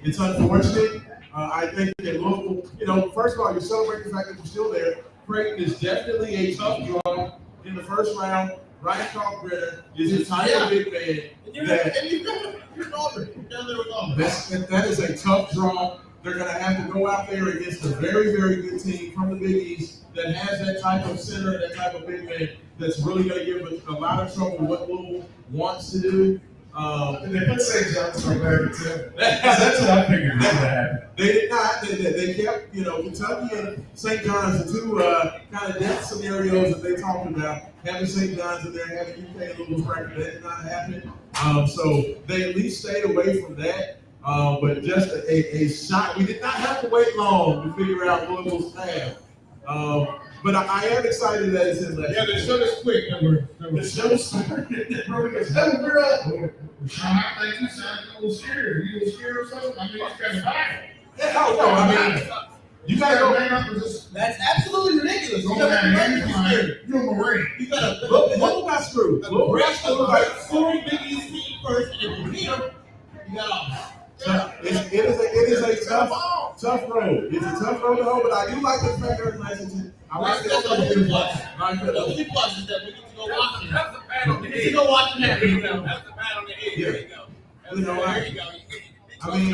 It's unfortunate. I think that local, first of all, you celebrate the fact that you're still there. Creighton is definitely a tough draw in the first round. Ryan Kalkbrenner is a type of big man you're Auburn. You're down there with Auburn. That is a tough draw. They're going to have to go out there against a very, very good team from the Big East that has that type of center, that type of big man that's really going to give a lot of trouble what Louisville wants to do. They put St. John's on there too. That's what I figured was going to happen. They did not. They kept, Kentucky and St. John's, the two kind of death scenarios that they talked about. Having St. John's in there, having UK and Louisville's record, that did not happen. So they at least stayed away from that. But just a shot. We did not have to wait long to figure out Louisville's path. But I am excited that it's in Lexington. Yeah, the show is quick. The show started. Bro, because we're up. Sean, I think you sound a little scared. You a little scared or something? I mean, it's kind of bad. Yeah, no, I mean, you gotta go. That's absolutely ridiculous. You're a Marine. You gotta Louisville got screwed. Louisville got screwed. Like scoring Big East team first, and if you beat them, you got off. It is a tough road. It's a tough road to hoe, but I do like the fact that Lexington. I like that. The only plus is that we get to go watch it. That's the bad on the We get to go watch it. That's the bad on the head. There you go. There you go. I mean,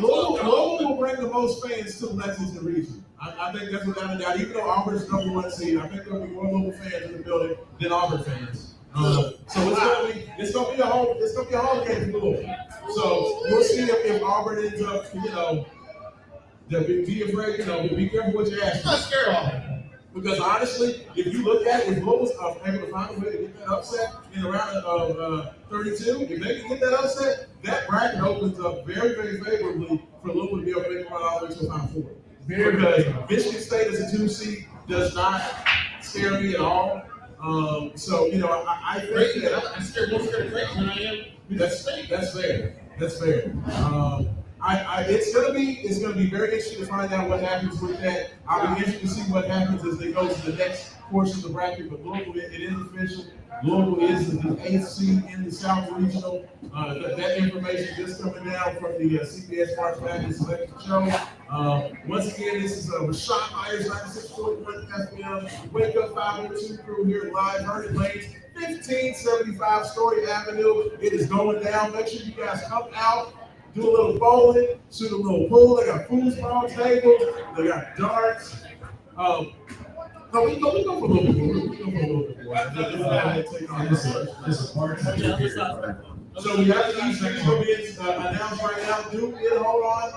Louisville will bring the most fans to the Lexington region. I think that's without a doubt. Even though Auburn's #1 seed, I think there'll be more Louisville fans in the building than Auburn fans. So it's gonna be a home game for Louisville. So we'll see if Auburn ends up, be afraid, be careful what you ask. I'm not scared of Auburn. Because honestly, if you look at it, if Louisville's able to find a way to get that upset in the round of 32, if they can get that upset, that bracket opens up very, very favorably for Louisville to be able to make a run all the way to the Final Four. Because Michigan State as a 2 seed does not scare me at all. So I think that I'm scared more scared of Creighton than I am. that's fair. That's fair. It's gonna be very interesting to find out what happens with that. I'll be interested to see what happens as they go to the next portion of the bracket. But Louisville, it is official. Louisville is the 8th seed in the South Regional. That information just coming down from the CBS March Madness Selection Show. Once again, this is Rashad Myers, 96.1 FM. Wake Up 502 crew here live, Vernon Lanes, 1575 Story Avenue. It is going down. Make sure you guys come out. Do a little bowling, shoot a little pool. They got foosball tables. They got darts. No, we go for a little bit more. We go for a little bit more. So we have the East Regional being announced right now. Duke did hold on,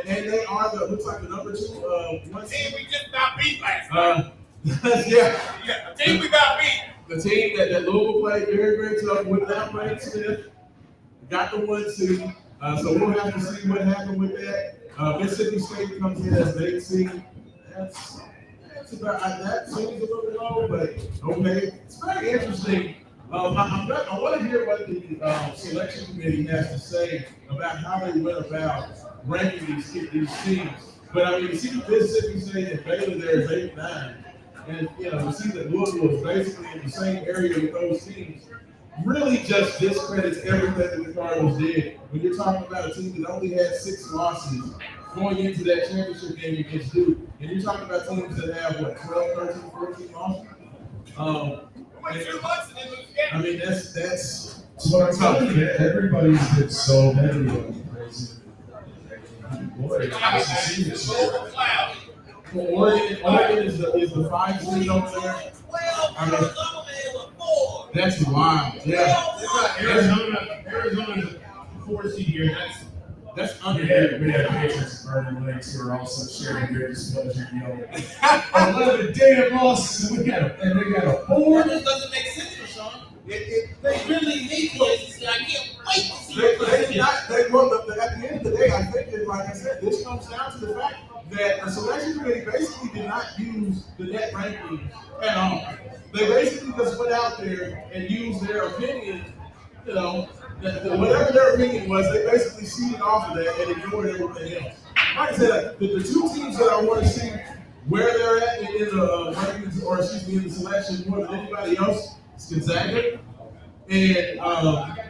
and they are looks like the number 2 one Team we just got beat last night. Yeah, The team we got beat. the team that Louisville played very, very tough without Brandon Smith. Got the 1 seed. So we'll have to see what happened with that. Mississippi State comes in as the 8th seed. That's about that seems a little low, but okay. It's very interesting. I want to hear what the selection committee has to say about how they went about ranking these teams. But I mean, you see Mississippi State and Baylor there is 8-9, and you see that Louisville is basically in the same area with those teams. Really just discredits everything that the Cardinals did. When you're talking about a team that only had 6 losses going into that championship game against Duke, and you're talking about teams that have, 12, 13, 14 losses? I mean, that's what I'm telling you. Everybody's been so negative. Boy, Oregon is the 5 seed over there. I mean, that's wild. Yeah. Arizona's 4 seed here. That's We had Patriots and Vernon Lakes who are also sharing their displeasure. 11 damn losses, and they got a 4. That just doesn't make sense for Sean. They really need places. I can't wait to see at the end of the day, I think that, like I said, this comes down to the fact that the selection committee basically did not use the net rankings at all. They basically just went out there and used their opinion, whatever their opinion was, they basically seeded off of that and ignored everything else. Like I said, the 2 teams that I want to see where they're at in the rankings, or in the selection more than anybody else, is Gonzaga and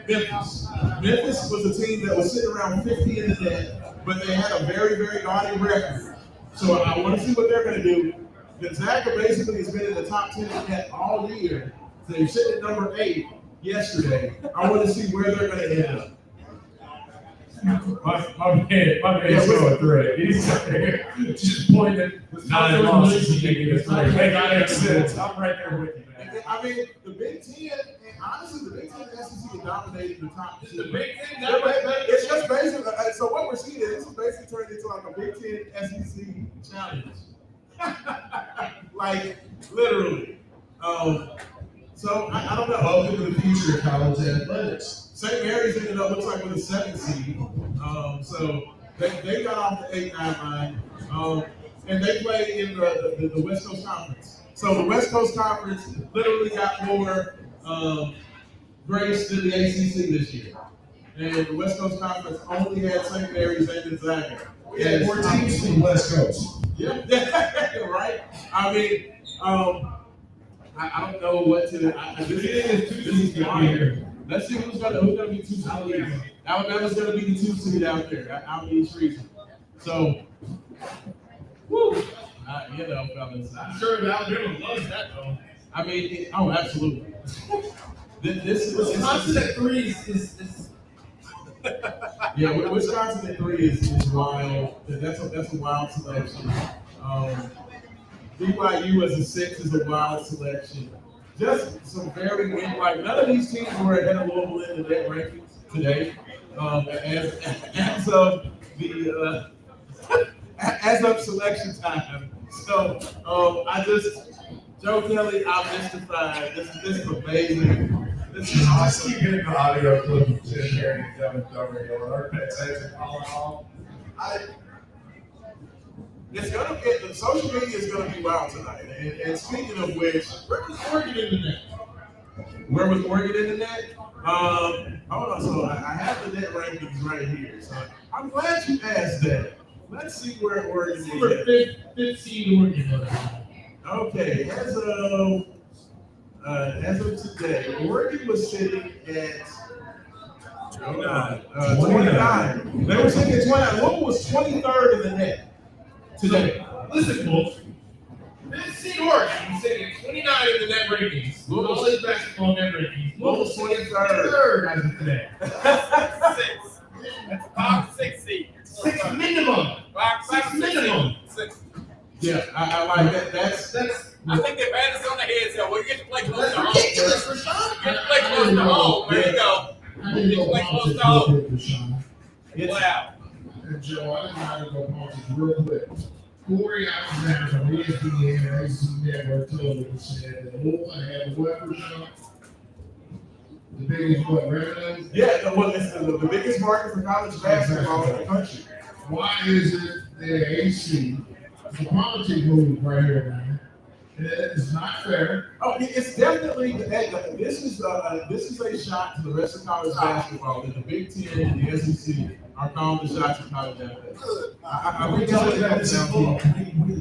Memphis. Memphis was a team that was sitting around 50 in the net, but they had a very, very gaudy record. So I want to see what they're going to do. Gonzaga basically has been in the top 10 in the net all year. So they sitting at number 8 yesterday. I want to see where they're going to end up. My man's going through it. He's just pointing. 9 losses, he can't get a 3. That makes sense. I'm right there with you, man. I mean, the Big Ten, and honestly, the Big Ten and SEC are dominating the top 2. The Big Ten, It's just basically, so what we're seeing is this is basically turned into like a Big Ten SEC challenge. Like, literally. So, I don't know. Welcome to the future of college athletics. St. Mary's ended up, looks like, with a 7 seed. So they got off the 8-9 line. And they play in the West Coast Conference. So the West Coast Conference literally got more grace than the ACC this year. And the West Coast Conference only had St. Mary's and Gonzaga. We had more teams from the West Coast. Yeah, right. I mean, I don't know what to. This is wild. Let's see who's gonna be 2 seed. Alabama's gonna be the 2 seed out there. Out in East region. So, woo. You know, fellas. I'm sure Alabama loves that though. I mean, oh, absolutely. This is Wisconsin at 3 is yeah. Wisconsin at 3 is wild. That's a wild selection. BYU as a 6 is a wild selection. Just some very like none of these teams were ahead of Louisville in the net rankings today. As of the as of selection time. So I just Joe Kelly, I'm mystified. This is amazing. This is I awesome. keep getting the audio clip of Jim Carrey and Devin Dummer going, our pets are calling off. It's gonna get the social media is gonna be wild tonight. And speaking of which, where was Oregon in the net? Where was Oregon in the net? Hold on. So I have the net rankings right here. So I'm glad you asked that. Let's see where Oregon We're is. 5th seed Oregon. Okay, as of today, Oregon was sitting at 29. They were sitting at 29. Louisville was 23rd in the net today. Listen, folks. 5th seed Oregon sitting at 29 in the net rankings. All these basketball net rankings. Louisville's 23rd. 3rd as of today. 6. That's 5, 6 seed. 6 minimum. 5, 6 minimum. 6. Yeah, I like that. That's I think they've had us on the head, so we get to play close That's to home. ridiculous, Rashawn. Get to play close to home. There you go. I didn't go politics real quick, Rashawn. Wow. And Joe, I didn't know to go politics real quick. Corey Alexander from ESPN and ACC Network Television said that Louisville had what, Rashawn? The biggest what, revenue? yeah. Well, it's the biggest market for college basketball in the country. Why is it that AC, the politics move right here, man? And it is not fair. Oh, it's definitely this is a shot to the rest of college basketball that the Big Ten and the SEC are calling the shots of college basketball. I We think tell that's you what that it this comes is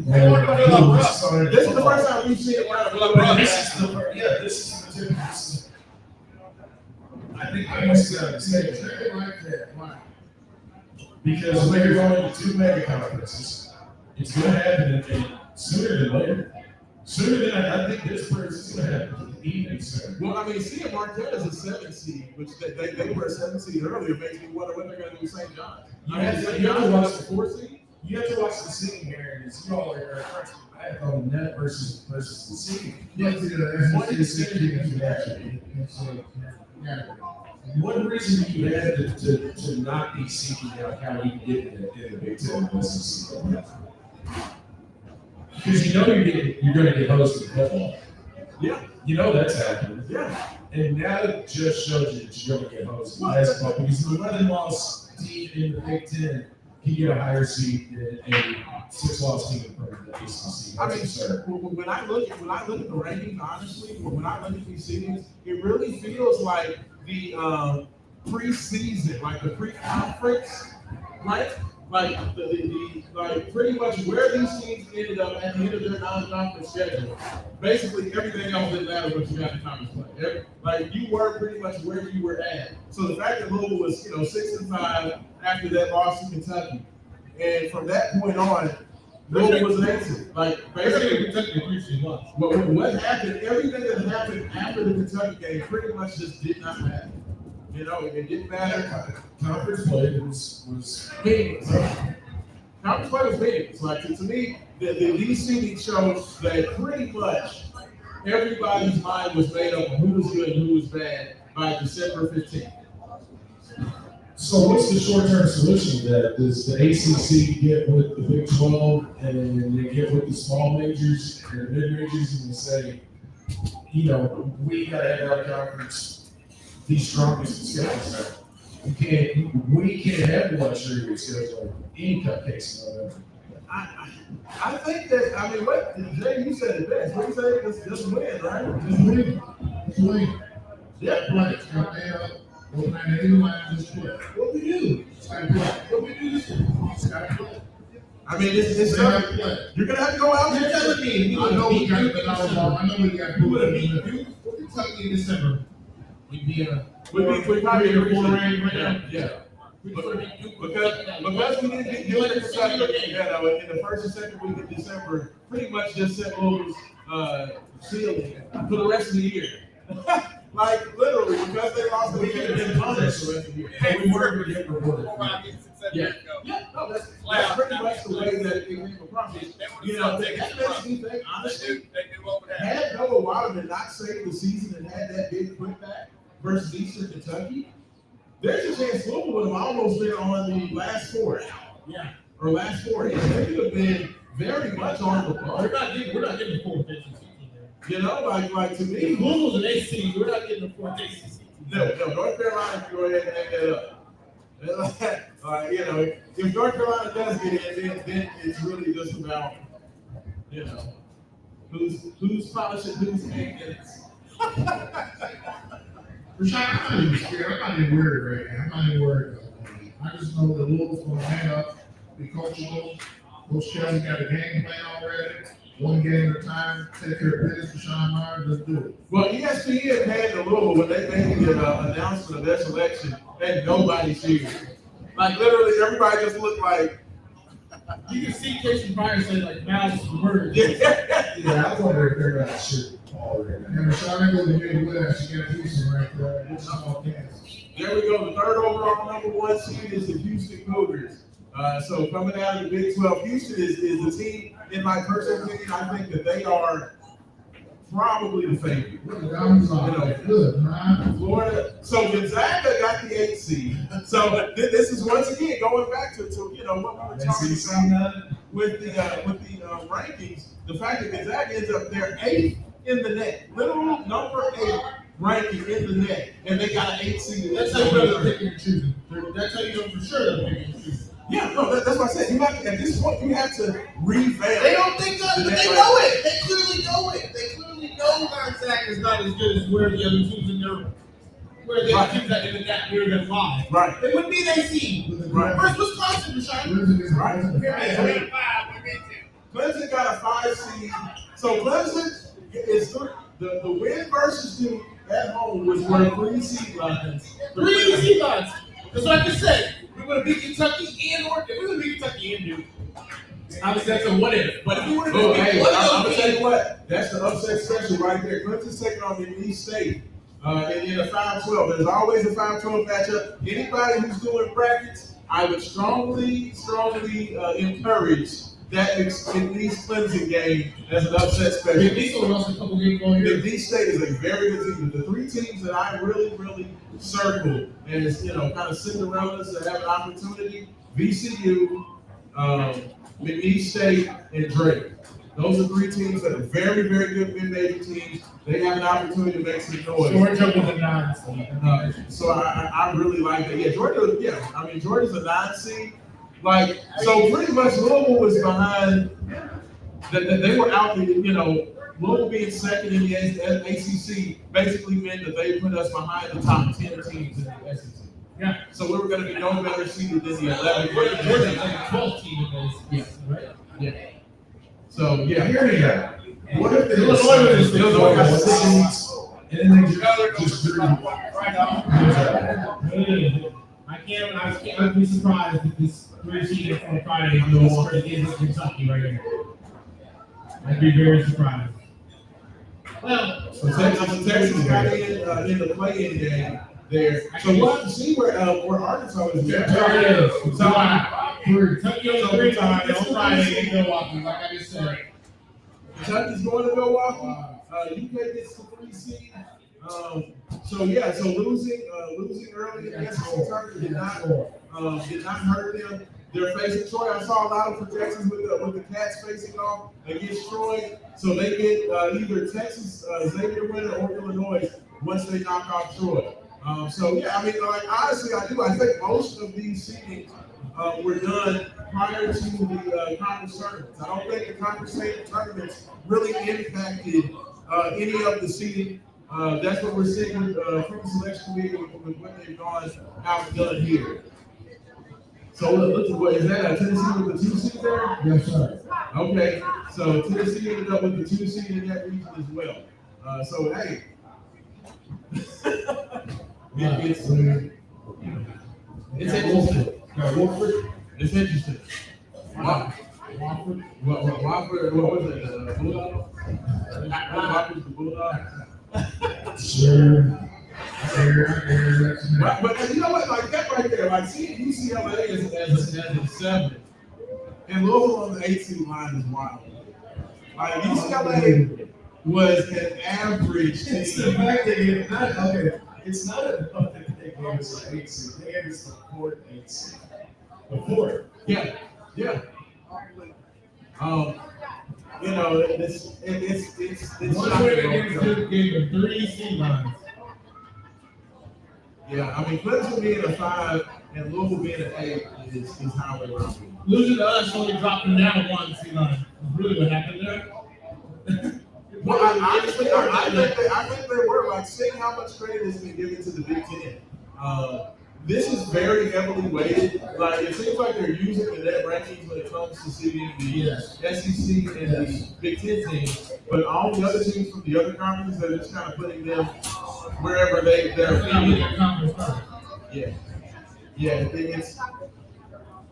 down to. full. This is the first time we've seen it right Well, this is the, yeah, this is the difference. I think I must say it like that. Why? Because when you're going to 2 mega conferences, it's going to happen sooner than later. Sooner than I think this place is going to happen even sooner. Well, I mean, seeing Marquette as a 7 seed, which they were a 7 seed earlier, makes me wonder what they're going to do with St. John's. You I mean, have to- St. you have to John's watch was a 4 seed. You have to watch the seating here and see all your back on net versus the seating. You have to do the SEC and actually. What reason do you have to not be seeking out how you get in the Big Ten and SEC? Because you know you're going to get hosted football. Yeah, You know that's happening. yeah. And now it just shows you that you're going to get hosted basketball because the 11-loss team in the Big Ten can get a higher seed than a 6-loss team from the ACC. I mean, when I look at the rankings, honestly, when I look at these seedings, it really feels like the preseason, like the pre-conference, right? like like pretty much where these teams ended up at the end of their non-conference schedule. Basically, everything else didn't matter once you got to conference play. Like you were pretty much where you were at. So the fact that Louisville was 6-5 after that loss to Kentucky, and from that point on, Louisville was an exit. Like basically, what happened? Everything that happened after the Kentucky game pretty much just did not matter. It didn't matter. Conference play was Meaningless. Conference play was meaningless. Like to me, these seeding shows that pretty much everybody's mind was made up of who was good and who was bad by December 15th. So what's the short-term solution to that? Does the ACC get with the Big 12 and they get with the small majors and the mid-majors and they say, we gotta have our conference the strongest schedules. We can't have the luxury of schedule any cupcakes in November. I think that, what, Jay, you said it best. What you say? Just win, right? Just win. Just win. Yeah. Play. What we do? What we do this year? It's you're gonna have to go out You're there. telling me I know we got Duke or Kentucky in December. We'd be in a We probably in a four range right now. Yeah. Because Because we didn't get good in the first and second week of December, pretty much just set Louisville's ceiling for the rest of the year. Like literally, because they lost the game, they punished the rest of the year. we weren't getting rewarded. Yeah, no, that's pretty much the way that it came across. That makes me think, honestly, had Noah Waterman not saved the season and had that big putback versus Eastern Kentucky, there's a chance Louisville would have almost been on the last four. Yeah. Or last four. They could have been very much on the ball. We're not getting the fourth ACC. Like to me, If Louisville's an ACC, we're not getting the fourth ACC. no, North Carolina can go ahead and hang that up. If North Carolina does get in, then it's really just about, who's polishing who's pancakes. Rashad, I'm not even scared. I'm not even worried right now. I'm not even worried about that. I just know that Louisville's going to hang up, be coachable. Coach Kelly got a game plan already. One game at a time. Take care of business. Rashawn Myers, let's do it. Well, ESPN had the Louisville when they made the announcement of their selection, and nobody cheered. Like literally, everybody just looked like. You can see Casey Byers say like mouths to words. Yeah, I was wondering if they're going to shoot already. And Rashawn goes to Midwest. You got Houston right there. Wichita, Kansas. There we go. The third overall number one seed is the Houston Cougars. So coming out of the Big 12, Houston is the team, in my personal opinion, I think that they are probably the favorite. Good, man. Florida. So Gonzaga got the 8th seed. So this is once again going back to what we were talking about with the rankings. The fact that Gonzaga ends up there 8th in the net, literal number 8 ranking in the net, and they got an 8th seed. That's how you know they're picking and choosing. That's how you know for sure they're picking and choosing. Yeah, no, that's what I said. At this point, you have to revamp. They don't think that, but they know it. They clearly know it. They clearly know Gonzaga is not as good as where the other teams in there, where the other teams that in the net where they're live. Right. They wouldn't be an AC. Right. First, Wisconsin, Rashawn. Right. Clemson got a 5 seed. So Clemson is the win versus Duke at home was where 3 seed lines. 3 AC lines. Because like I said, we're going to beat Kentucky and Oregon. We're going to beat Kentucky and Duke. Obviously, that's a what if. But if we were to beat one of I'm those gonna tell you what. That's the upset special right there. Clemson's taking on McNeese State in a 5-12. There's always a 5-12 matchup. Anybody who's doing brackets, I would strongly encourage that McNeese Clemson game as an upset special. McNeese will lost a couple games on here. McNeese State is a very good team. The 3 teams that I really circled as kind of Cinderellas that have an opportunity: VCU, McNeese State, and Drake. Those are 3 teams that are very good mid-major teams. They have an opportunity to make some noise. Georgia was a 9 seed. So I really like that. Yeah, Georgia. Yeah, I mean Georgia's a 9 seed. So pretty much Louisville was behind. They were out. Louisville being second in the ACC basically meant that they put us behind the top 10 teams in the SEC. Yeah. So we were going to be no better seated than the 11th. Georgia's like the 12th team in those. Yeah. Right? Yeah. So Yeah, yeah. here we go. What if they Illinois was Illinois got six seats, and then they just drew? Right on. I'd be surprised if this 3 seed on Friday goes against Kentucky right here. I'd be very surprised. Well, So Texas got in the play-in game there. So we'll have to see where Arkansas is. there it is. So Kentucky on 3 time on Friday in Milwaukee, like I just said. Kentucky's going to Milwaukee. UK gets the 3 seed. So losing early in the SEC tournament did not hurt them. They're facing Troy. I saw a lot of projections with the Cats facing off against Troy. So they get either Texas Xavier winner or Illinois once they knock off Troy. So yeah, I mean, like honestly, I think most of these seedings were done prior to the conference tournaments. I don't think the conference tournaments really impacted any of the seeding. That's what we're seeing from the selection committee with what they've gone out and done here. So look at what is that? Tennessee with the 2 seed there? Yes, sir. Okay, so Tennessee ended up with the 2 seed in that region as well. So hey, it's interesting. It's interesting. Wofford, what was it? Bulldog? Wofford's the Bulldog. Sure. But you know what? Like that right there, like seeing UCLA as a 7 and Louisville on the 8 seed line is wild. Like UCLA was an average team. It's the fact that it's not okay. It's not enough that they gave us an 8 seed. They gave us the 4th 8 seed. The 4th. Yeah. You know, it's One win against Duke gave them 3 seed lines. yeah, I mean, Clemson being a 5 and Louisville being an 8 is how they run. Losing to us only dropped them down 1 seed line. That's really what happened there. Well, I think they were like seeing how much credit has been given to the Big Ten. This is very heavily weighted. Like it seems like they're using the net rankings when it comes to seeding the SEC and the Big Ten teams, but all the other teams from the other conferences, they're just kind of putting them wherever they're. Yeah. It's.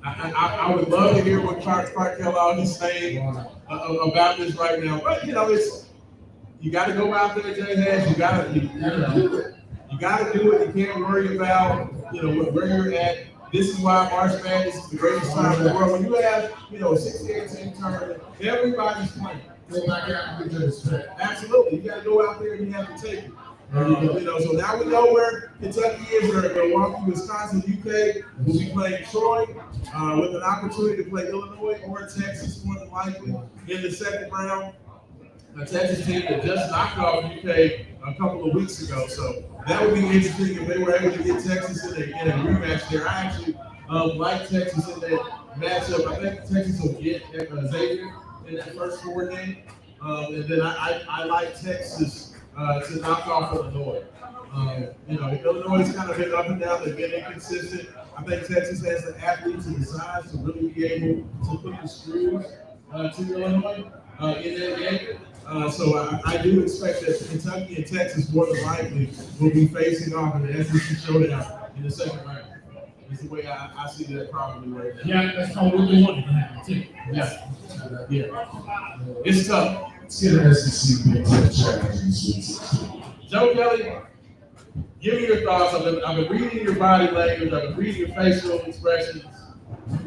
I would love to hear what Clark Kellogg is saying about this right now, but you know it's. You got to go out there, Jay Hash. You got to do it. You got to do it. You can't worry about where you're at. This is why March Madness is the greatest time in the world. When you have a 68 team tournament, everybody's playing. Go back out and get to respect. Absolutely, you got to go out there and you have to take it. So now we know where Kentucky is. We're Milwaukee, Wisconsin, UK. We'll be playing Troy with an opportunity to play Illinois or Texas more than likely in the second round. A Texas team that just knocked off UK a couple of weeks ago. So that would be interesting if they were able to get Texas in a rematch there. I actually like Texas in that matchup. I think Texas will get Xavier in that first 4 game. And then I like Texas to knock off Illinois. Illinois has kind of been up and down. They've been inconsistent. I think Texas has the athletes and the size to really be able to put the screws to Illinois in that game. So I do expect that Kentucky and Texas more than likely will be facing off in the SEC showdown in the second round. That's the way I see that probably right now. Yeah, that's how we want it to happen too. Yeah. It's tough. Let's get an SEC Big Ten challenge in the Sweet 16. Joe Kelly, give me your thoughts. I've been reading your body language. I've been reading your facial expressions.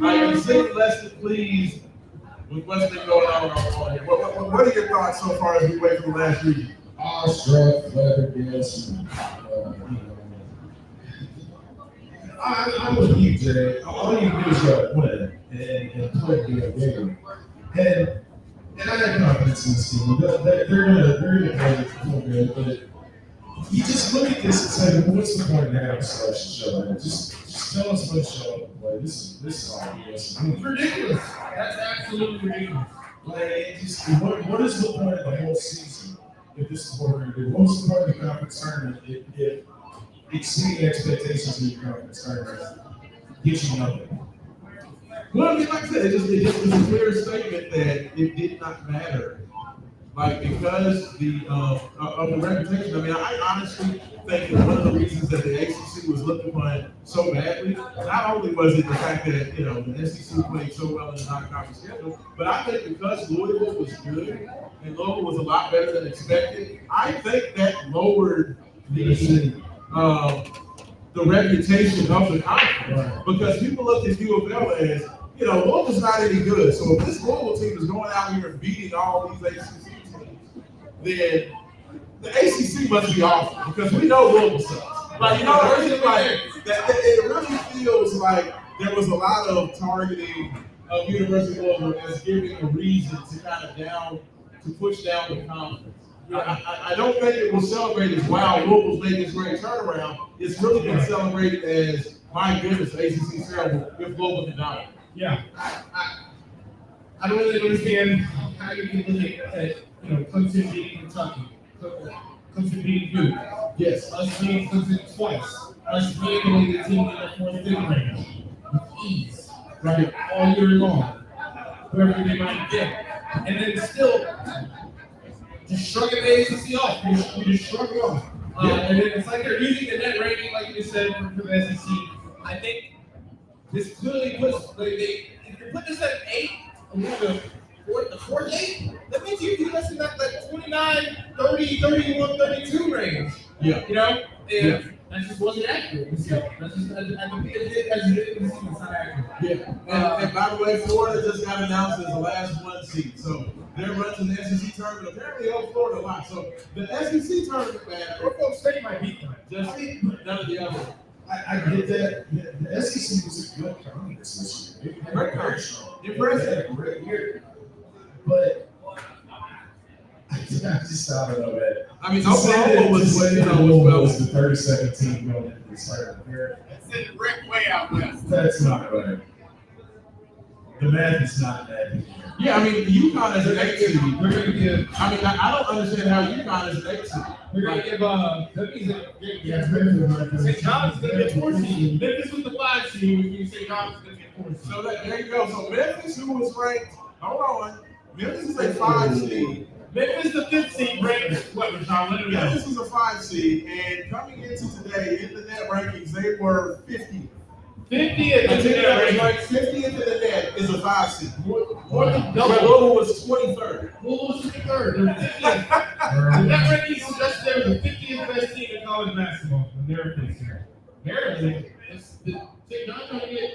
I am seem less than pleased with what's been going on here. What are your thoughts so far as we wait for the last region? Awestruck, flabbergasted. I'm with you, Jay. All you do is win and play the game. And I have confidence in this team. They're gonna play good, but you just look at this and say, what's the point in having selection show? Just tell us what show up and play. This is all yes. It's ridiculous. That's absolutely ridiculous. Like, what is the point of the whole season if this is what we're gonna do? What's the point of the conference tournament if exceeding expectations of your conference. Get you nothing. Well, I mean, like I said, it just was a clear statement that it did not matter. Like, because of the reputation, I mean, I honestly think that one of the reasons that the ACC was looked upon so badly, not only was it the fact that, you know, the SEC played so well in the non-conference schedule, but I think because Louisville was good and Louisville was a lot better than expected, I think that lowered the reputation of the conference. Because people looked at U of L as, you know, Louisville's not any good. So if this Louisville team is going out here and beating all these ACC teams, then the ACC must be awful because we know Louisville sucks. Like, you know, it really feels like there was a lot of targeting of University of Louisville as giving a reason to kind of push down the conference. I don't think it was celebrated as, wow, Louisville's made this great turnaround. It's really been celebrated as, my goodness, ACC terrible if Louisville did not. Yeah, I don't really understand how you can look at Clemson beating Kentucky, Clemson beating Duke. Yes. Us beating Clemson twice, us being the team in the fourth fifth range with ease, right, all year long, wherever they might get, and then still just shrugging the ACC off. We just shrug it off, and then it's like they're using the net rating, like you just said, for the SEC. I think this clearly puts if you put this at 8, the fourth 8, that means you can listen that 29, 30, 31, 32 range. Yeah. You know? And that just wasn't accurate. That's just as it did in the season, it's not accurate. Yeah. And by the way, Florida just got announced as the last 1 seed. So they're running the SEC tournament. Apparently, they Florida a lot. So the SEC tournament, man, Oklahoma State might beat them. just none of the other. I get that. The SEC was a good conference this year. Great conference. Impressive. They had a great year. But I just I don't know that. I mean, Oklahoma was the 32nd team going into the start of the year. Send Rick way out west. That's not right. The math is not that. Yeah, I mean, UConn is an 8 seed. We're going to give. I mean, I don't understand how UConn is an 8 seed. We're going to give St. John's going to get 4 seed. Memphis was the 5 seed. We St. John's going to get 4 seed. So there you go. So Memphis, who was ranked, hold on, Memphis is a 5 seed. Memphis the 5th seed ranked. What, Rashawn? Let me know. Memphis is a 5 seed, and coming into today in the net rankings, they were 50. 50th A in the team net that was rankings. ranked 50th in the net is a 5 seed. More than double. Louisville was 23rd. Louisville was 23rd. They're 50th. The net rankings suggests they were the 50th best team in college basketball when they were 50th. Apparently, St. John's going to get.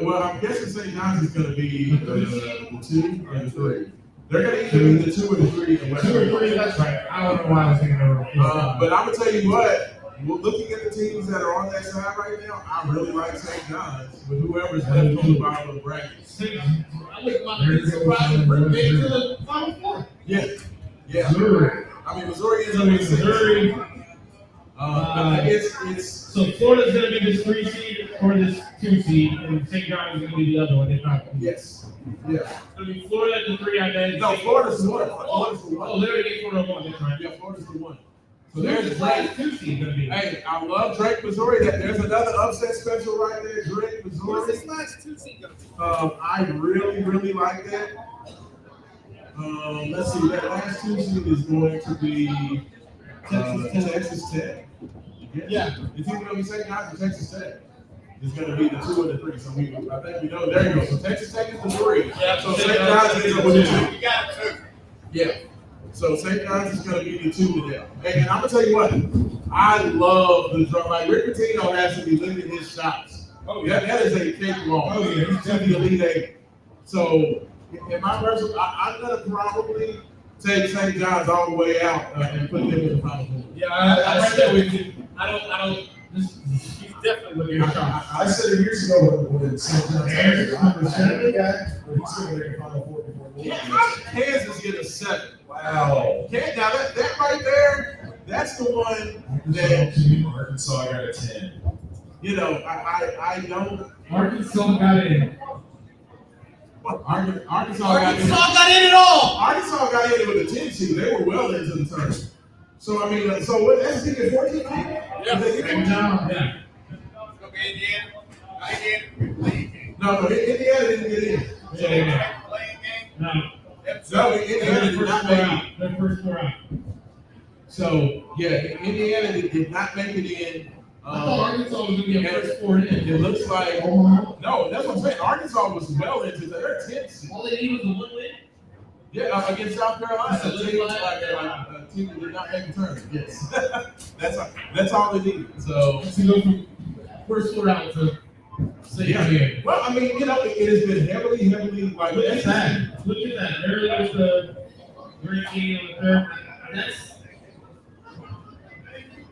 Well, I'm guessing St. John's is going to be the 2 and the 3. They're going to either be the 2 and the 3 in the West. 2 or 3, that's right. I don't know why I was thinking of it. But I'm going to tell you what, looking at the teams that are on that side right now, I really like St. John's with whoever's left on the bottom of the bracket. I look my big surprise and bring me to the Final Four. Yeah. Missouri. I mean, Missouri is in Missouri. it's So Florida's going to be this 3 seed or this 2 seed, and St. John's is going to be the other one. If not, yes. Yeah. it's going to be Florida at the 3, I bet. No, Florida's the 1. Florida's the 1. Oh, they're going to get Florida 1. That's right. Yeah, Florida's the 1. So So there's there's Drake. 2 seed going to be. Hey, I love Drake, Missouri. There's another upset special right there, Drake, What's Missouri. this last 2 seed gonna be? I really, really like that. Let's see, that last 2 seed is going to be Texas Tech. Yeah. It's either going to be St. John's or Texas Tech. It's going to be the 2 and the 3. So I think we know. There you go. So Texas Tech is the 3. Yeah, So St. John's is with the 2. You got it. Yeah. So St. John's is going to be the 2 with them. And I'm going to tell you what, I love the drum. Like, Rick Pitino has to be limiting his shots. Oh, Yeah, that is a cakewalk. Oh, yeah. To the Elite Eight. So, in my personal, I'm going to probably take St. John's all the way out and put them in the Final Four. Yeah, I'm right there with you. I don't, he's definitely looking at shots. I said it years ago when St. John's had the opportunity guy, but he's going to make a Final Four before Louisville. How did Kansas get a 7? Wow. Now, that right there, that's the one that, Arkansas got a 10. you know, I don't. Arkansas got in. Arkansas Arkansas got in it all. Arkansas got in with a 10 seed. They were well into the tournament. So I mean, so what? SEC get 14 teams? Yeah. They get 14? Yeah. It's gonna be Indiana. Indiana playing game. No, Indiana didn't get in. Yeah. Playing game. No. No, Indiana did not make it. The first four out. So yeah, Indiana did not make it in. I thought Arkansas was gonna be the first four in. It looks like Oh, no. That's what I'm saying. Arkansas was well into their 10th. all they need was a one win. Yeah, against South Carolina, So a team that did not make the tournament. Yes, that's all they needed. So To go from first four out to second game. well, I mean, you know, it has been heavily like Look at that. Look at that. There was the great game on the third. That's.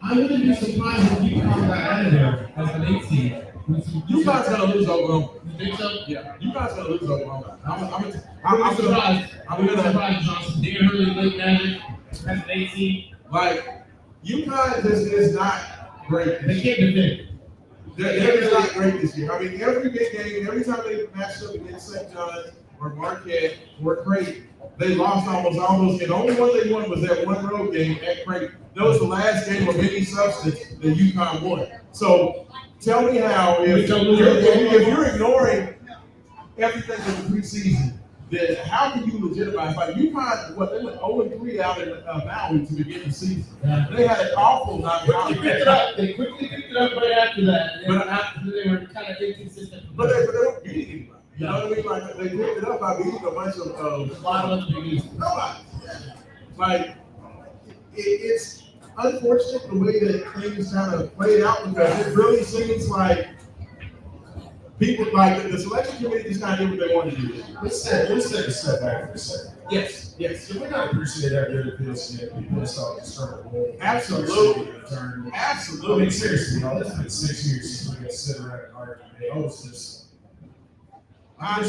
I wouldn't be surprised if UConn got out of there as an 8 seed. UConn's gonna lose Oklahoma. You think so? Yeah, UConn's gonna lose Oklahoma. I'm surprised. I'm surprised, Johnson. Dan Hurley, late magic, as an 8 seed. Like UConn is not great. They can't defend. They're just not great this year. I mean, every big game, every time they matched up against St. John's or Marquette or Creighton, they lost almost all those games. The only one they won was that one road game at Creighton. That was the last game of any substance that UConn won. So tell me how, if you're ignoring everything in the preseason, then how can you legitimize? Like UConn, they went 0-3 out in Maui to begin the season. Yeah. They had an awful knockout. They quickly picked it up right after that. They were kind of inconsistent. But they don't beat anybody. You know what I mean? Like they picked it up by beating a bunch of a lot of other big nobody. Like it's unfortunate the way that things kind of played out because it really seems like people like the selection committee just kind of did what they wanted to do. Let's take a step back for a second. Yes. So we gotta appreciate that really feels yet. We put off the start of the world. Absolutely. I mean, Absolutely. Seriously, y'all, it's been 6 years since we got to sit around and argue. Hey, it's just. I'm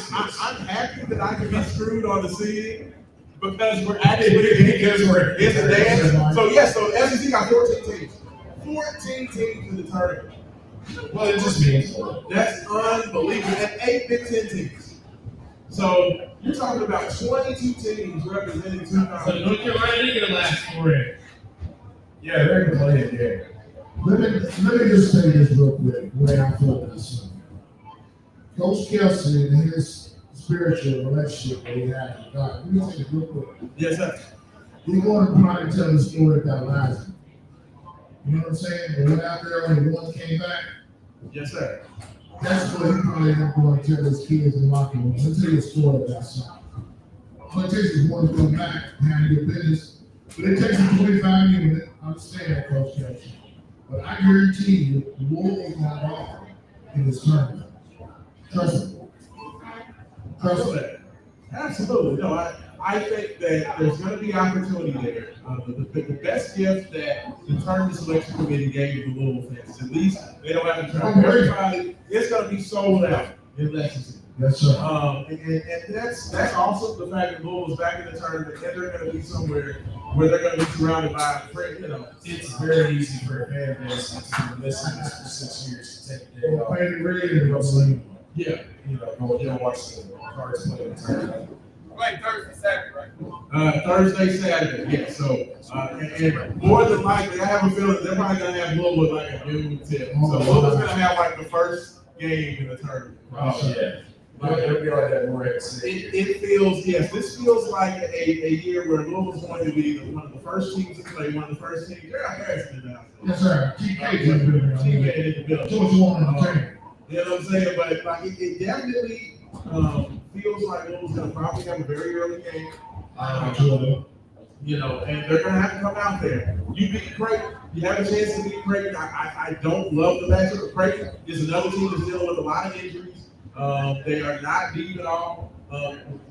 happy that I can be screwed on the seeding because we're actually it's a dance. So yes, so SEC got 14 teams. 14 teams in the tournament. Well, it just means That's unbelievable. And 8 Big Ten teams. So you're talking about 22 teams representing 2 So conferences. North Carolina didn't get a last four in. yeah, they're gonna play it game. Let me just say this real quick, the way I feel this. Coach Kelsey and his spiritual relationship that he has with God. Let me say this real quick. Yes, sir. He wanted to probably tell the story about Lazarus. You know what I'm saying? They went out there and one came back. Yes, sir. That's what he probably not going to tell his kids in the locker room. Let me tell you a story about something. All it takes is one to come back and handle your business. But it takes him 25 minutes. I understand that, Coach Kelsey. But I guarantee you, the Lord is not wrong in this tournament. Trust me. Trust me. Absolutely. No, I think that there's going to be opportunity there. The best gift that the tournament selection committee gave the Louisville fans, at least they don't have to try. Everybody, it's going to be sold out in Lexington. Yes, sir. And that's awesome. The fact that Louisville's back in the tournament, and they're going to be somewhere where they're going to be surrounded by, It's very easy for a fan base that's been listening to this for 6 years to take a day off. Play the red and go sleep. yeah. Go watch the Cards play the tournament. Like Thursday, Saturday, right? Thursday, Saturday, yeah. So, and more than likely, I have a feeling they're probably going to have Louisville like a noon tip. So Louisville's going to have like the first game in the tournament. Yeah. It'll be like that more It feels, yes, this feels like a year where Louisville's going to be one of the first teams to play, one of the first teams. They're out there now. Yes, sir. TK is in the building. TK in the building. George Warren in the team. You know what I'm saying? But like it definitely feels like Louisville's going to probably have a very early game. You know, and they're going to have to come out there. You beat Creighton. You have a chance to beat Creighton. I don't love the matchup. Creighton is another team that's dealing with a lot of injuries. They are not deep at all.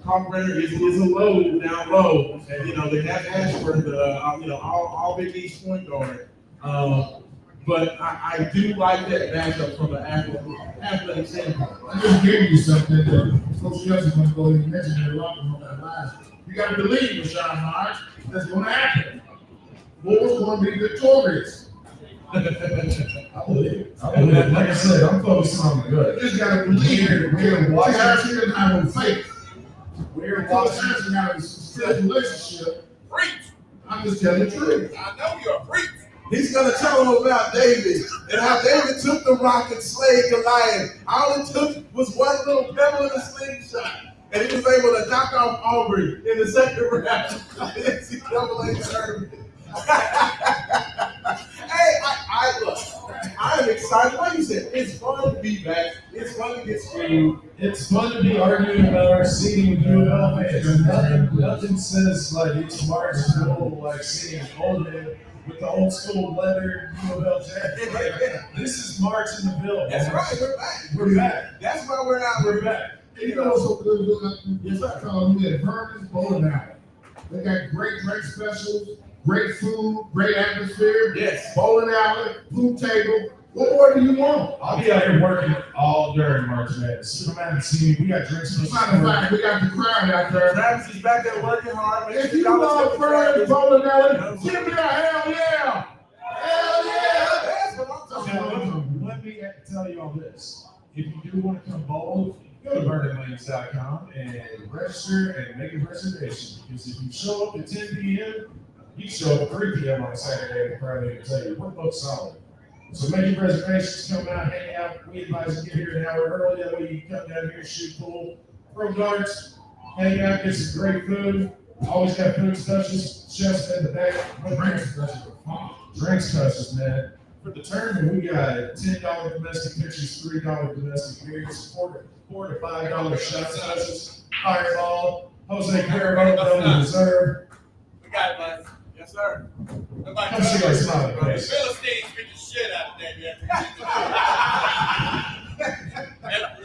Kalkbrenner is a low down low, and you know they have Ashford, all Big East point guard. But I do like that matchup from an athletic standpoint. I just gave you something that Coach Kelsey's going to go and mention in the locker room that last. You got to believe, Rashawn March, that's going to happen. Louisville's going to be victorious. I believe. Like I said, I'm focused on the good. You just got to believe it. We're watching it have no faith. We're Coach Kelsey has a relationship. Preach. I'm I'm just telling the truth. I know you're a freak. He's gonna tell them about David and how David took the rock and slayed Goliath. All it took was one little pebble in a slingshot, and he was able to knock off Aubrey in the second round. NCAA tournament. Hey, look, I'm excited. Like you said, it's fun to be back. It's fun to get screwed. It's fun to be arguing about our seating with U of L fans. Nothing says like it's March school like seeing old man with the old school leather U of L jacket. This is March in the Ville. That's right, we're back. We're back. That's why we're not. We're back. You know what's so good? Yes, I call them at Vernon's Bowling Alley. They got great drink specials, great food, great atmosphere. Yes. Bowling alley, food table. What more do you want? I'll be out here working all during March Madness. Come out and see me. We got drinks. Matter of fact, we got the crowd out there. Travis is back there working hard. Make If sure you y'all love listen to Vernon's Travis. Bowling Alley, give me a hell yeah! Hell yeah! That's what I'm talking Now, about. let me tell you all this. If you do want to come bowl, go to VernonLanes.com and register and make a reservation. Because if you show up at 10 p.m., you show up at 3 p.m. on Saturday and Friday and tell you, we're both solid. So make your reservations, come out, hang out. We advise you get here an hour early. That way you can come down here, shoot pool, throw darts, hang out, get some great food. Always got food specials, chefs in the back. Drink specials are fun. Drink specials, man. For the tournament, we got $10 domestic pitchers, $3 domestic beers, $4 to $5 shot sizes, Fireball, Jose Cuervo, Double Reserve. We got it, bud. Yes, sir. Nobody Come see our smiling The face. Philistines beat the shit out of that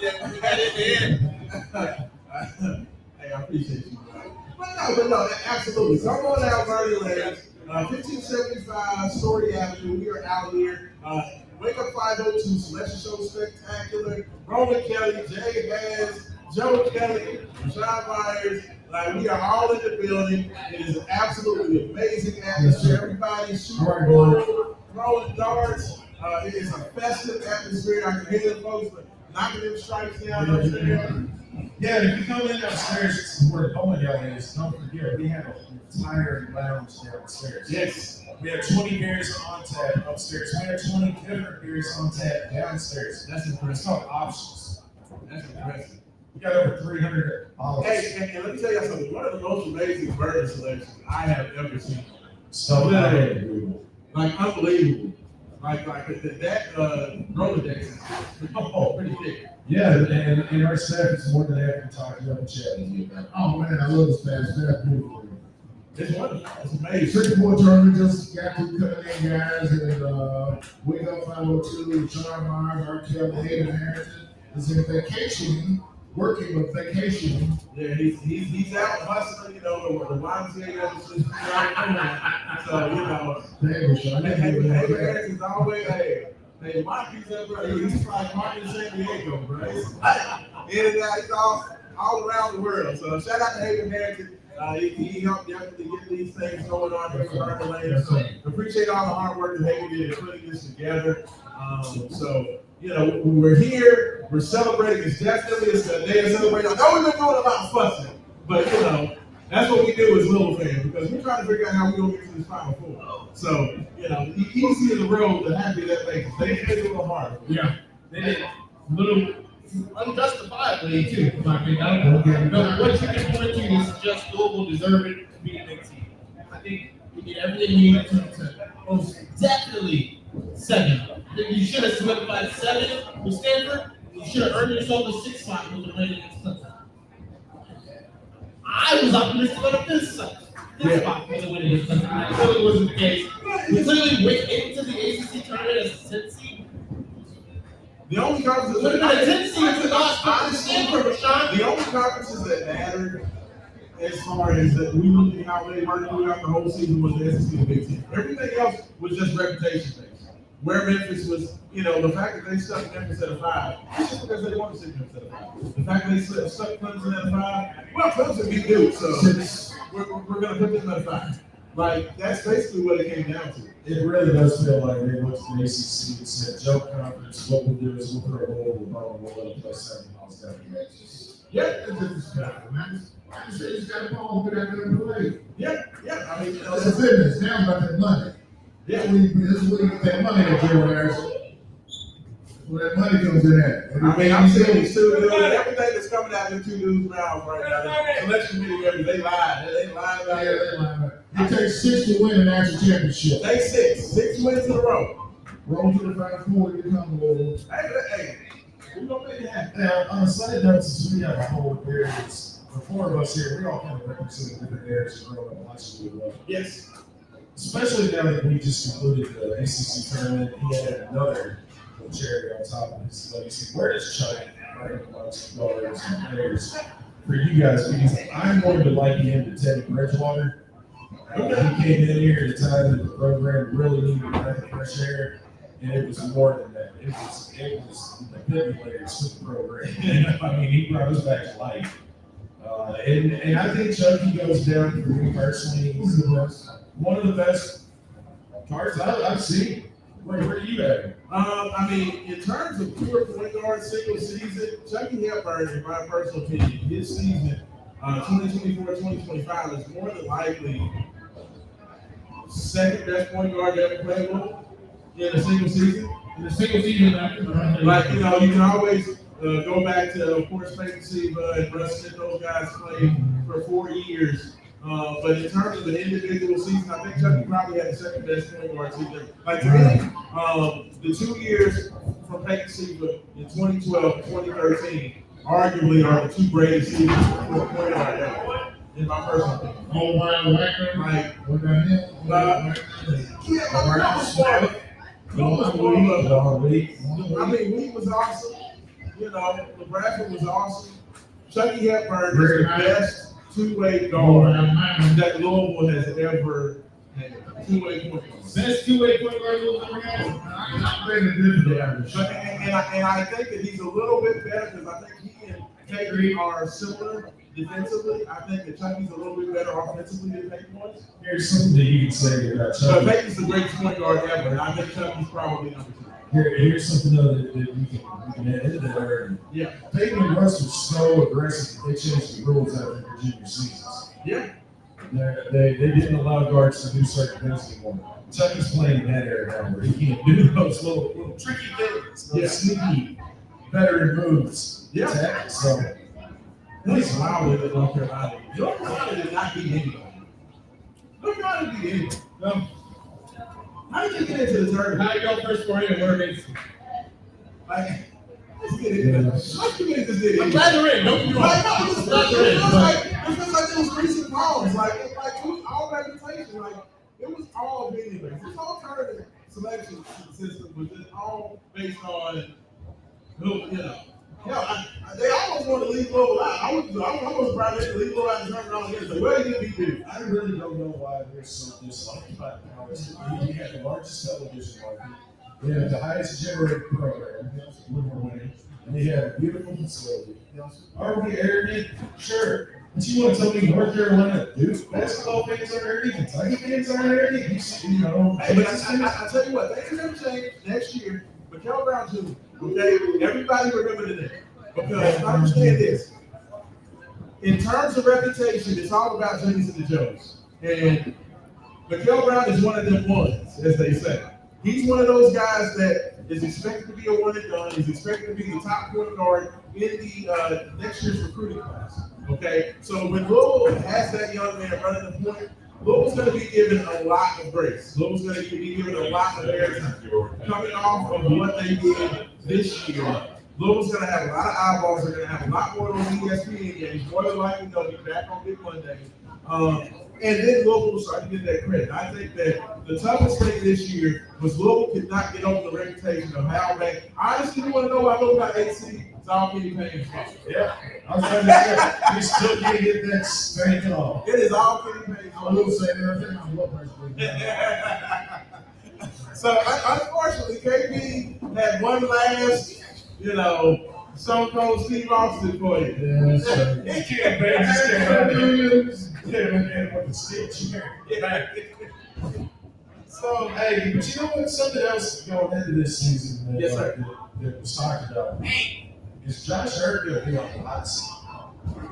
yeah, we got it in. Hey, I appreciate you. But no, absolutely. Come on out, Vernon Lanes, 1575 Story Avenue. We are out here. Wake Up 502, Selection Show Spectacular. Roman Kelly, Jay Bass, Joe Kelly, Sean Myers. We are all in the building. It is an absolutely amazing atmosphere. Everybody's shooting pool, throwing darts. It is a festive atmosphere. I can hear the folks knocking them stripes down upstairs. Yeah, if you come in upstairs where the bowling alley is, don't forget, we have an entire lounge downstairs. Yes. We have 20 beers on tap upstairs. We have 20 different beers on tap downstairs. That's It's impressive. called options. That's impressive. We got over 300 bottles. Hey, and let me tell you something. One of the most amazing burger selections I have ever seen. So Literally. Like unbelievable. Like that Rolodex is pretty thick. yeah, and our staff is more than happy to talk to you and chat with you about it. Oh man, I love this fast. That's beautiful. It's wonderful. It's amazing. Trick Boy Tournament just got to coming in, guys, and Wake Up 502, Sean Myers, R. Kelly, Hayden Harrington is in vacation, working with vacation. Yeah, he's out hustling, the YMCA. So, Damn, Sean. Hey, Harrison's always, hey, Marky's up there. He's like Marky in San Diego, bro. In and out, he's all around the world. So shout out to Hayden Harrison. He helped definitely get these things going on here for Vernon Lanes. So appreciate all the hard work that Hayden did in putting this together. We're here. We're celebrating. It's definitely a day of celebration. I know we've been doing a lot of fussing, but that's what we do as Little fans because we're trying to figure out how we're gonna get to this Final Four. So easy in the road, the happy that makes it. They made it a little hard. Yeah, they did a little unjustifiably too. In my opinion, I don't know what you can point to is just Louisville deserving to be a big team. I think we did everything we needed to most definitely 7. I think you should have solidified 7 with Stanford. You should have earned yourself a 6 spot with the win against Clemson. I was optimistic on the 5th spot. This spot with the win against Clemson. That clearly wasn't the case. We clearly went into the ACC tournament as a 10th seed. The only conferences Look at the 10th seed to not Stanford, Rashawn. the only conferences that mattered as far as that we looked at how they worked throughout the whole season was the SEC and Big Ten. Everything else was just reputation based. Where Memphis was, the fact that they stuck Memphis at a 5, it's just because they wanted to stick Memphis at a 5. The fact that they stuck Clemson at a 5, well, Clemson beat Duke, so we're going to put them at a 5. Like, that's basically what it came down to. It really does feel like they looked at the ACC and said, joke conference, what we'll do is we'll put a roll with ball and we'll let them play 7 miles down the edges. Yeah, It's disrespectful, man. Like you said, you just got to ball, get out there and play. yeah. Yeah, I mean, you know, It's a business. Now about that money. yeah. This is where you get that money at, Joe Harrison. Where that money comes in at. I mean, I'm seeing these two dudes, everything that's coming out of them two dudes' mouths right now. The selection committee members, they lied. They lied about it. It takes 6 to win a national championship. They six wins in a row. Roll to the Final Four, you come over. Hey, we gonna make it happen. Now, on a side note, since we have a whole areas, the four of us here, we all kind of represent different areas growing up in high school. Yes. Especially now that we just concluded the ACC tournament, he had another cherry on top of his legacy. Where does Chuck rank amongst guards and players for you guys? Because I'm going to liken him to Teddy Bridgewater. He came in here at a time that the program really needed a breath of fresh air, and it was more than that. It was the defibrillators to the program. I mean, he brought us back to life. And I think Chucky goes down for me personally. He's the best, one of the best guards I've seen. Where do you at? I mean, in terms of pure point guard single season, Chucky Hepburn, in my personal opinion, his season, 2024-2025 is more than likely second best point guard to ever play ball in a single season. In the single season, Like, you know, you can always go back to, of course, Peyton Siva and Russ Smith, those guys played for 4 years. But in terms of an individual season, I think Chucky probably had the second best point guard season. Like, to me, the 2 years from Peyton Siva in 2012 and 2013 arguably are the two greatest seasons for a point guard ever, in my personal opinion. Oh, wow, Like, what about him? I mean, Lee was awesome. You know, Nebraska was awesome. Chucky Hepburn is the best two-way guard that Louisville has ever had. Two-way point guard. best two-way point guard you'll ever have. And I think that he's a little bit better because I think he and Taylor are similar defensively. I think that Chucky's a little bit better offensively than Peyton was. Here's something that you can say about But Chucky. Peyton's the greatest point guard ever, and I think Chucky's probably number 2. Here's something though that we can add into there. Yeah. Peyton and Russ were so aggressive that they changed the rules after their junior seasons. Yeah. They didn't allow guards to do certain things anymore. Chucky's playing in that era now where he can't do those little tricky things, those sneaky veteran moves. Yeah. Attack. So He's wild in North Carolina. North Carolina did not beat anybody. North Carolina beat anybody. No. How did you get into the tournament? How you go first for him, Mermaids? Like, let's get it. Let's get it. This did I'm it. glad they're in. Don't get me wrong. Like, no, it feels like it was recent problems. Like it was all reputation. Like, it was all meaningless. This whole tournament selection system was just all based on who, you know. Yeah, they almost want to leave Louisville out. I was surprised they leave Louisville out and turn around again. Like, where did he be? I really don't know why they're so disliked by the powers. We had the largest television market. We had the highest generated program, and they had a beautiful facility. Are we arrogant? Sure. But you want to tell me North Carolina Duke basketball fans are arrogant? Kentucky fans are arrogant? You know, Hey, but I tell you what, things are going to change next year. Mikael Brown Jr., okay? Everybody remember the name. Because understand this. In terms of reputation, it's all about Jimmies and the Joes. And Mikael Brown is one of them ones, as they say. He's one of those guys that is expected to be a one and done. He's expected to be the top point guard in the next year's recruiting class. Okay? So when Louisville has that young man running the point, Louisville's going to be given a lot of grace. Louisville's going to be given a lot of airtime. Coming off of what they did this year, Louisville's going to have a lot of eyeballs. They're going to have a lot more on ESPN games. More than likely, they'll be back on Big Monday. And then Louisville will start to get that credit. I think that the toughest thing this year was Louisville could not get over the reputation of how bad. Honestly, you want to know why Louisville got 8 seed? It's all Kenny Payne's fault. Yeah, I was trying to say, we still can't get that straight off. It is all Kenny Payne's I fault. will say that. I'm what person. So unfortunately, KB had one last, Stone Cold Steve Austin for you. Yes, sir. He can't pay this guy. Yeah, with the stitch. So, hey, but you know what? Something else going into this season that, Yes, sir. that was talked about is Josh Hurt going to be on the hot seat.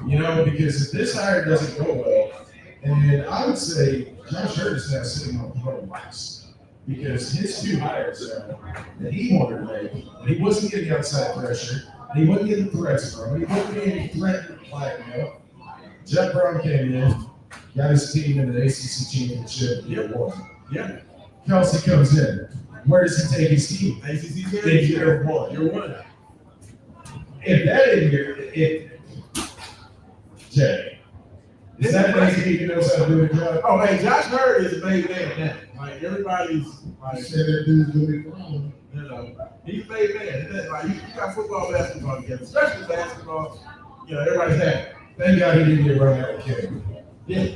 You know, because if this hire doesn't go well, And I would say Josh Hurt is now sitting on pro wax because his two hires that he wanted to make, and he wasn't getting outside pressure, and he wasn't getting threats from him, he wasn't getting threatened blackmail. Jeff Brown came in, got his team in the ACC championship year one. Yeah. Kelsey comes in. Where does he take his team? ACC In championship. year one. You're one. If that in your, Jay, is that crazy he knows how to do the job? Oh, hey, Josh Hurt is a made man now. Like, everybody's I like, said that dude's gonna be wrong. you know, he's a made man. And then, like, you got football, basketball together, especially basketball. You know, everybody's happy. Thank God he didn't get run out of King. Yeah.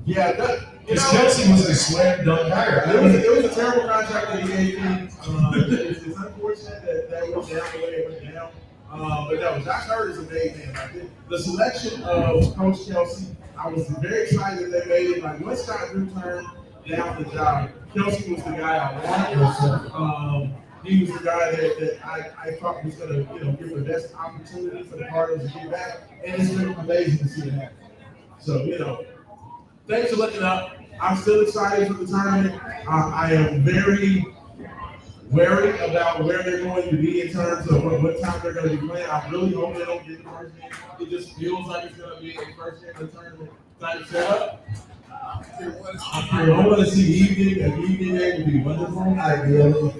Yeah, that, you Because know, Kelsey was a slam dunk hire. it was a terrible contract that he gave me. It's unfortunate that went down the way it went down. But no, Josh Hurt is a made man. Like, the selection of Coach Kelsey, I was very excited that they made it. Like, once Scott Drew turned down the job, Kelsey was the guy I wanted. He was the guy that I thought was going to, give the best opportunity for the Cardinals to get back. And it's been amazing to see it happen. So, things are looking up. I'm still excited for the tournament. I am very wary about where they're going to be in terms of what time they're going to be playing. I really hope they don't get the first game. It just feels like it's going to be a first game of the tournament type setup. I want to see evening. An evening game would be wonderful. Ideally,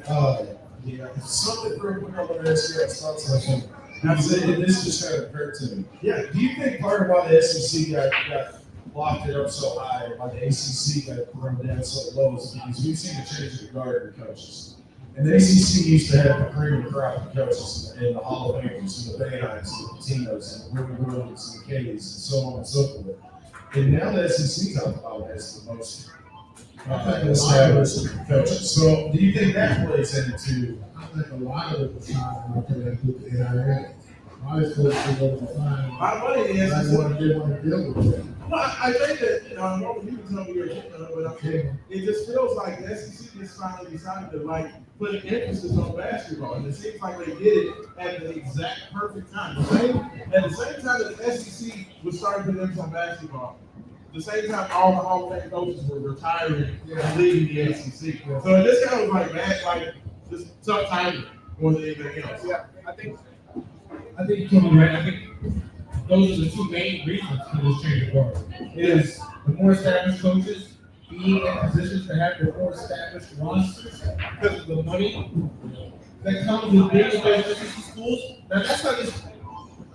Yeah, something real quick I want to ask you guys thoughts on something. I'm saying this just kind of occurred to me. Yeah. Do you think part of why the SEC got locked it up so high, why the ACC got thrown down so low, is because we've seen a change in the guard of the coaches. And the ACC used to have the cream of the crop of coaches and the Hall of Famers and the Bayheims and the Patinos and the Ruby Williams and the Kays and so on and so forth. And now the SEC top about has the most established coaches. So do you think that plays into? I think a lot of it was trying to connect with the NIL. A lot of folks who go to find, My money is. they want to deal with it. Well, I think that, I know you can tell me your opinion, but I'm saying, it just feels like the SEC just finally decided to put an emphasis on basketball. And it seems like they did it at the exact perfect time. At the same time that the SEC was starting to put emphasis on basketball, the same time all the Hall of Fame coaches were retiring and leaving the ACC. So it just kind of was just tough timing more than anything else. Yeah, I think you're totally right. I think those are the two main reasons for this change of guard. Is the more established coaches being in positions to have their more established rosters because of the money that comes with being in those SEC schools. Now that's not just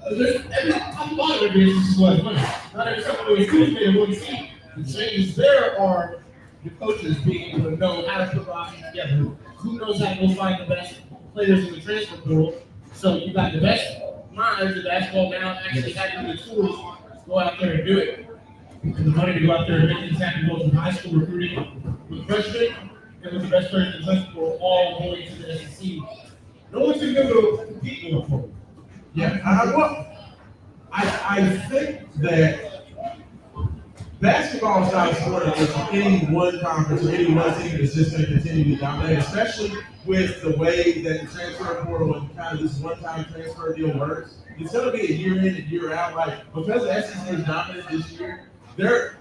a lot of every SEC school has money. Not every some of those schools may have one seat. The changes there are the coaches being able to know how to put rosters together. Who knows how to go find the best players in the transfer portal? So you got the best minds of basketball now actually having the tools to go out there and do it. And the money to go out there and make things happen both in high school recruiting with freshmen and with the best players in the transfer portal all going to the SEC. No one's going to be able to compete going forward. Yeah, I think that basketball is not a sport in which any one conference or any one team is just going to continue to dominate, especially with the way that the transfer portal and kind of this one-time transfer deal works. It's going to be a year in and year out. Because the SEC is dominant this year,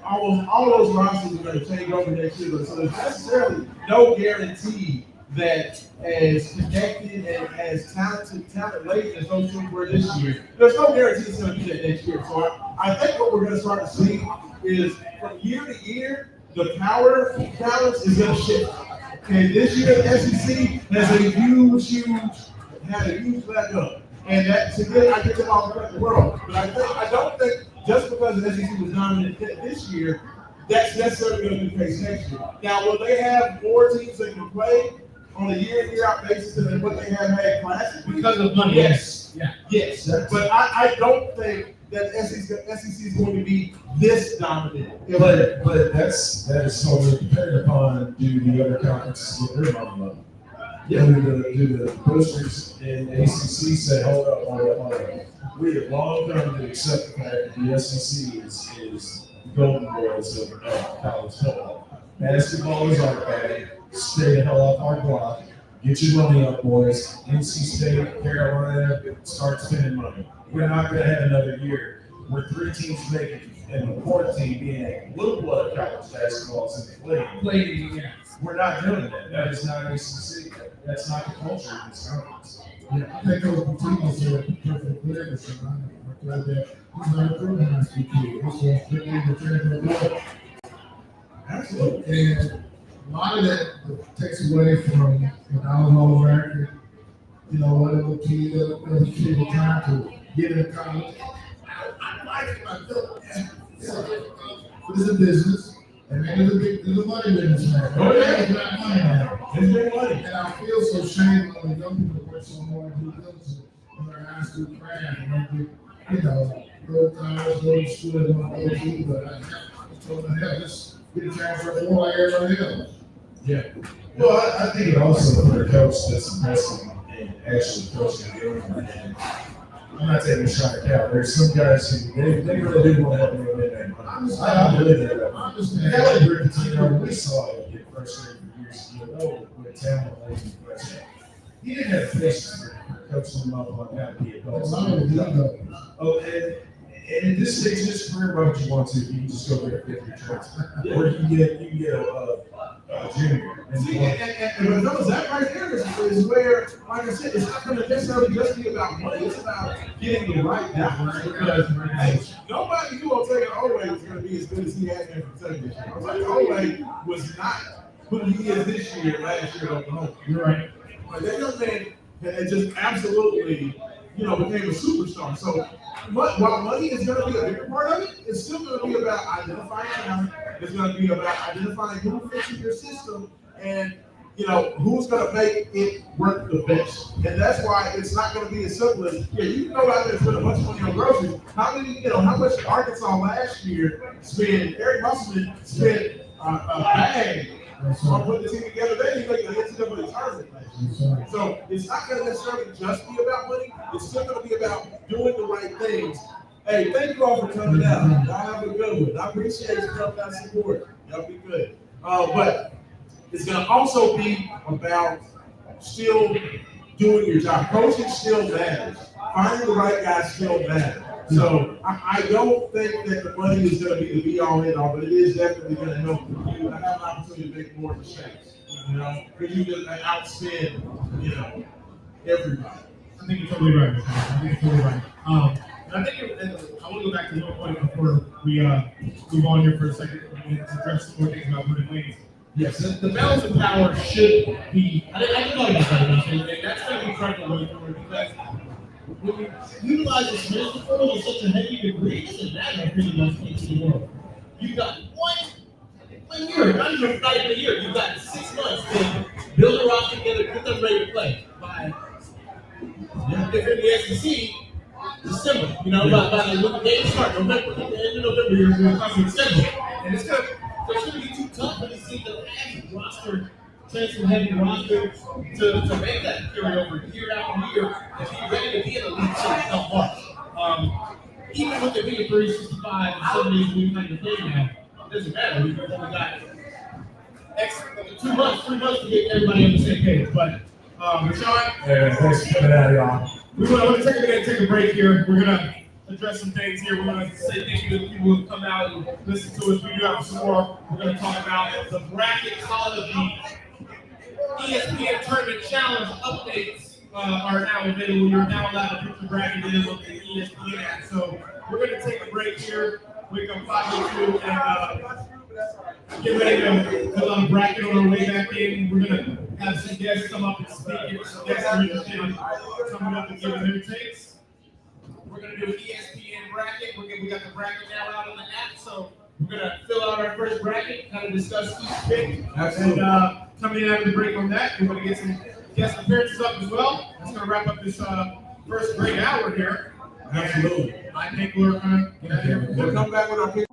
almost all those rosters are going to change over next year. So there's necessarily no guarantee that as connected and as talent laden as those teams were this year, there's no guarantee it's going to be that next year. So I think what we're going to start to see is from year to year, the power balance is going to shift. And this year, the SEC has had a huge leg up. And that, to get, I get them all across the world. But I don't think just because the SEC was dominant this year, that's necessarily going to be the case next year. Now, will they have more teams that can play on a year-in-year-out basis than what they have had classic? Because of money. Yes. Yeah. Yes. But I don't think that SEC is going to be this dominant. But that is totally dependent upon do the other conferences get their money up? Yeah. Do the boosters in the ACC say, hold up. We have long come to accept the fact that the SEC is the golden boys of college football. Basketball is our bag. Stay the hell off our block. Get your money up, boys. NC State, Carolina, start spending money. We're not going to have another year where 3 teams make it, and the 4th team being a blue blood college basketball is in the play. Playing, yeah. We're not doing that. That is not ACC. That's not the culture of this conference. Yeah, I think those teams are perfect players, so I thought that he's not a proven high school kid. This was strictly the transfer. Absolutely. And a lot of that takes away from the Dollar Hall American, you know, whatever kid, was trying to get into college. I like it. I feel it's a business, and man, there's a money business, man. Oh, yeah. It's not money now. It's big money. And I feel so shame when the young people work so hard to do this in their high school craft, and they get, you know, go to college, go to school, they want to go to, but I told them, hell, just get a transfer for all everybody else. Yeah. Well, I think it also for a coach that's investing in actually coaching the game. And I'm not taking a shot at Cal. There's some guys who they really do want to help them win that money. I believe that. I understand. Kelly Griffith, you know, we saw it get frustrated for years. You know, with talent like freshman. He didn't have patience for coaching them up on how to be a A coach. lot of it, Oh, and at this stage in his career, why would you want to? You can just go get a 50 transfer. Or you can get a junior. And See, and what knows that right there is where, like I said, it's not going to necessarily just be about money. It's about getting the right guy. Because hey, nobody who will take an Oway is going to be as good as he has been for Kentucky this year. I'm like, Oway was not who he is this year, last year at Oklahoma. You're right. Like, that young man had just absolutely, you know, became a superstar. So while money is going to be a bigger part of it, it's still going to be about identifying talent. It's going to be about identifying who fits in your system and, you know, who's going to make it work the best. And that's why it's not going to be as simple as, yeah, you can go out there and spend a bunch of money on groceries. How much did Arkansas last year spend, Eric Musselman spent a bag on putting the team together? Then he made the NCAA tournament last year. So it's not going to necessarily just be about money. It's still going to be about doing the right things. Hey, thank you all for coming out. Y'all have a good one. I appreciate you coming out and support. Y'all be good. But it's going to also be about still doing your job. Coaching still matters. Finding the right guy still matters. So I don't think that the money is going to be the be all end all, but it is definitely going to help you have an opportunity to make more mistakes. You know, because you just outspend, you know, everybody. I think you're totally right. I think you're totally right. And I think I want to go back to one point before we move on here for a second and address some more things about Vernon Lanes. Yes. The balance of power should be. I didn't know about that, and that's going to be critical going forward because when you utilize the transfer portal in such a heavy degree, it doesn't matter pretty much into the world. You've got one year, not even a year. You've got 6 months to build a roster together, get them ready to play. By if you're in the SEC, December, you know, by the game start, November, at the end of November, you're coming December. And it's gonna be too tough for these teams that have roster, transfer heavy roster to make that carry over year after year and be ready to be in a league so come March. Even with it being 365 and 7 days a week kind of thing now, it doesn't matter. We've only got 3 months to get everybody on the same page. But Rashawn, Yeah, thanks for coming out, y'all. we're going to take a minute, take a break here. We're going to address some things here. We're going to say thank you to the people who have come out and listen to us. We do have some more. We're going to talk about the bracket column. The ESPN Tournament Challenge updates are now available. You're now allowed to put the bracket in on the ESPN app. So we're going to take a break here. Wake up 5:02 and get ready to fill out a bracket on our way back in. We're going to have some guests come up and speak. If some guests are interested in coming up and giving their takes. We're going to do an ESPN bracket. We got the bracket now out on the app. So we're going to fill out our first bracket, kind of discuss each pick. Absolutely. And coming out of the break on that, we're going to get some guest appearances up as well. That's going to wrap up this first great hour here. Absolutely. I think we're going to get out of here. We'll come back with our pick.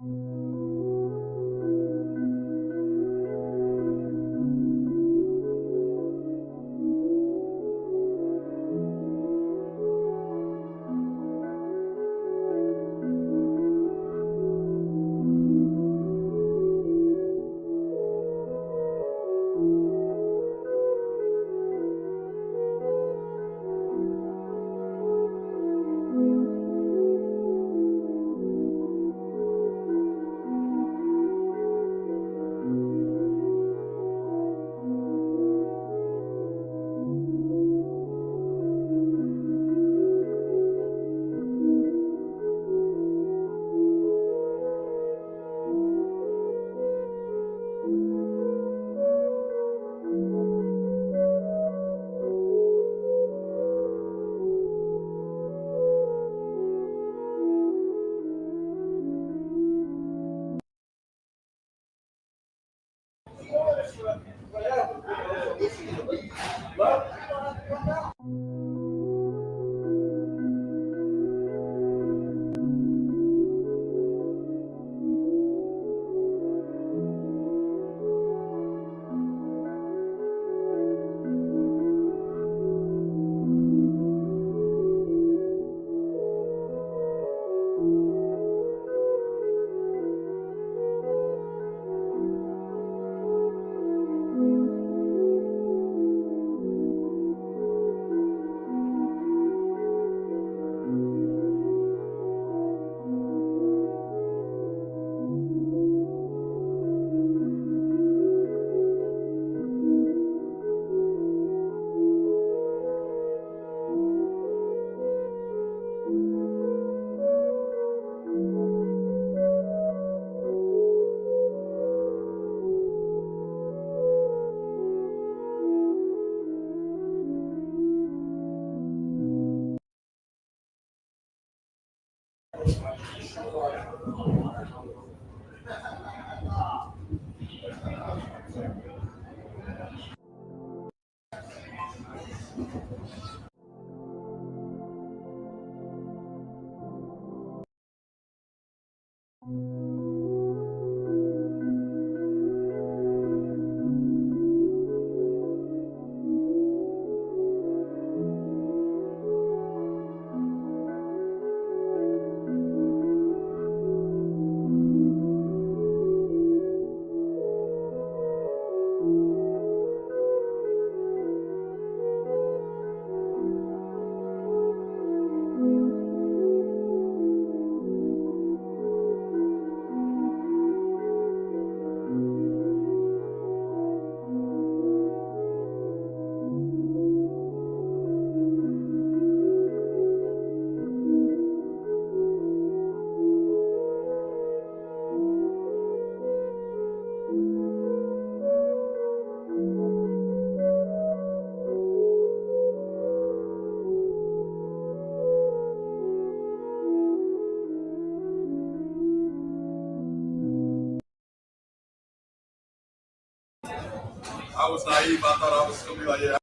I was naive. I thought I was gonna be like, yeah.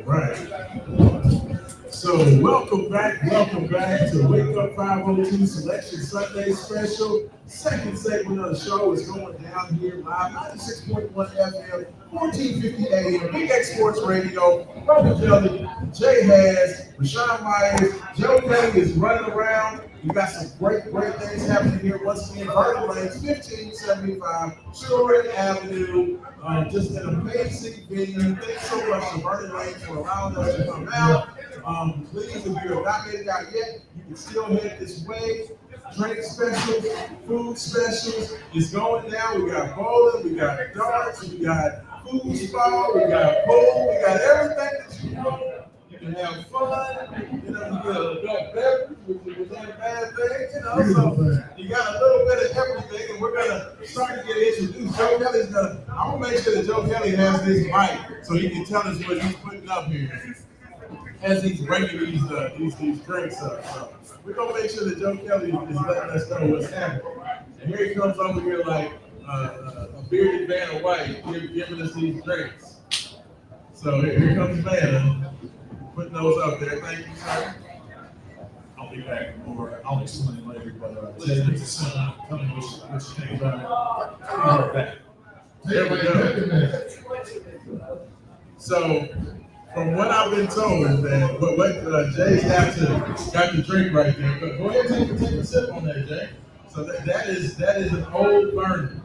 Right. So welcome back to Wake Up 502 Selection Sunday Special. Second segment of the show is going down here live, 96.1 FM, 1450 AM, Big X Sports Radio. Robert Kelly, Jay Has, Rashawn Myers, Joe Kelly is running around. We got some great things happening here. Once again, Vernon Lanes, 1575 Shore Avenue. Just an amazing venue. Thanks so much to Vernon Lanes for allowing us to come out. Please, if you have not made it out yet, you can still head this way. Drink specials, food specials is going down. We got bowling, we got darts, we got food spa, we got pool, we got everything that you want. You can have fun, you know, you get a adult beverage, which ain't a bad thing, you know, so you got a little bit of everything, and we're gonna start to get introduced. Joe Kelly's gonna, I'm gonna make sure that Joe Kelly has this mic so he can tell us what he's putting up here as he's breaking these drinks up. So we're gonna make sure that Joe Kelly is letting us know what's happening. And here he comes over here like a bearded Vanna White giving us these drinks. So here comes Vanna putting those up there. Thank you, sir. I'll be back with more. I'll explain later, but Jay, this is something. Tell me what you think about it. I'll be right back. There we go. So, from what I've been told, that what Jay's got the drink right there. But go ahead and take a sip on that, Jay. So that is an old Vernon.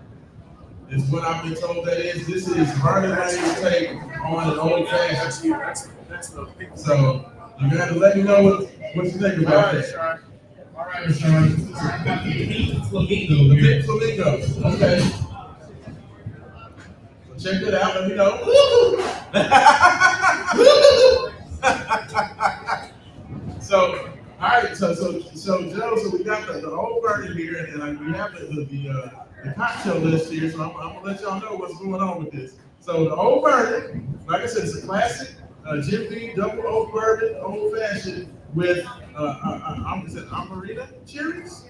Is what I've been told that is. This is Vernon Lane's take on an old fashioned. So you got to let me know what you think about that. All right, Sean. Got the pink flamingo The here. pink flamingo. Okay. So check that out. Let me know. So, all right. So Joe. So we got the old Vernon here, and we have the cocktail list here. So I'm gonna let y'all know what's going on with this. So the old Vernon, like I said, it's a classic Jim Beam double oak bourbon, old fashioned with Amarena cherries.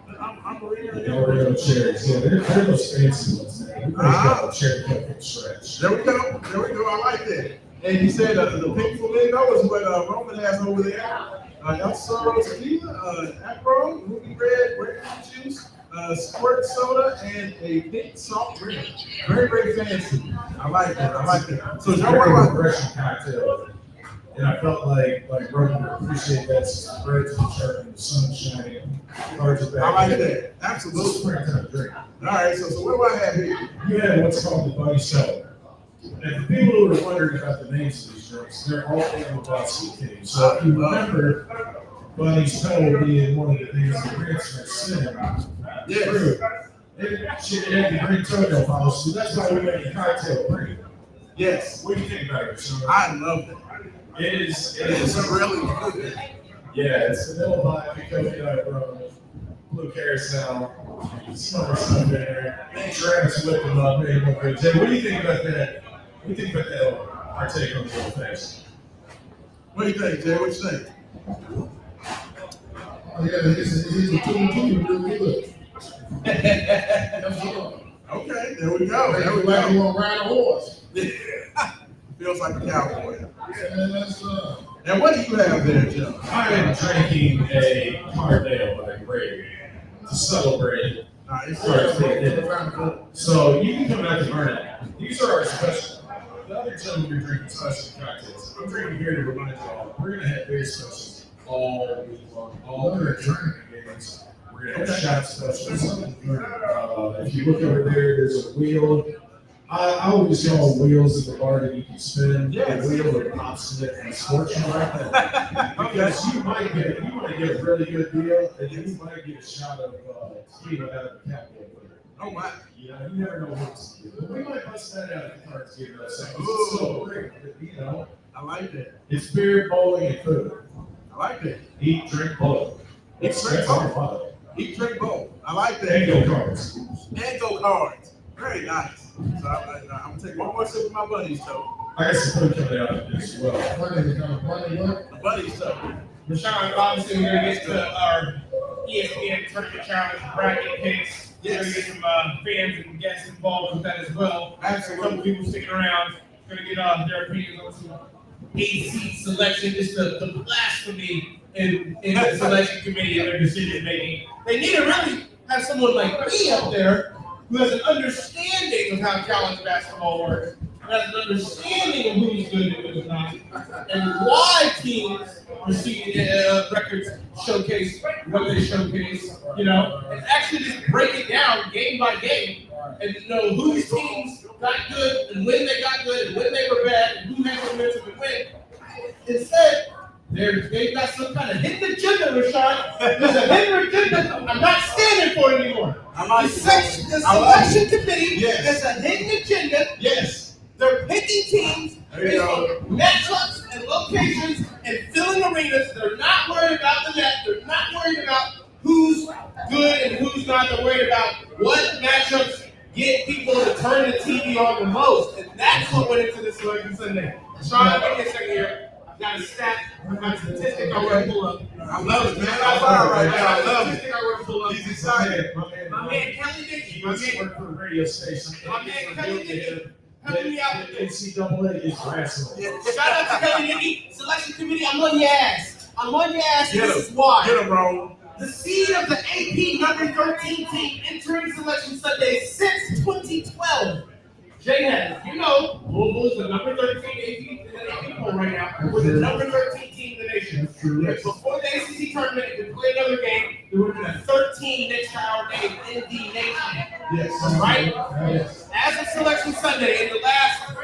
Amarena. Oreo cherries. Yeah, they're those fancy ones, man. We got cherry coke from scratch. There we go. I like that. And you said the pink flamingo is what Roman has over there. El Zorro tequila, Acro, ruby red, grapefruit juice, squirt soda, and a pink salt drink. Very fancy. I like that. So Joe, what about refreshing cocktail? And I felt like Roman would appreciate that since the birds are chirping, the sun's shining, birds are back. I like that. It's a Absolutely. springtime drink. All right. So what do I have here? You have what's called the Buddy Show. And for people who are wondering about the names of these drinks, they're all in the Boston King. So if you remember Buddy's Toe being one of the things that Prince had said, Yes. She had the green toenail polish, so that's why we made the cocktail green. Yes. What do you think about it, Sean? I love it. It is really good. Yeah, it's vanilla vodka, coconut rum, blue carousel, some other stuff in there. Travis whipped them up, made them look good. Jay, what do you think about that? What do you think about that? Our take on the old fashioned. What do you think, Jay? What you think? Oh, yeah, it's a 2-2, really good. Okay, there we go. Like There we you go. want to ride a horse. Feels like a cowboy. And that's And what do you have there, Joe? I am drinking a Cardale by Greg to celebrate. Nice. So you can come out to Vernon. These are our special. The other time you're drinking special cocktails. I'm drinking here to remind you all, we're going to have beer specials all week long, all during drinking games. We're going to have shot specials. If you look over there, there's a wheel. I always call wheels at the bar that you can spin. Yes. The wheel of obstinate and misfortune like that. Because you might get a really good deal, and then you might get a shot of tequila out of the cap. Oh, wow. Yeah, you never know what's good. We might bust that out if the cards give us something. It's so great, you know. I like that. It's beer, bowling, and food. I like that. Eat, drink, bowl. Eat, drink, That's our father. Eat, drink, bowl. I like that. And go cards. And go cards. Very nice. So I'm going to take one more sip of my buddy's toe. I got some food coming out of this as well. A buddy's toe. Rashawn, obviously, we're going to get to our ESPN Tournament Challenge bracket picks. We're going to get some fans and guests involved with that as well. Absolutely. Some people sticking around, going to get their opinions on some 8-seed selection, just the blasphemy in the selection committee and their decision making. They need to really have someone like me up there who has an understanding of how college basketball works, who has an understanding of who's good and who's not, and why teams receiving records showcase what they showcase, and actually just break it down game by game and know whose teams got good and when they got good and when they were bad and who had momentum to win. Instead, they've got some kind of hidden agenda, Rashad. There's a hidden agenda I'm not standing for anymore. The selection committee has a hidden agenda. Yes. They're picking teams based on matchups and locations and filling arenas. They're not worried about the net. They're not worried about who's good and who's not. They're worried about what matchups get people to turn the TV on the most. And that's what went into this selection Sunday. Sean, give me a second here. I've got a stat, I've got a statistic I want to pull up. I love it, man. I'm fire right now. I love it. Statistic I want to pull up. He's excited. My man Kelly Dickey. He must work for a radio station. My man Kelly Dickey. Helping me out. NCAA is wrestling. Shout out to Kelly Dickey. Selection committee, I'm on your ass. I'm on your ass, and Get this him. is why. Get him, bro. The seed of the AP number 13 team entering Selection Sunday since 2012. Jay has, Louisville is the number 13 AP poll right now. We're the number 13 team in the nation. Before the ACC tournament, if we play another game, there would have been a 13 next to our name in the nation. Yes. Right? Yes. As of Selection Sunday, in the last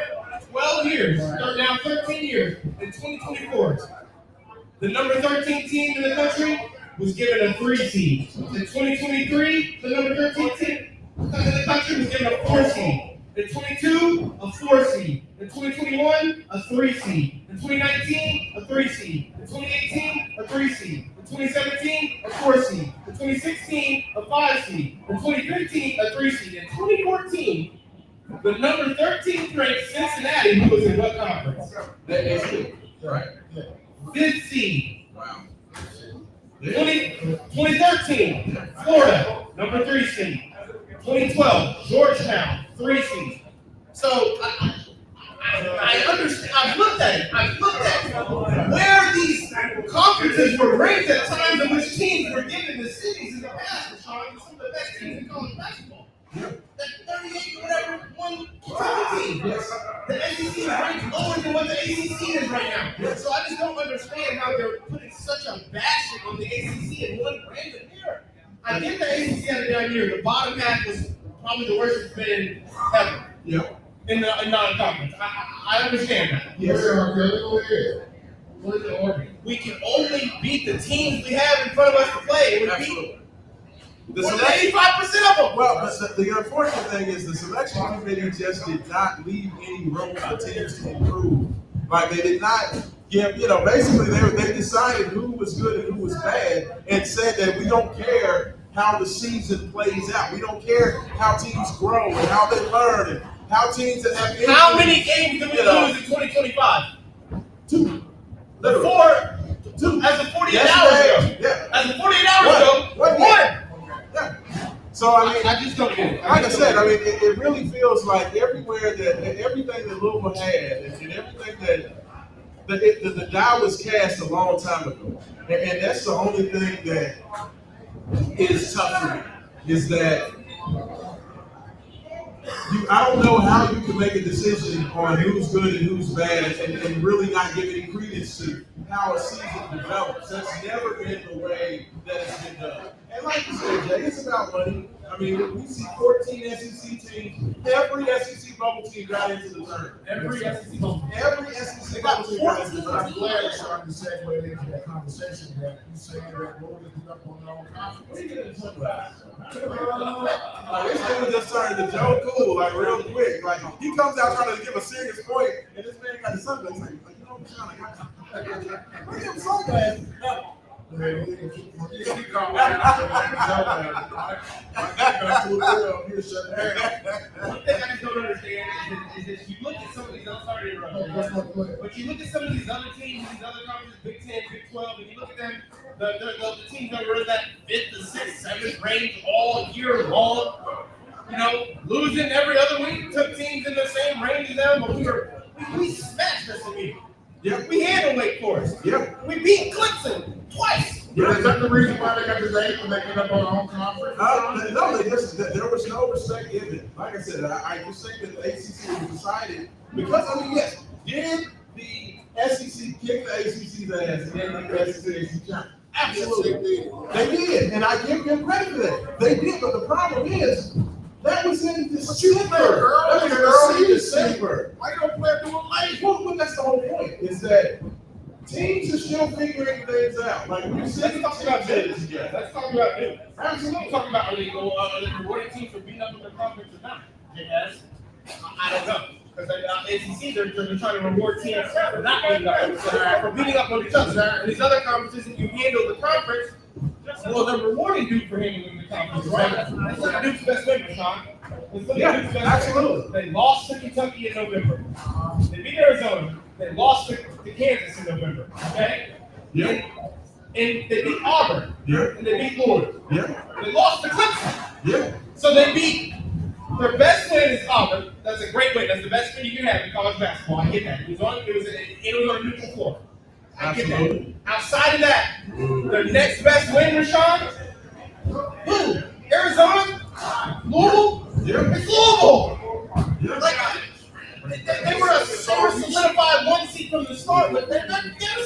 12 years, now 13 years, in 2024, the number 13 team in the country was given a 3 seed. In 2023, the number 13 team in the country was given a 4 seed. In 22, a 4 seed. In 2021, a 3 seed. In 2019, a 3 seed. In 2018, a 3 seed. In 2017, a 4 seed. In 2016, a 5 seed. In 2015, a 3 seed. In 2014, the number 13th ranked Cincinnati, who was in what conference? That is it. Right. 5th seed. Wow. 2013, Florida, number 3 seed. 2012, Georgetown, 3 seed. So I understand. I've looked at it. Where these conferences were ranked at times in which teams were given the cities in the past. Sean, some of the best teams in college basketball. That 38 whatever one team. The SEC is ranked lower than what the ACC is right now. So I just don't understand how they're putting such a bashing on the ACC in one random year. I get the ACC had a down year. The bottom half was probably the worst it's been ever. Yep. In non-conference. I understand that. Yes. Go ahead. We can only beat the teams we have in front of us to play. And we beat The more than selection, 85% of them. well, the unfortunate thing is the selection committee just did not leave any room for teams to improve. Like they did not give, basically they decided who was good and who was bad and said that we don't care how the season plays out. We don't care how teams grow and how they learn and how teams that have injuries. How many games did we lose in 2025? 2. Before, Two. as of 48 Yesterday, hours ago. yeah. As of 48 hours ago, One. Yeah. So I mean, I just don't get it. like I said, I mean, it really feels like everywhere everything that Louisville had and everything that the die was cast a long time ago, and that's the only thing that is tough for me is that I don't know how you can make a decision on who's good and who's bad and really not give any credence to how a season develops. That's never been the way that it's been done. And like you said, Jay, it's about money. I mean, we see 14 SEC teams. Every SEC bubble team got into the tournament. Every SEC bubble. Every SEC bubble team got into the I'm tournament. glad it's starting to segue into that conversation that you saying that Louisville is up on their own conference. What are you getting talk about? Like, this nigga just turned to Joe Cool, like, real quick. Like, he comes out trying to give a serious point, and this man got his sunglasses. Like, I'm trying to look at him sunglasses. One thing I just don't understand is that you look at some of these but you look at some of these other teams, these other conferences, Big 10, Big 12, and you look at them, the teams that were in that 5th to 6th, 7th range all year long, losing every other week, took teams in the same range as them, but we smashed SMU. Yep. We handled Wake Forest. Yep. We beat Clemson twice. Is that the reason why they got this 8 when they get up on their own conference? No, there was no respect given. Like I said, I just think that the ACC was decided because, I mean, yes, did the SEC kick the ACC's ass in the SEC champ? Absolutely. They did, and I give them credit for that. They did, but the problem is, that was in December. That was early December. Why you don't play doing late? Well, that's the whole point, is that teams are still figuring things out. Like, we said, Let's talk about this. together. Let's talk about this. Absolutely. I'm talking about are they rewarding teams for beating up on their conference or not? Yes. I don't know. Because ACC, they're trying to reward teams for not beating up on each other, for beating up on each other. And these other conferences, if you handle the conference, well, they're rewarding Duke for handling the conference, right? That's not Duke's best win, Sean. Yeah, absolutely. They lost to Kentucky in November. They beat Arizona. They lost to Kansas in November. Okay? Yeah, And they beat Auburn. yeah, And they beat Louisville. yeah, They lost to Clemson. yeah. So they beat. Their best win is Auburn. That's a great win. That's the best win you can have in college basketball. I get that. It was on a neutral floor. I get that. Absolutely. Outside of that, their next best win, Rashawn, who? Arizona? Louisville? Yeah. It's Louisville. Yeah. Like, they were a solidified one seed from the start, but their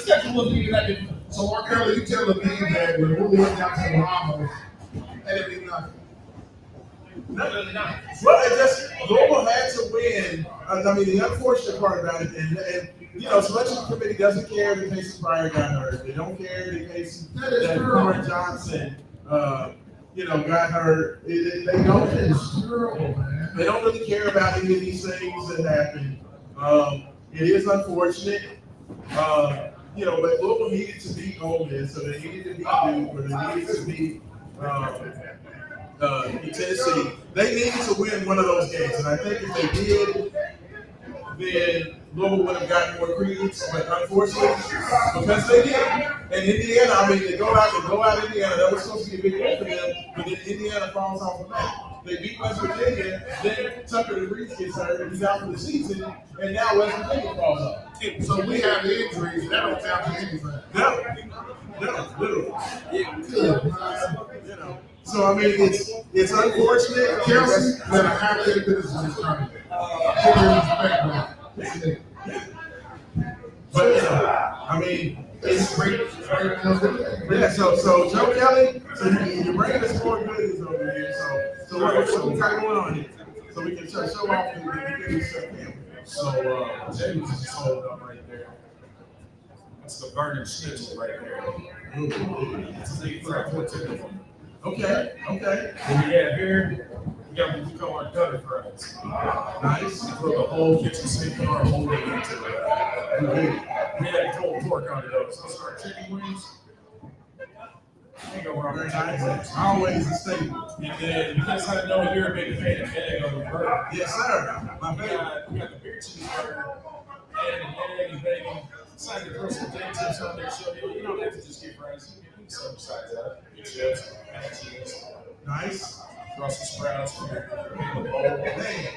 schedule wasn't even that different. So R. Kelly, you telling me that when we went down to the Bahamas, they didn't do nothing. Not really not. Well, it just Louisville had to win. I mean, the unfortunate part about it, and you know, selection committee doesn't care if Casey Pryor got hurt. They don't care if Casey Warren Johnson, you know, got hurt. They don't. They don't really care about any of these things that happen. It is unfortunate. You know, but Louisville needed to beat Ole Miss, so they needed to beat Duke, or they needed to beat Tennessee. They needed to win one of those games, and I think if they did, then Louisville would have gotten more credence. But unfortunately, because they did, and Indiana, I mean, they go out Indiana. That was supposed to be a big win for them, but then Indiana falls off the map. They beat West Virginia, then Tucker DeVries gets hurt, and he's out for the season, and now West Virginia falls off. So we have injuries, and that don't count to anything. No, literally. Good. You know. So I mean, it's unfortunate. Kelsey had a half-day business in this tournament. Give her respect, man. But you know, I mean, It's great. yeah. So Joe Kelly, so you're bringing us more goodies over here. So what we got going on here? So we can show off the goodies stuff here. So James is holding up right there. That's the burning schnitzel right there. It's a fried tortilla. Okay. Then we have here, we got what we call our gutter fries. Nice. We put the whole kitchen sink and our whole thing into it. We had cold pork on it though. So it's our chicken wings. Ain't go wrong Very with nice. Always a staple. And then you guys had to know you're a big fan of egg on the burger. Yes, sir. My favorite. We got the beer cheeseburger and an egg and bacon. Decided to throw some potatoes on there, so you don't have to just get fries. You can some besides that. Get chips, mac and cheese, Nice. throw some sprouts in the bowl. Hey.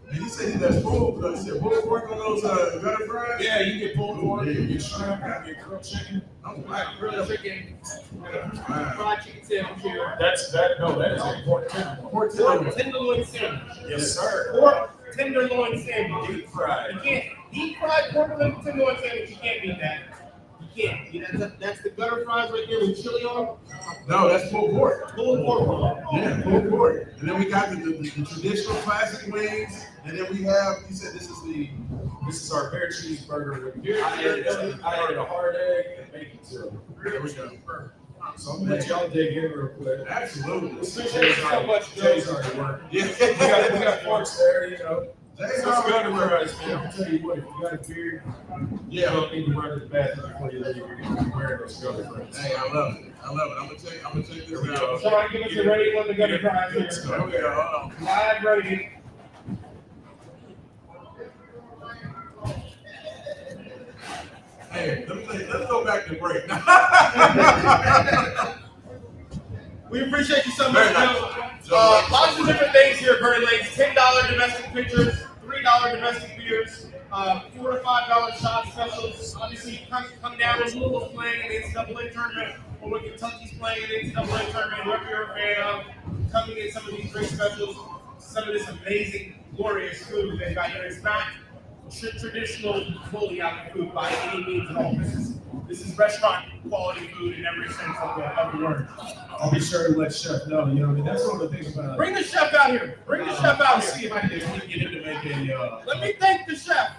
And he said he does pulled. He said pulled pork on those gutter fries. Yeah, you get pulled pork, you get shrimp, you get grilled chicken. Oh, wow. Grilled chicken, Wow. fried chicken sandwich here. That is a pork tenderloin. Pork Pork tenderloin. tenderloin sandwich. Yes, sir. Pork tenderloin sandwich. Deep fried. You can't deep fried pork tenderloin sandwich. You can't beat that. You can't. You know, that's the gutter fries right there with chili on them. No, that's pulled pork. Pulled pork roll. Yeah, pulled pork. And then we got the traditional classic wings. And then we have, you said this is our beer cheeseburger with beer. I added a hard egg and bacon to it. There we go. So I'm gonna let y'all dig in real quick. Absolutely. Appreciate you so much, Joe. Jay's already working. Yeah. We got forks there, you know. That's It's all good right. fries, man. I'm tell you what, if you got a beard, you don't need to run to the bathroom before you leave. You're gonna be wearing those gutter fries. Hey, I love it. I'm gonna check Here we this go. out. Sean, give us a ready one to gutter fries here. There we go. Hold on. Live ready. Hey, let's go back to break. We appreciate you so much, Very nice. Joe. Lots of different things here at Burning Lanes. $10 domestic pictures, $3 domestic beers. $4 to $5 shot specials. Obviously, come down when Louisville's playing in the NCAA tournament, or when Kentucky's playing in the NCAA tournament, whoever you're a fan of, come and get some of these great specials, some of this amazing, glorious food that they got here. It's not traditional bully out food by any means at all. This is restaurant quality food in every sense of the word. I'll be sure to let Chef know. You know, I mean, that's one of the things about. Bring the chef out here. Bring the chef out I'll here. see if I can get him to make a. Let me thank the chef.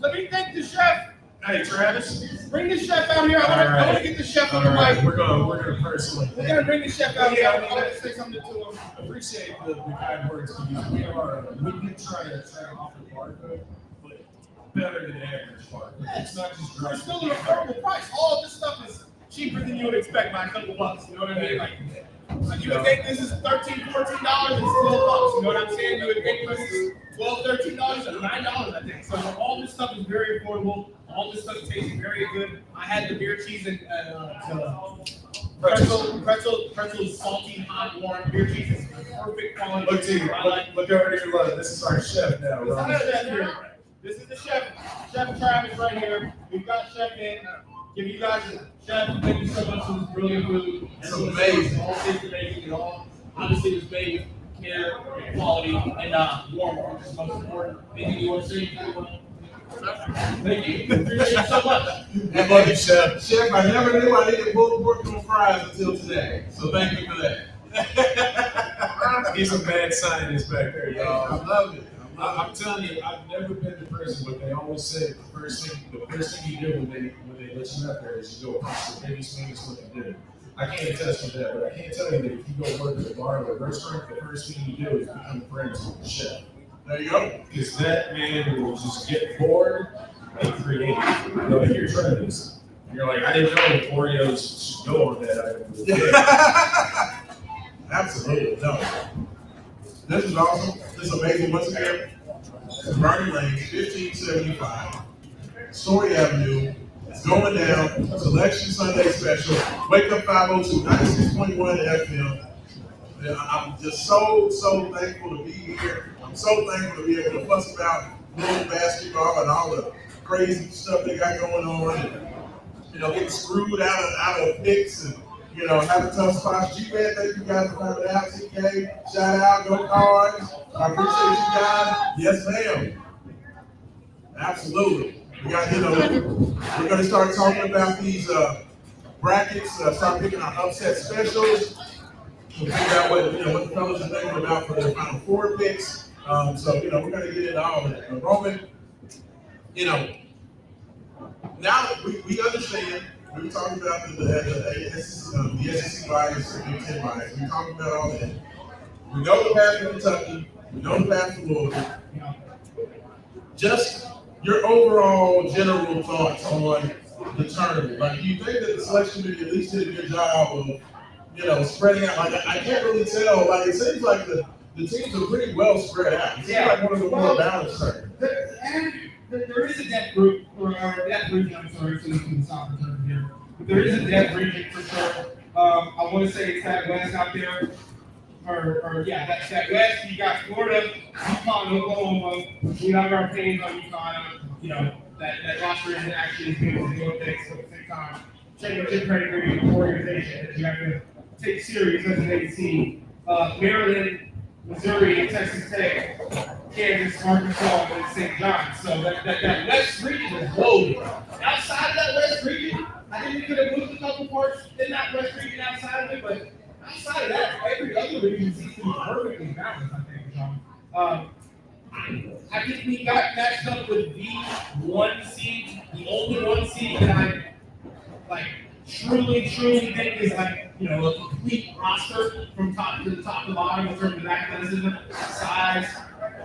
Let me thank the chef. Hey, Travis. Bring the chef out here. I want to get the chef on the mic. We're gonna personally. We're gonna bring the chef out here. I want to say something to him. I appreciate the kind words to use. We did try to offer bar food, but better than average bar food. It's not just dry. It's still an affordable price. All of this stuff is cheaper than you would expect by a couple bucks. You know what I mean? Like you would think this is $13, $14, it's $12. You know what I'm saying? You would think this is $12, $13, or $9, I think. So all this stuff is very affordable. All this stuff tastes very good. I had the beer cheese and pretzel, salty, hot, warm. Beer cheese is perfect quality. Look to you. Look over to your left. This is our chef now, It's not Ron. that here. This is the chef, Chef Travis right here. We've got Chef in. Give you guys, Chef, thank you so much for this brilliant food. It's amazing. All tastes amazing and all. Obviously, it was made with care, and quality, and warm, which is most important. Anything you want to say? Thank you. Appreciate you so much. I love you, Chef. Chef, I never knew I needed pulled pork and fries until today. So thank you for that. He's a mad scientist back there, I y'all. love it. I'm telling you, I've never been to prison, but they always say the first thing you do when they let you out there is you go across the biggest thing is what you do. I can't attest to that, but I can tell you that if you go work at a bar or a restaurant, the first thing you do is become friends with the chef. There you go. Because that man will just get bored and creative. You know, if you're trying this, and you're like, I didn't know Oreos should go on that item. Absolutely. No. This is awesome. This is amazing. Once again, Burning Lane, 1575, Story Avenue. It's going down. Selection Sunday special. Wake Up 502, 96.1 FM. And I'm just so thankful to be here. I'm so thankful to be able to fuss about little basketball and all the crazy stuff they got going on. And, you know, getting screwed out of picks and, you know, having tough spots. G-Man, thank you guys for coming out. TK, shout out, go Cards. I appreciate you guys. Yes, ma'am. Absolutely. We got, you know, we're going to start talking about these brackets, start picking our upset specials. We'll figure out what the fellas are thinking about for their Final Four picks. So, you know, we're going to get into all of it. But Roman, you know, now that we understand, we were talking about the SEC bias, the Big Ten bias. We talking about all that. We know the path to Kentucky. We know the path to Louisville. Just your overall general thoughts on the tournament. Like, do you think that the selection committee at least did a good job of, you know, spreading out? Like, I can't really tell. Like, it seems like the teams are pretty well spread out. It seems like one of the more balanced tournaments. There is a depth group, or depth region, I'm sorry, so you can stop the term here. But there is a depth region for sure. I want to say it's that West out there. That's that West. You got Florida, UConn, Oklahoma. We have our opinions on UConn. You know, that roster is actually as good as the North Texas at the same time. Championship pedigree organization that you have to take serious as an ACC. Maryland, Missouri, and Texas Tech, Kansas, Arkansas, and St. John's. So that West region is loaded. Outside of that West region, I think we could have moved a couple parts in that West region outside of it, but outside of that, every other region seems to be perfectly balanced, I think, John. I think we got matched up with the one seed, the only one seed that I truly think is a complete roster from top to bottom in terms of athleticism, size,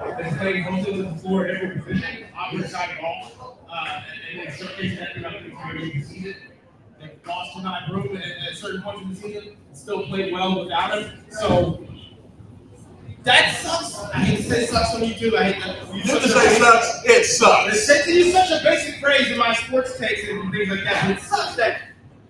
that's playing mostly with the floor at every position, obviously side of all, and then showcasing that throughout the entire season. They lost to Matt Broom at certain points in the season, still played well without him. So that sucks. I hate to say it sucks when you do. I hate that. You have to say sucks. It sucks. To use such a basic phrase in my sports takes and things like that, but it sucks that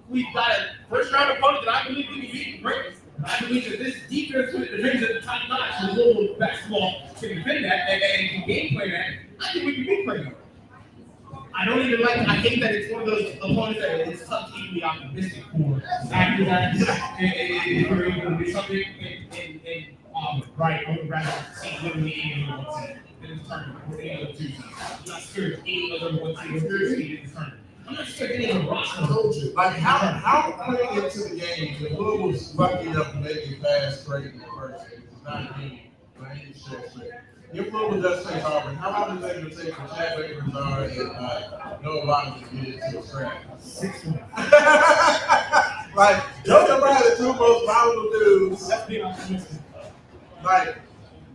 we've got a first round opponent that I believe can be beaten great. I believe that this defense with the defense at the top notch with Louisville basketball can defend that and can game play that. I think we can game play that. I don't even like. I hate that it's one of those opponents that it's tough to even be optimistic for. After that, if you're able to do something right, I would rather see literally any other one team in this tournament or any other two teams. I'm not scared of any other one team or two teams in this tournament. I'm not scared of any other roster. I told you. Like how playing into the game, the Blue was lucky enough to make it past straight in the first game. It's not me by any stretch. If Blue does take Auburn, how long is it going to take for Chad Baker and Noah Watkins to get into a scrap? 6 months. Like, those are probably the two most volatile dudes. Let's be optimistic. Like,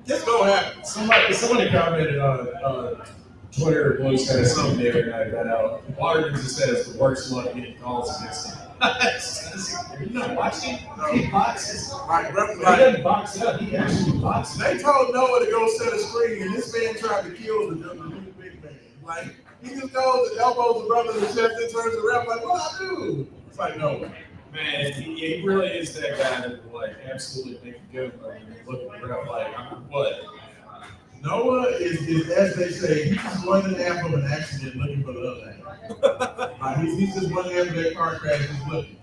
it's gonna happen. Somebody commented on Twitter, Blues had something the other night about Waterman just says the worst luck getting calls against him. You not watching? He boxes. Like, He doesn't box it up. He actually boxes. they told Noah to go set a screen, and this man tried to kill the new big man. Like, he just goes and elbows the brother in the chest and turns around like, what I do? It's like, no. Man, he really is that guy that like absolutely make a good one and look at the ref like, what? Noah is, as they say, he's just 1.5 of an accident looking for the other half. Like, he's just 1.5 of that car crash just looking.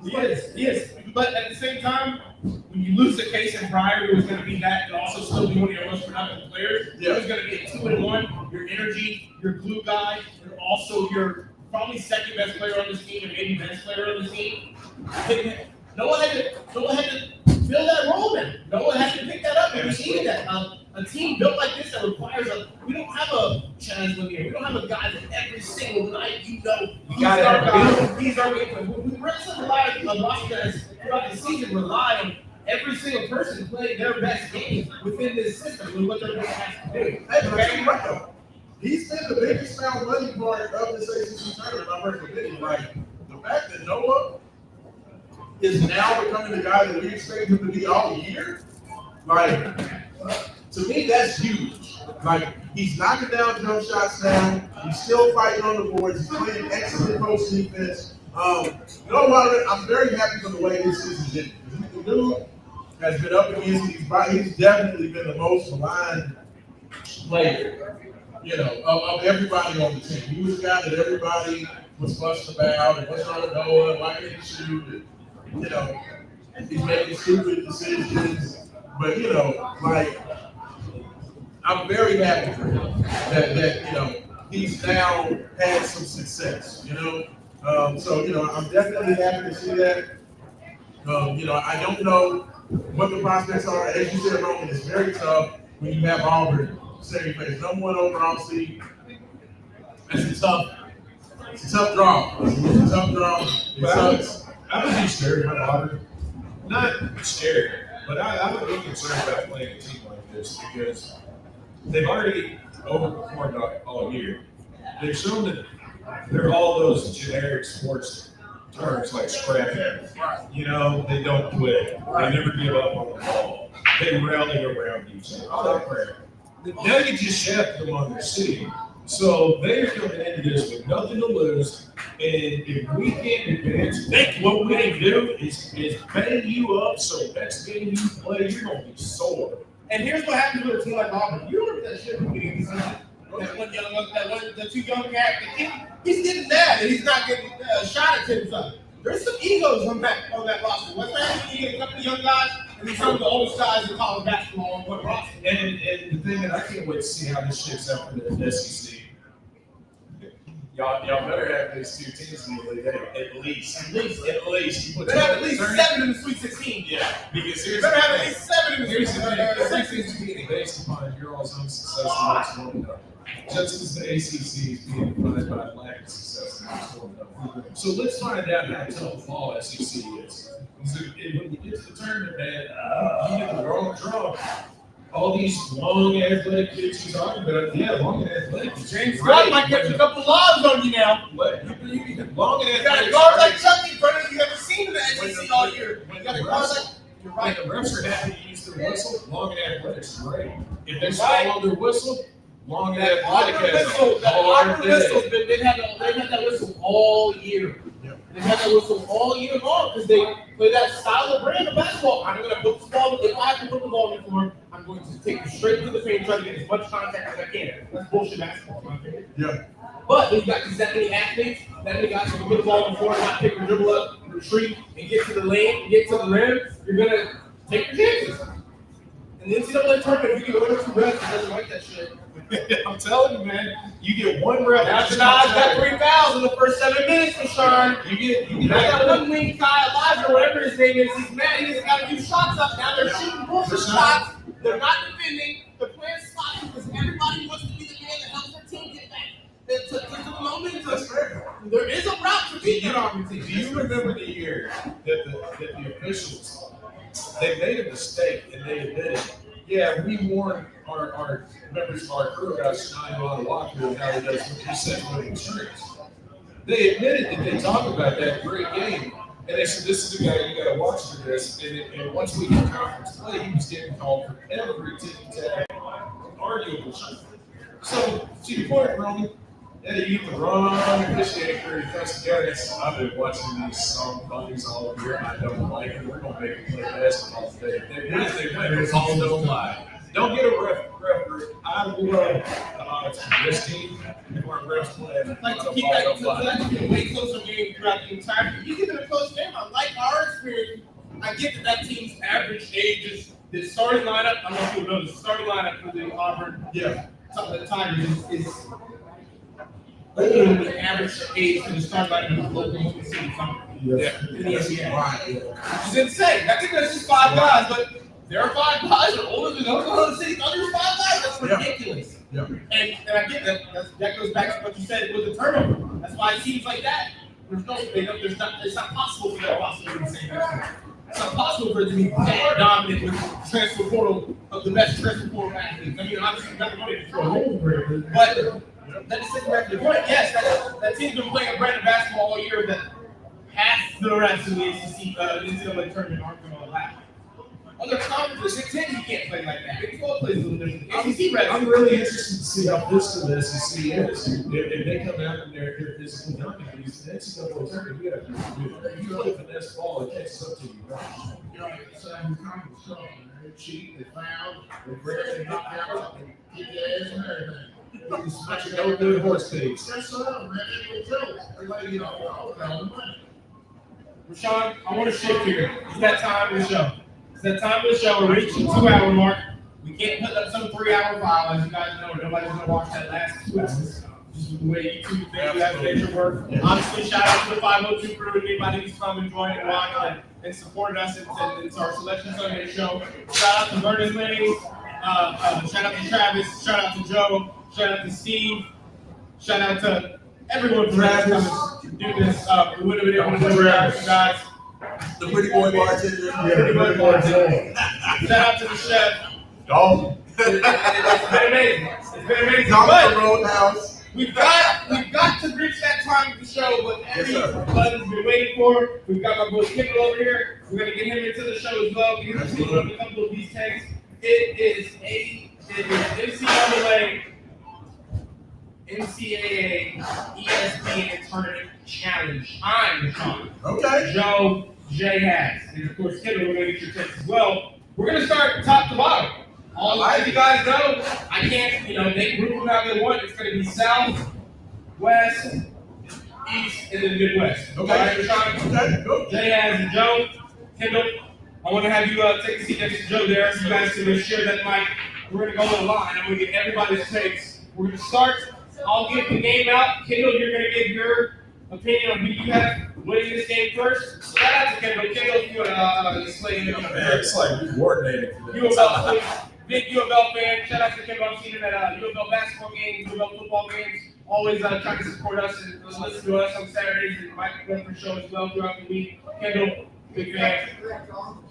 Yes. But at the same time, when you lose the case in Pryor, it was going to be that and also still be one of your most productive players. Yeah. It was going to be a 2-1, your energy, your glue guy, and also your probably second best player on this team and maybe best player on the team. Noah had to fill that role in. Noah had to pick that up, and we needed that. A team built like this that requires we don't have a Chaz Lanier. We don't have a guy that every single night he's our guy. He's our guy. We wrestle a lot of rosters throughout the season rely on every single person playing their best game within this system and what they're going to have to do. Hey, but you're right, though. He's been the biggest found money part of this ACC tournament, my personal opinion. Like, the fact that Noah is now becoming the guy that we expect him to be all year, like, to me, that's huge. Like, he's knocking down jump shots now. He's still fighting on the boards. He's playing excellent post defense. You know what? I'm very happy for the way this season's ended. The dude has been up against he's definitely been the most maligned player, of everybody on the team. He was the guy that everybody was fussed about. And what's wrong with Noah? Why can't he shoot? And, he's making stupid decisions. But, like, I'm very happy for him that he's now had some success, So, I'm definitely happy to see that. I don't know what the prospects are. As you said, Roman, it's very tough when you have Auburn second place, number 1 overall seed. It's a tough draw. It's a tough draw. It sucks. I would be scared about Auburn. Not scared, but I would be concerned about playing a team like this because they've already overperformed all year. They've shown that they're all those generic sports terms like scrapping. They don't quit. They never give up on the ball. They rally around each other. All that crap. Now you just shafted them on their city. So they're coming into this with nothing to lose. And if we can't advance, what we can do is bang you up so next game you play, you're going to be sore. And here's what happens with a team like Auburn. You remember that shit from the beginning of the season? The two young cats, he's getting mad and he's not getting a shot at himself. There's some egos on that roster. What's happening when you get a couple of young guys and then some of the oldest guys in college basketball on one roster? And the thing that I can't wait to see how this shakes out for the SEC. Y'all better have these two teams in the league at least. You put Better have at least 7 in the Sweet 16. Yeah, because You better have at least 7 in the Sweet 16. based upon your all's own success in next warming up. Just as the ACC is being defined by lack of success in next warming up. So let's find out how tough all SEC is. When you get to the tournament, man, you get the wrong draw. All these long athletic kids you're talking about, long and athletic. James Scott might catch a couple lobs on you now. What? Long and You got a athletic. guard like Chucky, brother. You haven't seen in the SEC all year. You got a guard like. You're Right, right. the refs are happy to use their whistle. Long and athletics, great. If they stall on their whistle, long and athletic has That a Auburn hard whistle's day. been, they've had that whistle all year. They've had that whistle all year long because they play that style of brand of basketball. I'm going to put the ball, if I have to put the ball in for him, I'm going to take it straight to the paint, try to get as much contact as I can. That's bullshit basketball, in my opinion. Yeah. But when you got these that many athletes, that many guys who can put the ball on the floor, not pick and dribble up, retreat, and get to the lane, get to the rim, you're gonna take your chances. And the NCAA tournament, if you get one or two reps, it doesn't like that shit. I'm telling you, man, you get one rep. Now Janaj got 3 fouls in the first 7 minutes for Sean. You get I got one wing guy, Elijah, or whatever his name is. He's mad. He just got a few shots up. Now they're shooting bullshit shots. They're not defending. They're playing sloppy because everybody wants to be the man that helps their team get back. To the moment, That's fair. there is a route to beat that on your team. Do you remember the year that the officials they made a mistake and they admitted, yeah, we warned our members of our crew about Schneider on the locker room how he does with insurance. They admitted that they talked about that great game, and they said this is the guy you got to watch for this. And once we get conference play, he was getting called for every ticky tack, arguable shit. So to your point, Roman. Yeah, you get the wrong officiating for your best guys. I've been watching these song bunnies all year. I don't like it. We're gonna make them play basketball today. If they win, they win. It's all don't lie. Don't get a referee. I love it's this team. If our refs playing, I'd like to keep that way closer game throughout the entire game. You get in a close game. I like our experience. I get that team's average age is the starting lineup. I don't know if you know the starting lineup for the Auburn. Yeah. The Tigers is older than the average age for the starting lineup of the local you can see in the NBA. Right. Which is insane. I think that's just 5 guys, but there are 5 guys that are older than Oklahoma City's under 5 guys. That's ridiculous. Yeah. And I get that. That goes back to what you said with the turnover. That's why it seems like that. It's not possible for that roster to be the same. It's not possible for it to be that dominant with transfer portal of the best transfer portal athletes. I mean, obviously, never going to Detroit. But that just takes back to the point. Yes, that team's been playing a brand of basketball all year that half the rest of the NCAA tournament aren't going to allow. Other conferences, Big 10, you can't play like that. Big 12 plays a little different. I'm really interested to see how physical the SEC is. If they come out and they're physically dominant, the NCAA tournament, you got to do it. If you play finesse ball, it catches up to you. You know, it's conference stuff, man. They cheat, they foul, they break, they knock out, they kick their ass and everything. It's Like a no good horse pigs. That's up, man. They go tell us. Everybody, you know, all the money. Rashawn, I want to shift here. It's that time of the show. It's that time of the show. We're reaching the 2-hour mark. We can't put up some 3-hour file, as you guys know. Nobody's going to watch that last 2 hours. Just with the way YouTube thinks that nature work. Obviously, shout out to the 502 crew and anybody who's come and joined and watched and supported us. It's our Selection Sunday show. Shout out to Vernon Lane. Shout out to Travis. Shout out to Joe. Shout out to Steve. Shout out to everyone for do this. We would have been able to do it without you guys. The pretty boy bartender. Pretty boy bartender. Shout out to the chef. Dog. It's been amazing. It's been amazing. Dog But Roadhouse. we've got to reach that time of the show, but everybody's been waiting for. We've got my boy Kendall over here. We're gonna get him into the show as well. Get him to put up a couple of these tanks. It is NCAA ESPN Tournament Challenge. I'm Sean. Okay. Joe, Jay has. And of course, Kendall, we're going to get your tips as well. We're going to start top to bottom. As you guys know, I can't, they group them how they want. It's going to be South, West, East, and then Midwest. Okay. All right, Rashawn? Okay. Go. Jay has and Joe, Kendall. I want to have you take a seat next to Joe there. So you guys can share that mic. We're going to go on the line. I'm going to get everybody's takes. We're going to start. I'll give the game out. Kendall, you're going to give your opinion on who you have winning this game first. Shout out to Kendall. Kendall, if you want to explain it. It's like we coordinated for U of L, big U of L fan. Shout out to Kendall. I've seen him at U of L basketball games, U of L football games. Always trying to support us and listen to us on Saturdays and Mike Redford show as well throughout the week. Kendall, big fan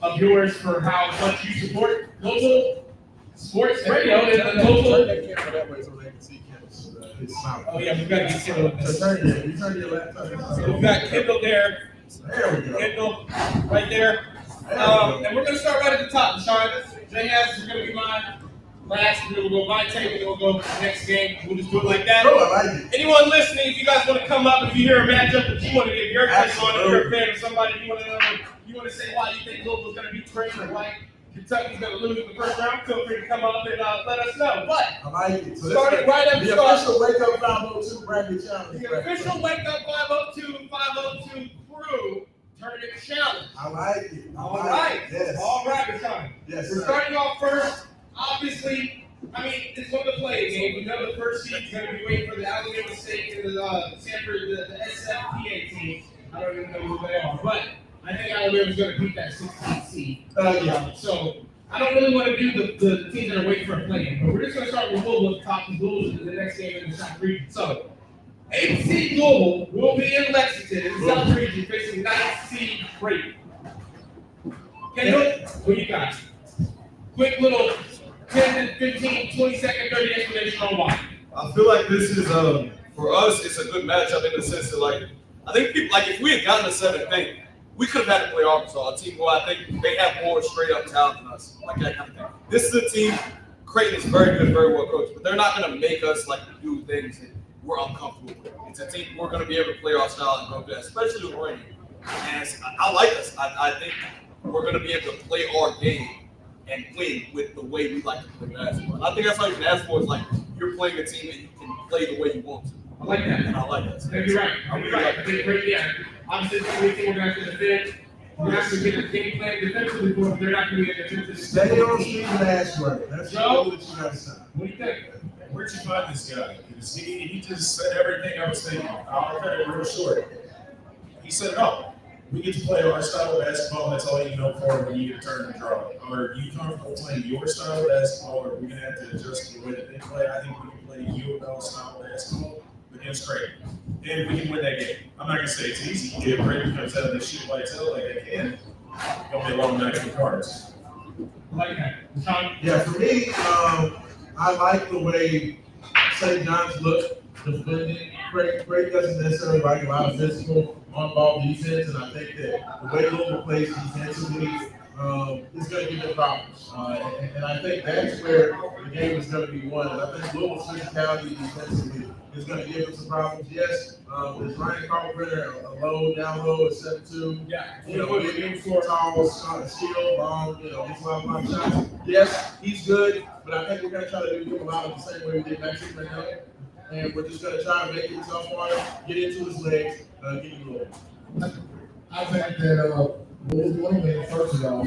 of yours for how much you support local sports radio and the local. Turn that camera that way so they can see his smile. Oh yeah, we've got to get Kendall in this. So turn your laptop. So we've got Kendall there. There we go. Kendall right there. And we're going to start right at the top. Sean, JS is going to be mine last. We'll go my take and then we'll go to the next game. We'll just do it like that. Oh, I like it. Anyone listening, if you guys want to come up, if you hear a matchup that you want to give your take on, if you're a fan of somebody, you want to say why you think Louisville's going to be trained or why Kentucky's going to lose in the first round, feel free to come up and let us know. But I like it. So starting right at the the start, official Wake Up 502 Bracket Challenge. the official Wake Up 502 crew tournament challenge. I like it. All right. Yes. All right, it's time. Yes, We're sir. starting off first. Obviously, I mean, it's going to play a game. We know the first seed is going to be waiting for the Alabama State and the Stanford, the SFPA team. I don't even know who they are, but I think Alabama's going to beat that 16th seed. Yeah. So I don't really want to do the teams that are waiting for a play-in, but we're just going to start with Louisville at the top, because Louisville is the next game in the South region. So 8th seed Louisville will be in Lexington in the South region facing 9th seed Creighton. Kendall, what you got? Quick little 10 to 15, 20 second, 30 explanation on why. I feel like this is for us. It's a good matchup in the sense that I think people if we had gotten a 7th thing, we could have had to play Arkansas, a team who I think they have more straight up talent than us, like that kind of thing. This is a team. Creighton is very good, very well coached, but they're not going to make us do things that we're uncomfortable with. It's a team we're going to be able to play our style and go to, especially with Rainy. And I like us. I think we're going to be able to play our game and win with the way we like to play basketball. And I think that's all you can ask for is you're playing a team and you can play the way you want to. I like that. And I like that. You're right. You're right. I think Creighton, yeah. Obviously, the only team we're going to have to defend. We're going to have to get a game plan defensively for them. They're not going to get a defensive. Stay on Steve Ashworth. That's all that you got to say. What do you think? Where'd you find this guy? Because he just said everything I was thinking. I'll cut it real short. He said, no, we get to play our style of basketball. That's all you know for when you get a turn and draw. Are you comfortable playing your style of basketball, or are we going to have to adjust the way that they play? I think we can play UofL style of basketball against Creighton. And we can win that game. I'm not going to say it's easy. If Creighton comes out and they shoot lights out like they can, it's going to be a long night for the Cards. I like that. Sean? Yeah, for me, I like the way St. John's look defending. Creighton doesn't necessarily like a lot of physical on-ball defense, and I think that the way Louisville plays defensively is going to give them problems. And I think that's where the game is going to be won. And I think Louisville's physicality defensively is going to give them some problems. Yes, with Ryan Carpenter alone, down low at 7'2". Yeah. Being tall, skill, long, gets a lot of shots. Yes, he's good, but I think we're going to try to do him a lot of the same way we did Mexico Manila. And we're just going to try to make it tough on him, get into his legs, get him low. I think that Bulls want to win, first of all.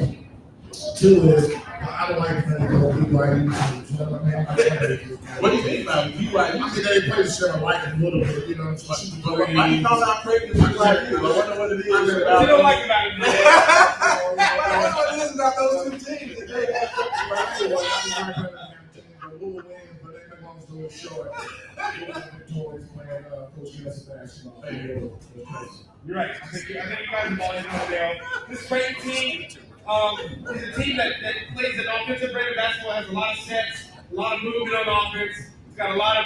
Two is, I don't like playing BYU teams. You know what I mean? What do you think about BYU? I mean, they play the shit I like it a little bit, you know what I'm saying? But why you call out Creighton as BYU? I wonder what it is. What you don't like about it, man? I wonder what it is about those two teams. We'll win, but they make long story short. We'll be victorious playing Coach Gus basketball. You're right. I think you guys have all know Dale. This Creighton team is a team that plays an offensive brand of basketball, has a lot of sets, a lot of movement on offense. It's got a lot of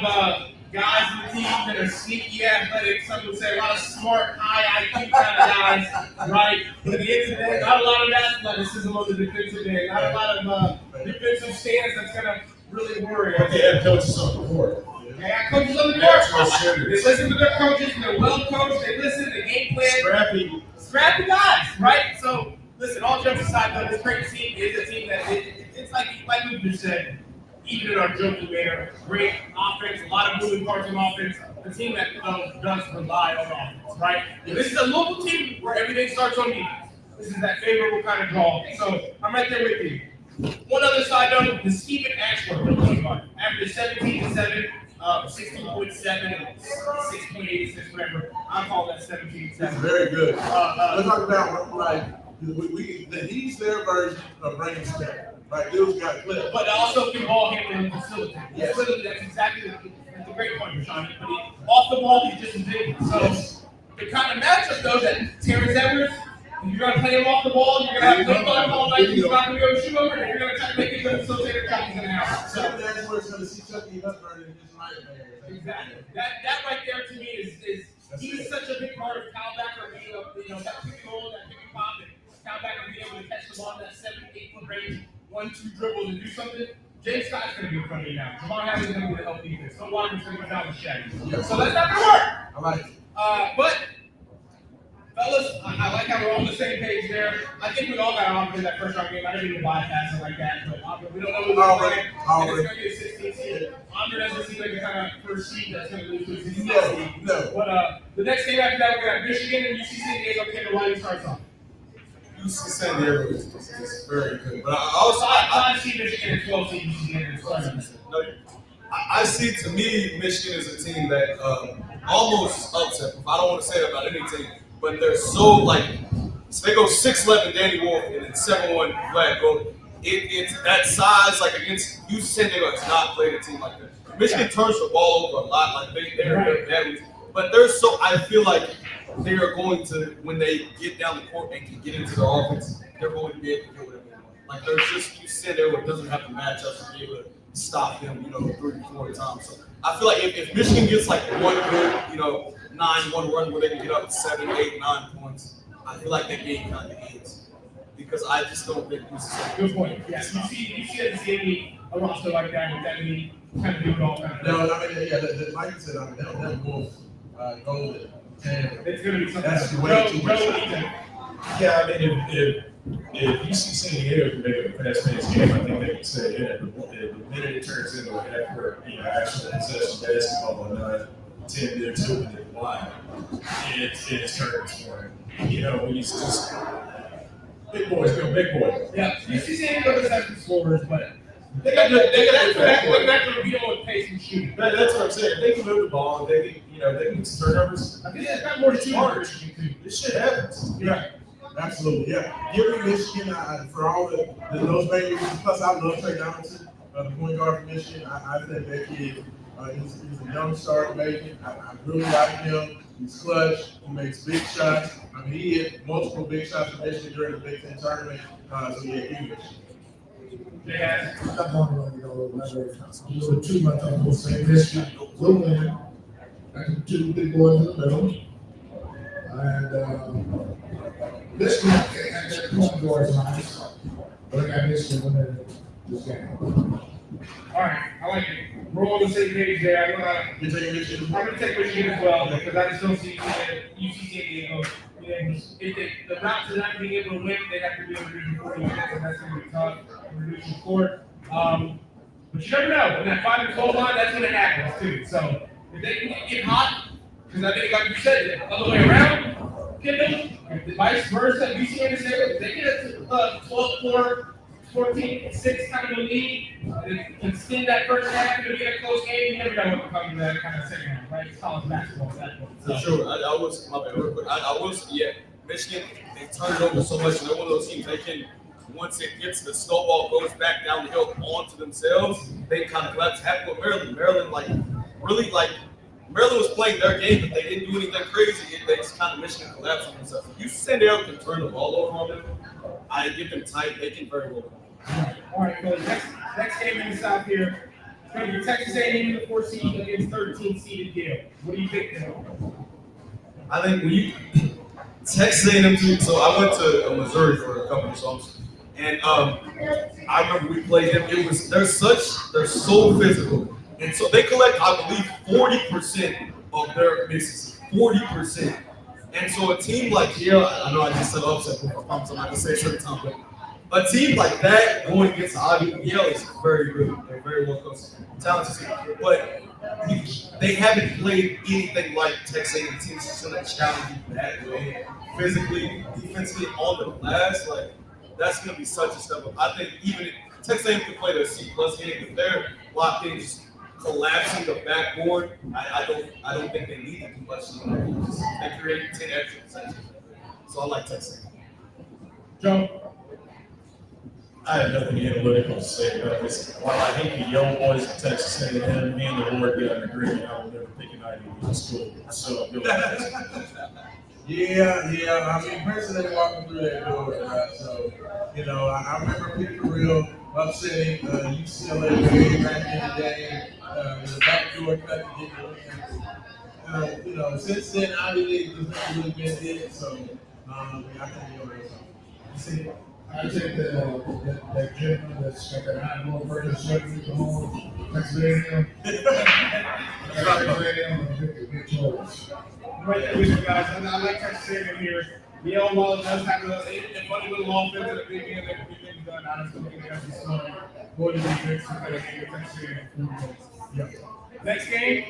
guys in the team that are sneaky athletic. Some would say a lot of smart, high IQ kind of guys, right? But at the end of the day, not a lot of athleticism on the defensive end. Not a lot of defensive stance that's going to really worry. But they have coaches on the court. They got coaches on the That's court. what They listen to their coaches, and they're well coached. They listen to the game plan. Scrappy guys, right? So, listen, all jokes aside, though, this Creighton team is a team that it's like we just said, even in our joking manner, great offense, a lot of moving parts on offense. A team that does rely on offense, right? This is a local team where everything starts on defense. This is that favorable kind of draw. So, I'm right there with you. One other side note, the Stephen Ashworth, after 17-7, 16.7 and 6.86, whatever. I call that 17-7. That's very good. Let's talk about he's their version of Rain Smith. Right, Bill's got a clip. But also can ball handle and facilitate. Yes. That's exactly that's a great point, Rashawn. But off the ball, he's just as big. So the kind of matchup though that Terrence Edwards, if you're gonna play him off the ball, you're gonna have to play him all night. He's not gonna be able to shoot over, and you're gonna try to make it good facilitator. Chucky's gonna have. So that's where it's going to see Chucky Hutburn in his nightmares. Exactly. That right there to me is he's such a big part of Cal Becker being that pick and roll, that pick and pop, and Cal Becker being able to catch the ball in that 7-8 foot range, 1-2 dribbles and do something. James Scott's going to be in front of you now. Jamal Harris is going to be the help defense. Phil Walker's going to go down the shaggy. Yes. So that's not going to work. I like it. But Fellas, I like how we're on the same page there. I think we all got off in that first round game. I didn't even bypass it like that, but we don't know who's going to win. And it's going to be a 16 seed. Andre doesn't seem like the kind of first seed that's going to lose to a 16 seed. No. But the next game after that, we're going to have Michigan and UC San Diego. Kendall, why do you start off? UC San Diego is very good, but I see Michigan at 12 seed, UC San Diego. I see, to me, Michigan is a team that almost upset. I don't want to say that about any team, but they're so so they go 6-11 Danny Wolf and then 7-1 Vlad Gold. It's that size, like against UC San Diego, has not played a team like that. Michigan turns the ball over a lot, like they're bad, but I feel like they are going to, when they get down the court and can get into their offense, they're going to be able to do whatever they want. Like there's just, you sit there where it doesn't have to match up to be able to stop them, 3-4 times. So I feel like if Michigan gets like one good, 9-1 run where they can get up 7, 8, 9 points, I feel like that game kind of ends. Because I just don't think this is a good point. Yeah, you see a roster like that with that many kind of do it all kind of. No, I mean, like you said, that Wolf goal at 10. It's going to be something. That's way too much. Yeah, I mean, if UC San Diego can make it a fast-paced game, I think they can say, the minute it turns into an effort, actual possession basketball on 9-10 minutes open and wide, it turns for him. When he's just big boys go big boys. Yeah, UC San Diego doesn't have some scorers, but They got they're back to be able to pace and shoot. That's what I'm saying. If they can move the ball, they can, they can get some turnovers. I think they've got more to shoot. This shit happens. Yeah, absolutely. Yeah, give me Michigan for all those main reasons. Plus, I love Trey Donaldson, the point guard from Michigan. I think that kid, he's a young star making. I really like him. He's clutch. He makes big shots. I mean, he hit multiple big shots for Michigan during the Big Ten tournament. So yeah, give me Michigan. Yeah. I'm going to go a little too much. I'm going to say Michigan will win. I think two big boys in the middle. And Michigan at that point guard is nice. But I got Michigan winning this game. All right, I like it. We're all on the same page there. You're taking Michigan? I'm going to take Michigan as well because I just don't see UC San Diego. If the route to not being able to win, they have to be able to do 40 minutes, and that's going to be tough to reduce the court. But you never know. When that 5 and 12 line, that's when it happens too. So if they can get hot, because I think, like you said, the other way around, Kendall, if vice versa, UC San Diego, if they get a 12-4, 14-6 kind of a lead, and extend that first half to get a close game, you never know what comes in that kind of second half, right? It's college basketball at that point. For sure. I was, my bad, real quick. I was, Michigan, they turn it over so much, and they're one of those teams, they can, once it gets, the snowball goes back down the hill onto themselves, they kind of collapse. Happened with Maryland. Maryland was playing their game, but they didn't do anything crazy. They just kind of Michigan collapsed on themselves. If you send out and turn the ball over on them, I get them tight. They can very well. All right, so next game in the South here, it's going to be Texas A&M, the 4 seed against 13 seeded Yale. What do you think, Kendall? I think when you Texas A&M too. So I went to Missouri for a couple of summers, and I remember we played them. They're so physical, and so they collect, I believe, 40% of their misses. 40%. And so a team like Yale, I know I just said upset, but I'm not gonna say it every time, but a team like that going against Yale is very good. They're very well coached, talented team. But they haven't played anything like Texas A&M teams that's going to challenge you that way, physically, defensively, on the glass. Like that's going to be such a step up. I think even if Texas A&M can play their C+ game, if they're locked in, just collapsing the backboard, I don't think they need to do much. They create 10 extra possessions. So I like Texas A&M. Joe? I have nothing analytical to say about this. While I hate the young boys at Texas A&M, me and the Lord got an agreement. I will never pick an Ivy League school. So I'm going Yeah. I mean, personally walking through that door, so I remember people real upsetting UCLA way back in the day. The backdoor cut to get the since then Ivy League has never really been it. So I think you see. I take that gentleman that's got that high blood pressure surgery to home, Pennsylvania. Right there with you guys. I like Texas A&M here. Yale, while it does have a funny little offense and a big game that can be things done, honestly, looking at this story. Go to the defense and play a game with Texas A&M. Yep. Next game,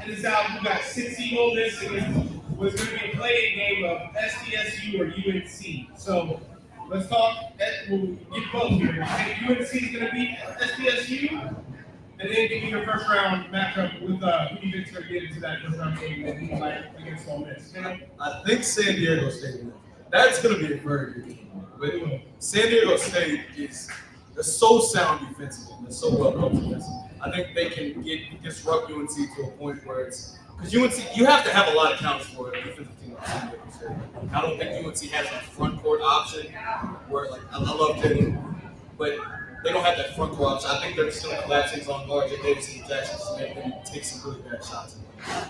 it is out. We got 6 Ole Miss against what's going to be a play-in game of SDSU or UNC. So let's talk. We'll get both here. UNC is going to beat SDSU. And then give me your first round matchup with who you think's going to get into that first round game that you like against Ole Miss. I think San Diego State wins. That's going to be a very good game. But San Diego State they're so sound defensively. They're so well coached defensively. I think they can disrupt UNC to a point where it's because UNC you have to have a lot of counters for a defensive team like San Diego State. I don't think UNC has a front court option where like I love Jalen, but they don't have that front court option. I think they're still collapsing on guard Davis and Jackson Smith and take some really bad shots.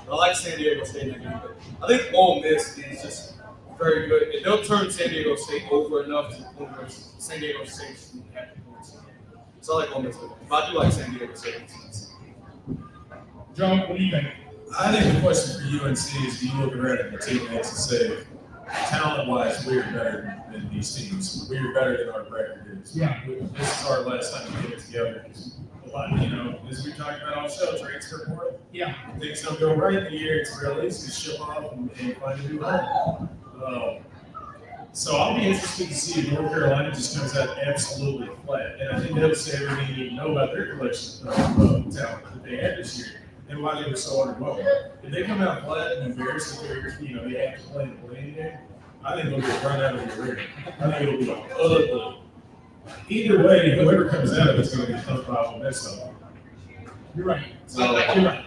But I like San Diego State in that game. But I think Ole Miss is just very good. And they'll turn San Diego State over enough to the point where San Diego State should have the points. So I like Ole Miss. But I do like San Diego State. Joe, what do you think? I think the question for UNC is, do you look around at the teammates and say, talent-wise, we're better than these teams. We're better than our record is. Yeah. This is our last time we get together. A lot, as we talked about on show, transfer portal. Yeah. If things don't go right in the year, it's real easy to ship off and find a new home. So I'll be interested to see if North Carolina just comes out absolutely flat. And I think they'll say everything you need to know about their collection of talent that they had this year and why they were so underwhelming. If they come out flat and embarrassed that they have to play the playing game, I think they'll get run out of the arena. I think it'll be ugly. Either way, whoever comes out of it's going to be tough problem. That's all. You're right. So, You're right.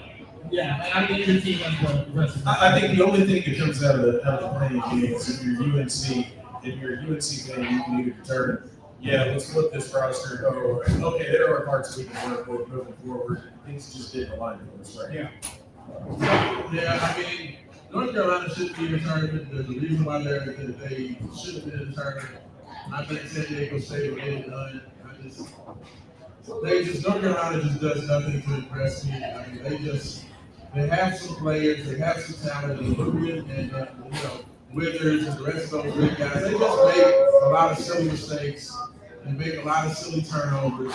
Yeah, I think your team has the rest of the I think the only thing that comes out of the playing game is if you're a UNC fan, you can either determine, yeah, let's flip this roster, or okay, there are parts we can work with moving forward. Things just didn't align for us, right? Yeah. Yeah, I mean, North Carolina should be in the tournament. There's a reason why they should have been in the tournament. I think San Diego State will get it done. North Carolina just does nothing to impress me. I mean, they have some players, they have some talent, and Ruben and Withers and the rest of those great guys. They just make a lot of silly mistakes and make a lot of silly turnovers.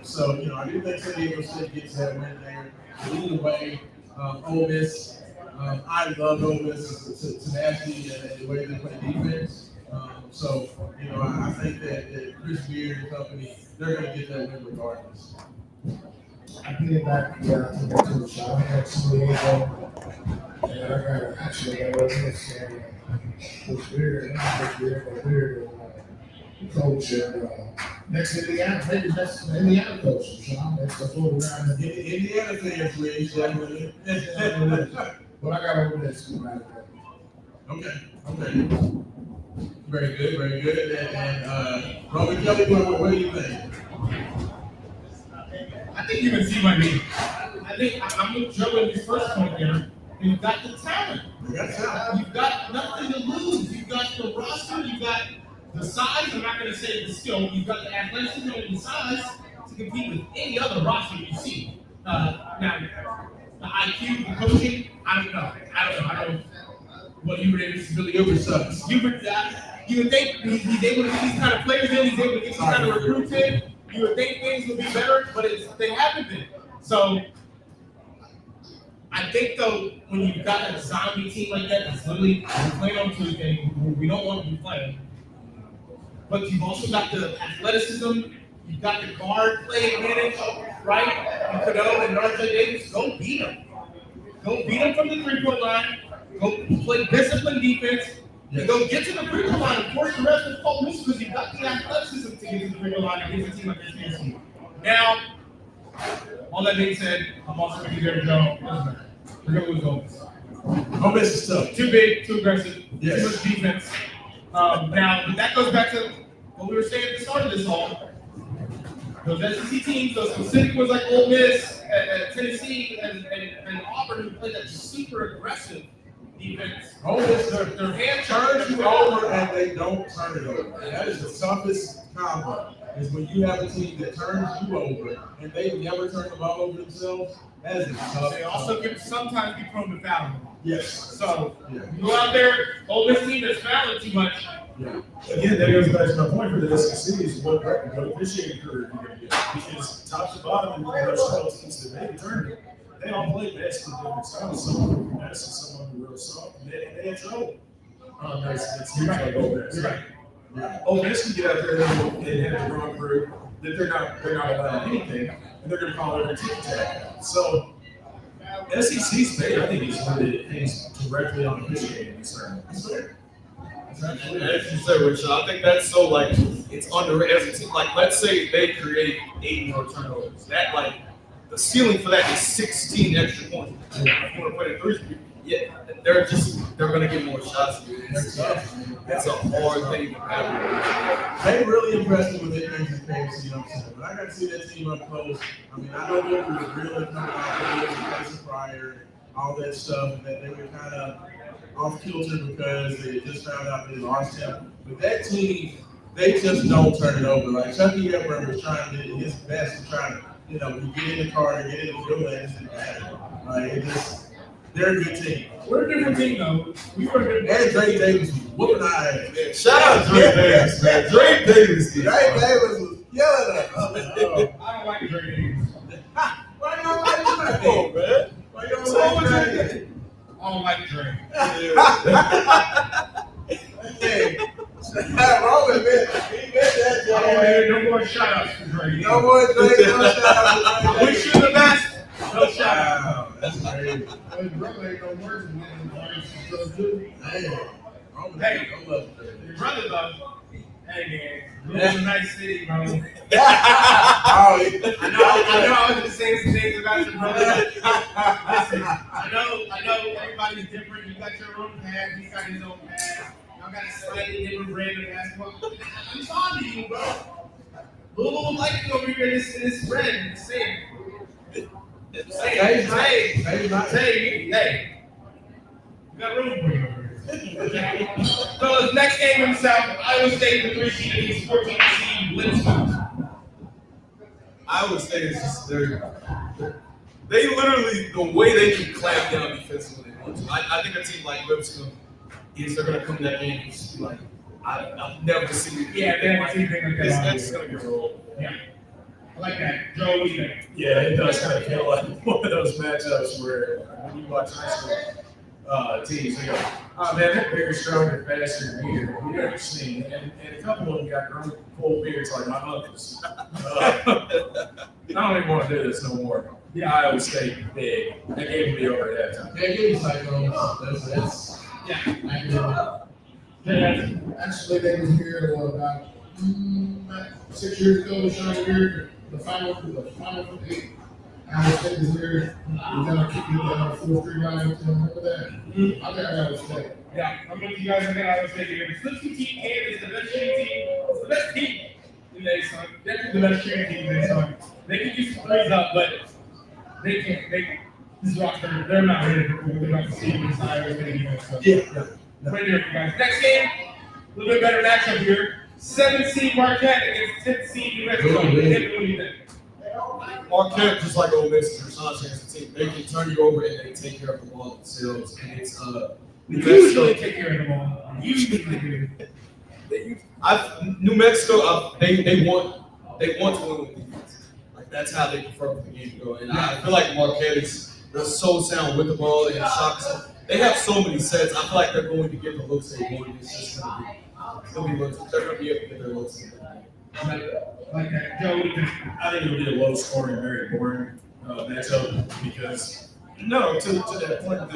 So I do think San Diego State gets that win there. But either way, Ole Miss, I love Ole Miss tenacity and the way they play defense. So I think that Chris Beard and company, they're going to get that win regardless. I get back to the show. I had San Diego, and I got actually Ole Miss. Coach Beard, the coach, next Indiana, maybe that's the Indiana coach. So that's the full round. Indiana fans, please, definitely. But I got over this school right Okay. Very good. And Roman Kelly, what do you think? I think you can see my name. I think I'm with Joe in his first point here. You've got the talent. You've got nothing to lose. You've got the roster. You've got the size. I'm not going to say the skill. You've got the athleticism and the size to compete with any other roster you see. Now, the IQ, the coaching, I don't know what Hubert is really over. Hubert, you would think he's able to get these kind of players in. He's able to get these kind of recruits in. You would think things would be better, but they haven't been. So I think though, when you've got a zombie team like that that's literally playing on Tuesday, we don't want to be playing, but you've also got the athleticism, you've got the guard play advantage, right? And Cadeau and RJ Davis, go beat them. Go beat them from the 3-point line. Go play disciplined defense. And go get to the free throw line and force the rest of the cold miss because you've got the athleticism to get to the free throw line against a team like this team. Now, all that being said, I'm also going to be there to go. We're going to lose Ole Miss. Ole Miss is tough. Too big, too aggressive, Yes. too much defense. Now, that goes back to what we were saying at the start of this all. Those SEC teams, those specific ones like Ole Miss, Tennessee, and Auburn who play that super aggressive defense. Ole Miss Their hand turns you over and they don't turn it over. That is the toughest combo. Is when you have a team that turns you over and they never turn the ball over themselves. That is a tough. They also can sometimes be prone to fouling. Yes. So Yeah. you go out there, Ole Miss team that's fouling too much. Yeah. Again, that goes back to my point for the SEC is what officiating career you're going to get. Because top to bottom, and those 12 teams that made the tournament, they all play basically different styles. Some of them are massive, some of them are real soft. And they had trouble. It's teams like Ole Miss. You're right. Yeah. Ole Miss can get out there and have the wrong crew that they're not allowing anything, and they're going to call every tick tack. So SEC's fate, I think, is one that hangs directly on officiating this tournament. And as you said, Rich, I think that's so like it's underrated. Like, let's say they create 8 more turnovers. That like the ceiling for that is 16 extra points. If you want to put it through, yeah, they're gonna get more shots. It's a hard thing to have. They really impressed me when they came to the KFC upset. But I got to see that team up close. I mean, I know they were really coming out the Tyson Pryor, all that stuff, and that they were kind of off kilter because they just found out they lost him. But that team, they just don't turn it over. Like Chucky Hepburn was trying to do his best to try to, get in the car and get in the field, and it didn't matter. Like they're a good team. We're a different team, though. We were a good And Drake Davis was whooping our ass. Man, shout out Drake Davis, man. Drake Davis. Drake Davis was yelling at us. I don't like Drake Davis. Why you don't like Come on, Drake? man. Why you don't So what like you Drake? think? I don't like Drake. Hey, Roman, man, he missed that I don't joke. hear no more shout-outs for Drake. No more Drake, no shout out to Drake. We shoot the best. No shot. Wow, that's crazy. Well, brother ain't no worse than that. Damn. Roman, Hey. don't love Drake. Your brother though. Hey man, it's a nice city, bro. Oh, I know I was just saying some things about your brother. Listen, I know everybody's different. You got your own path, he's got his own path. Y'all got a slightly different brand of basketball. I'm talking to you, bro. Louisville like you over here in this spread. Say hey. You got room for you over here. So the next game in the South, Iowa State, the 3 seed against 14 seed Lipscomb. I would say it's just they literally the way they can clamp down defensively. I think a team like Lipscomb they're gonna come to that game and just be like, I've never seen it. Yeah, they haven't seen anything like that. It's gonna be rolled. Yeah. I like that. Joe, what do you think? Yeah, it does kind of feel like one of those matchups where when you watch high school teams, they go, oh man, they're bigger, stronger, faster than you. We've never seen. And a couple of them got grown full beards like my uncles. I don't even want to do this no more. Yeah, Iowa State big. That game will be over at that time. Yeah, give me Cyclones. That's Actually, they was here about 6 years ago. Sean here, the final for 8. Iowa State was here. We got to kick it down 4-3 round. Remember that? I think I got to stay. Yeah, I'm with you guys. I think Iowa State here. The Slipsy team is the best shooting team. It's the best team in the ASUN. Definitely the best shooting team in the ASUN. They can use some threes up, but they can't. This roster, they're not ready for what they're about to see against Iowa State defense. So. Yeah. Right there, you guys. Next game, a little bit better matchup here. 7 seed Marquette against 10 seed New Mexico. What do you think? Marquette, just like Ole Miss, is a chance team. They can turn you over and they take care of the ball themselves. And it's New Usually Mexico. take care of the ball. Usually do. New Mexico, they want to win with defense. Like that's how they prefer the game to go. And I feel like Marquette they're so sound with the ball and shots. They have so many sets. I feel like they're going to get the looks they want. It's just going to be looks. They're going to be able to get their looks. Like that. Joe, what do you think? I think it'll be a low scoring, very boring matchup because to that point that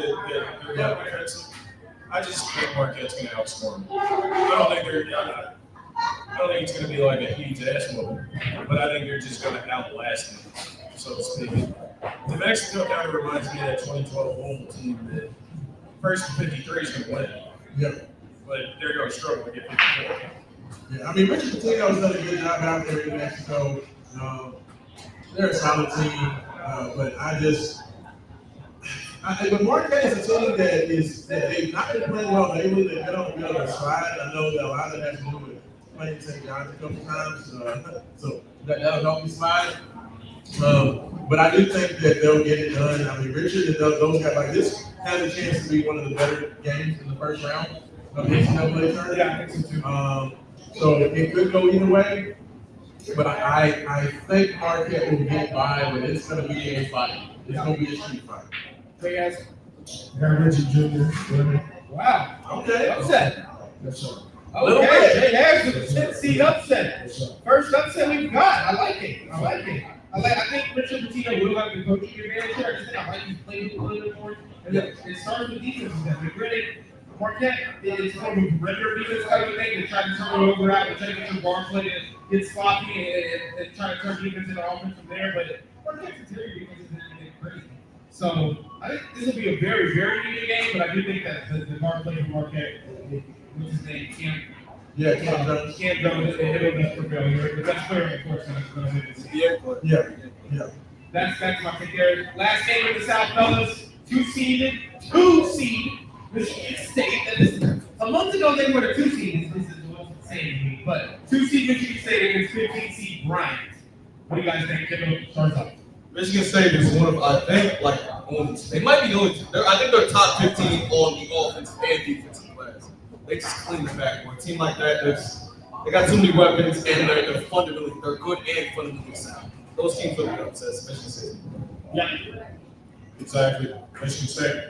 they're not defensive. I just think Marquette's going to outscore them. I don't think it's going to be like a huge ass whooping, but I think they're just going to outlast them, so to speak. New Mexico kind of reminds me of that 2012 Louisville team that first 53 is going to win. Yeah. But they're going to struggle to get 54. Yeah, I mean, Richard Pitino's done a good job out there in New Mexico. They're a solid team, but I But Marquette is a team that they've not been playing well lately. They've been on a bit of a slide. I know that a lot of that has to do with playing St. John's a couple times, so that'll help me slide. But I do think that they'll get it done. I mean, Richard and those guys like this has a chance to be one of the better games in the first round of the NCAA tournament. Yeah, I think so too. So it could go either way. But I think Marquette will get by, but it's going to be a fight. It's going to be a street fight. Hey guys. Got Richard Jr. Wow. Okay. Upset. Yes, sir. Okay. There's the 10th seed upset. Yes, sir. First upset we've got. I like it. I think Richard Pitino will have the coaching advantage here. I just think I like his play a little bit more. And it starts with defense. Granted, Marquette is more of a regular defense kind of thing. They try to turn it over out, they try to get some guard play and get sloppy and try to turn defense into offense from there. But Marquette's interior defense is anything crazy. So I think this will be a very, very unique game, but I do think that the guard play from Marquette, what's his name, Cam Jones, he'll best prevail here. The best player, of course, is going to win this game. Yeah. That's my pick there. Last game in the South, fellas. Two seed, Michigan State. That is, a month ago they were the 2 seed. This is what's insane to me. But 2 seed Michigan State against 15 seed Bryant. What do you guys think? Kevin, starts off. Michigan State is one of, I think, like, they might be the only two. I think they're top 15 on the offensive and defensive class. They just clean the backboard. A team like that, they got too many weapons, and they're fundamentally, they're good and fundamentally sound. Those teams will be upset, Michigan State. Yeah. Exactly. Michigan State.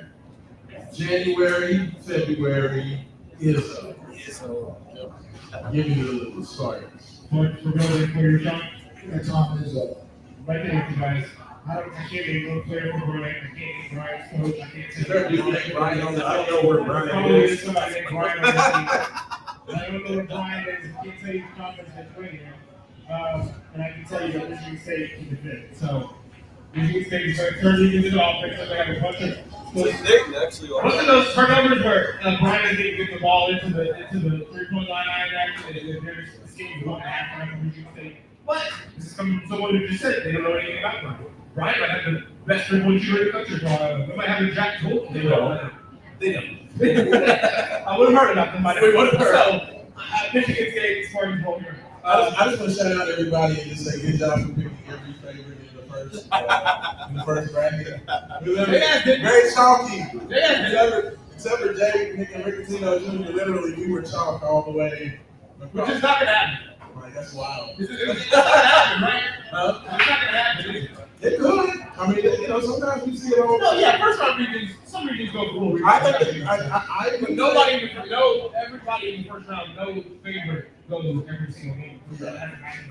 January, February is up. So, Give me the starters. For your shot. That time is up. Right there with you guys. I can't get no player for Bryant. I can't get Bryant's coach. I can't Is there a dude named Brian on the I don't know where Brian Probably is. is somebody named Bryant on the team. I don't know where Bryant is. I can't tell you the conference that's winning him. And I can tell you that Michigan State can defend. So Michigan State is turning into the offense. So they have a bunch of actually, one of those turnovers where Bryant didn't get the ball into the 3-point line. Actually, there's this game is 1.5 right from Michigan State. But this is coming from someone who just said they don't know anything about Bryant. Bryant might have the best 3-point shooter in the country. They might have the Jack Gold. They don't. I wouldn't hurt about them. So Michigan State is Spartans home here. I just want to shout out everybody and just say good job for picking every favorite in the first bracket. Very chalky. Except for Jay, Nick, and Riccatino Jr. Literally, we were chalk all the way. Which is not going to happen. Right, that's wild. It's not going to happen, right? It's not going to happen. It could. I mean, sometimes we see it all. No, yeah, first round regions, some regions go cool. I think I But nobody, everybody in the first round, no favorite goes every single game.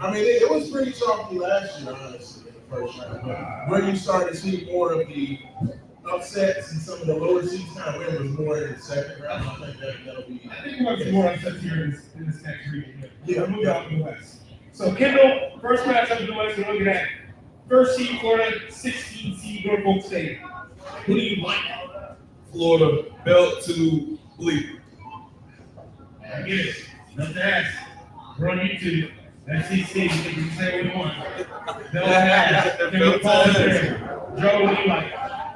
I mean, it was pretty chalky last year, honestly, in the first round. But where you start to see more of the upsets and some of the lower seeds kind of win was more in the second round. I think that'll be. I think we'll have some more upsets here in this next region. Yeah. We'll move out to the West. So, Kendall, first matchup in the West, we're looking at first seed Florida, 16 seed Norfolk State. Who do you like? Florida, belt to bleep. I get it. Nothing to ask. We're on YouTube. That's SEC. You can say what you want. They'll ask. They'll call it there. Joe, what do you like?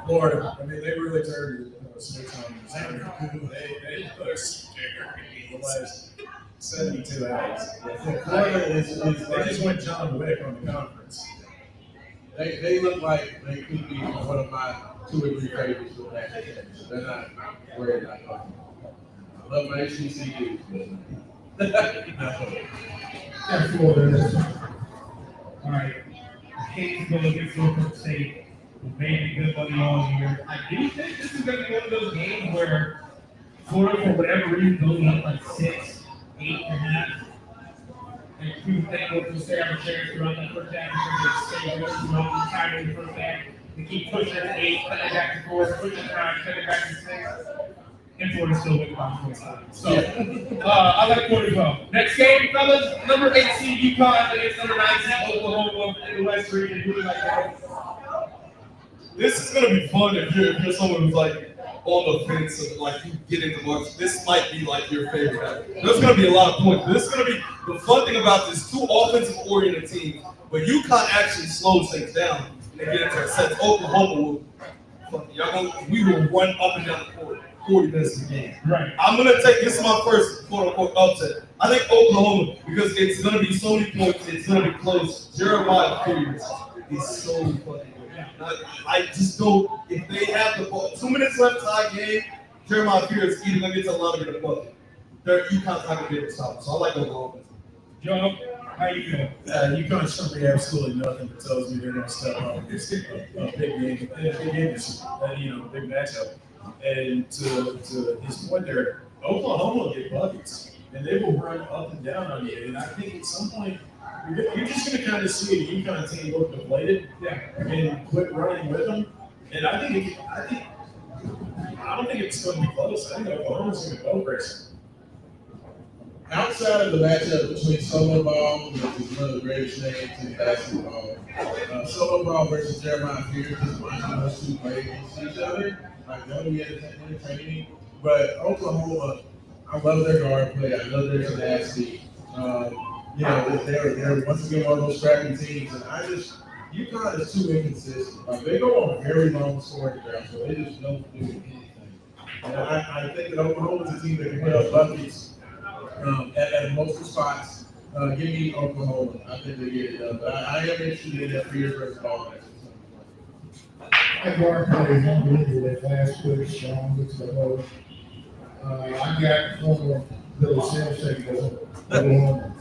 Florida. I mean, they really turned it switch on. They put scared the last 72 hours. Florida is They just went John Wick on the conference. they look like they could be one of my 2 or 3 favorites for that. They're not worried about talking. I love my HBCUs, but not for me. That's Florida. All right. Kate's going against Norfolk State. We've made good money all year. I do think this is going to be one of those games where Florida, for whatever reason, goes up like 6, 8.5. And people think we'll stay on the chairs throughout that first half because they stay with the time in the first half. They keep pushing it to 8, cutting it back to 4, pushing it around, cutting it back to 6. And Florida still wins by 25. So, I like Florida as well. Next game, fellas, number 8 seed UConn against number 9 seed Oklahoma in the West region. Who do you like that? This is gonna be fun if you're someone who's like on the fence of like you get into March. This might be like your favorite. There's gonna be a lot of points. This is gonna be the fun thing about this 2 offensive oriented teams, but UConn actually slows things down and they get into a sense. Oklahoma will we will run up and down the court 40 minutes of the game. Right. I'm gonna take this is my first quote unquote upset. I think Oklahoma, because it's gonna be so many points, it's gonna be close. Jeremiah Fears is so fucking good. I just don't. If they have the ball, 2 minutes left tie game, Jeremiah Fears either gonna get to the line or get a bucket. UConn's not gonna be able to stop him. So I like Oklahoma. Joe, how you feel? UConn showed me absolutely nothing that tells me they're going to step up. It's a big game, big matchup. And to his point there, Oklahoma will get buckets, and they will run up and down on you. And I think at some point, you're just going to kind of see a UConn team look deflated, and quit running with them. And I don't think it's going to be close. I think Oklahoma's going to go racing. Outside of the matchup between Solo Ball, which is one of the greatest names in basketball, Solo Ball versus Jeremiah Fears, just watching those two play against each other, like that'll be entertaining. But Oklahoma, I love their guard play. I love their tenacity. They're once again one of those scrappy teams, and UConn is too inconsistent. Like they go on very long scoring droughts, so they just don't do anything. And I think that Oklahoma's a team that can put up buckets. At multiple spots, give me Oklahoma. I think they get it done. But I am interested in that Fears versus Ball match. That guard play is unbelievable. That fast switch, strong, gets the hole. I got former Billy Samson Oklahoma.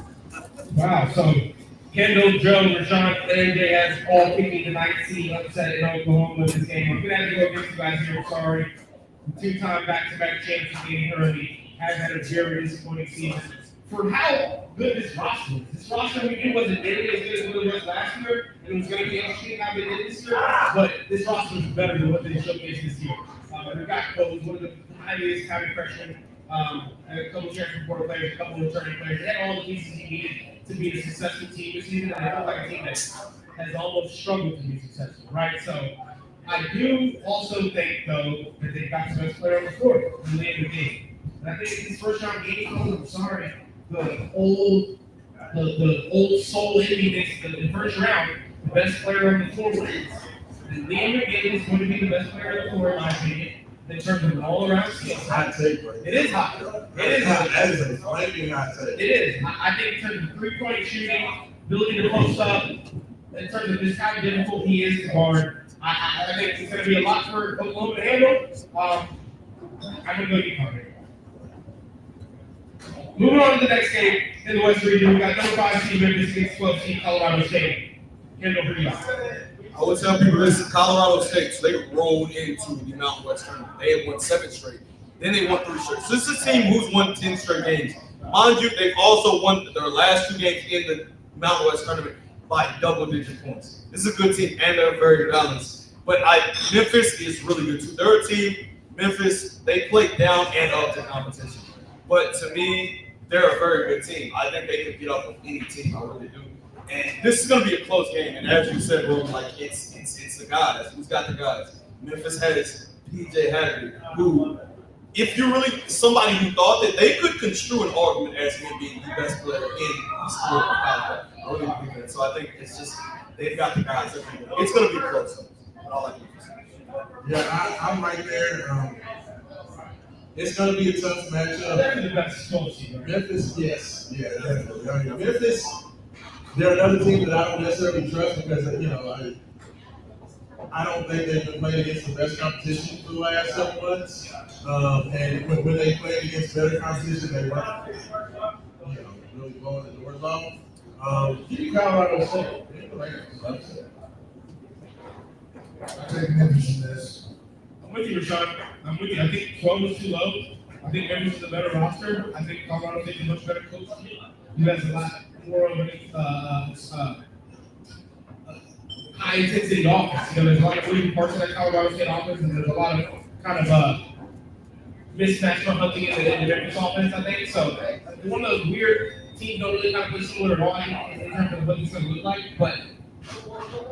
Wow. So Kendall, Joe, Rashawn, and AJ has all picking the 9th seed upset in Oklahoma in this game. I'm gonna have to go against you guys here. I'm sorry. 2-time back-to-back champs getting early. Has had a very disappointing season. For how good this roster is. This roster we knew wasn't nearly as good as what it was last year, and it was going to be interesting how they did this year, but this roster is better than what they showcased this year. We've got Coach, one of the highest county freshmen, a couple of transfer portal players, a couple of returning players. They had all the pieces he needed to be a successful team this season, and they look like a team that has almost struggled to be successful, right? So I do also think, though, that they've got the best player on the court in the end of the game. And I think it's his first round game. I'm sorry, the old soul in me thinks that the first round, the best player on the floor wins. And Liam McGinn is going to be the best player on the floor, in my opinion, in terms of an all-around skill. Hot take, right? It is hot. It is hot. That is a flaming hot take. It is. I think in terms of three-point shooting, ability to post up, in terms of just how difficult he is to guard, I think it's going to be a lot for Oklahoma to handle. I'm going to go UConn. Moving on to the next game in the West Region, we got number 5 seed Memphis against 12 seed Colorado State. Kendall, who do you got? I would tell people this is Colorado State, so they rolled into the Mountain West tournament. They had won 7 straight. Then they won 3 straight. So this is a team who's won 10 straight games. Mind you, they've also won their last 2 games in the Mountain West tournament by double-digit points. This is a good team, and they're very balanced. But Memphis is really good too. They're a team, Memphis, they play down and up to competition. But to me, they're a very good team. I think they could get up with any team. I really do. And this is going to be a close game. And as you said, bro, like it's the guys. Who's got the guys? Memphis has PJ Haggerty, who, if you're really somebody who thought that they could construe an argument as him being the best player in the sport of college, I really believe that. So I think it's just they've got the guys. It's going to be close. But I like Memphis. Yeah, I'm right there. It's going to be a tough matchup. They're the best 12 seed, right? Memphis, yes. Yeah, definitely. I mean, Memphis, they're another team that I don't necessarily trust because, I don't think they've been playing against the best competition for the last several months. And when they played against better competition, they weren't, really blowing the doors off. Give me Colorado State. I take Memphis in this. I'm with you, Rashawn. I'm with you. I think 12 is too low. I think Memphis is a better roster. I think Colorado State is a much better coach. You guys a lot more of a high intensity offense. There's a lot of moving parts of that Colorado State offense, and there's a lot of kind of mismatch for hunting in the Memphis offense, I think. So one of those weird teams don't really kind of play similar at all in terms of what it's going to look like. But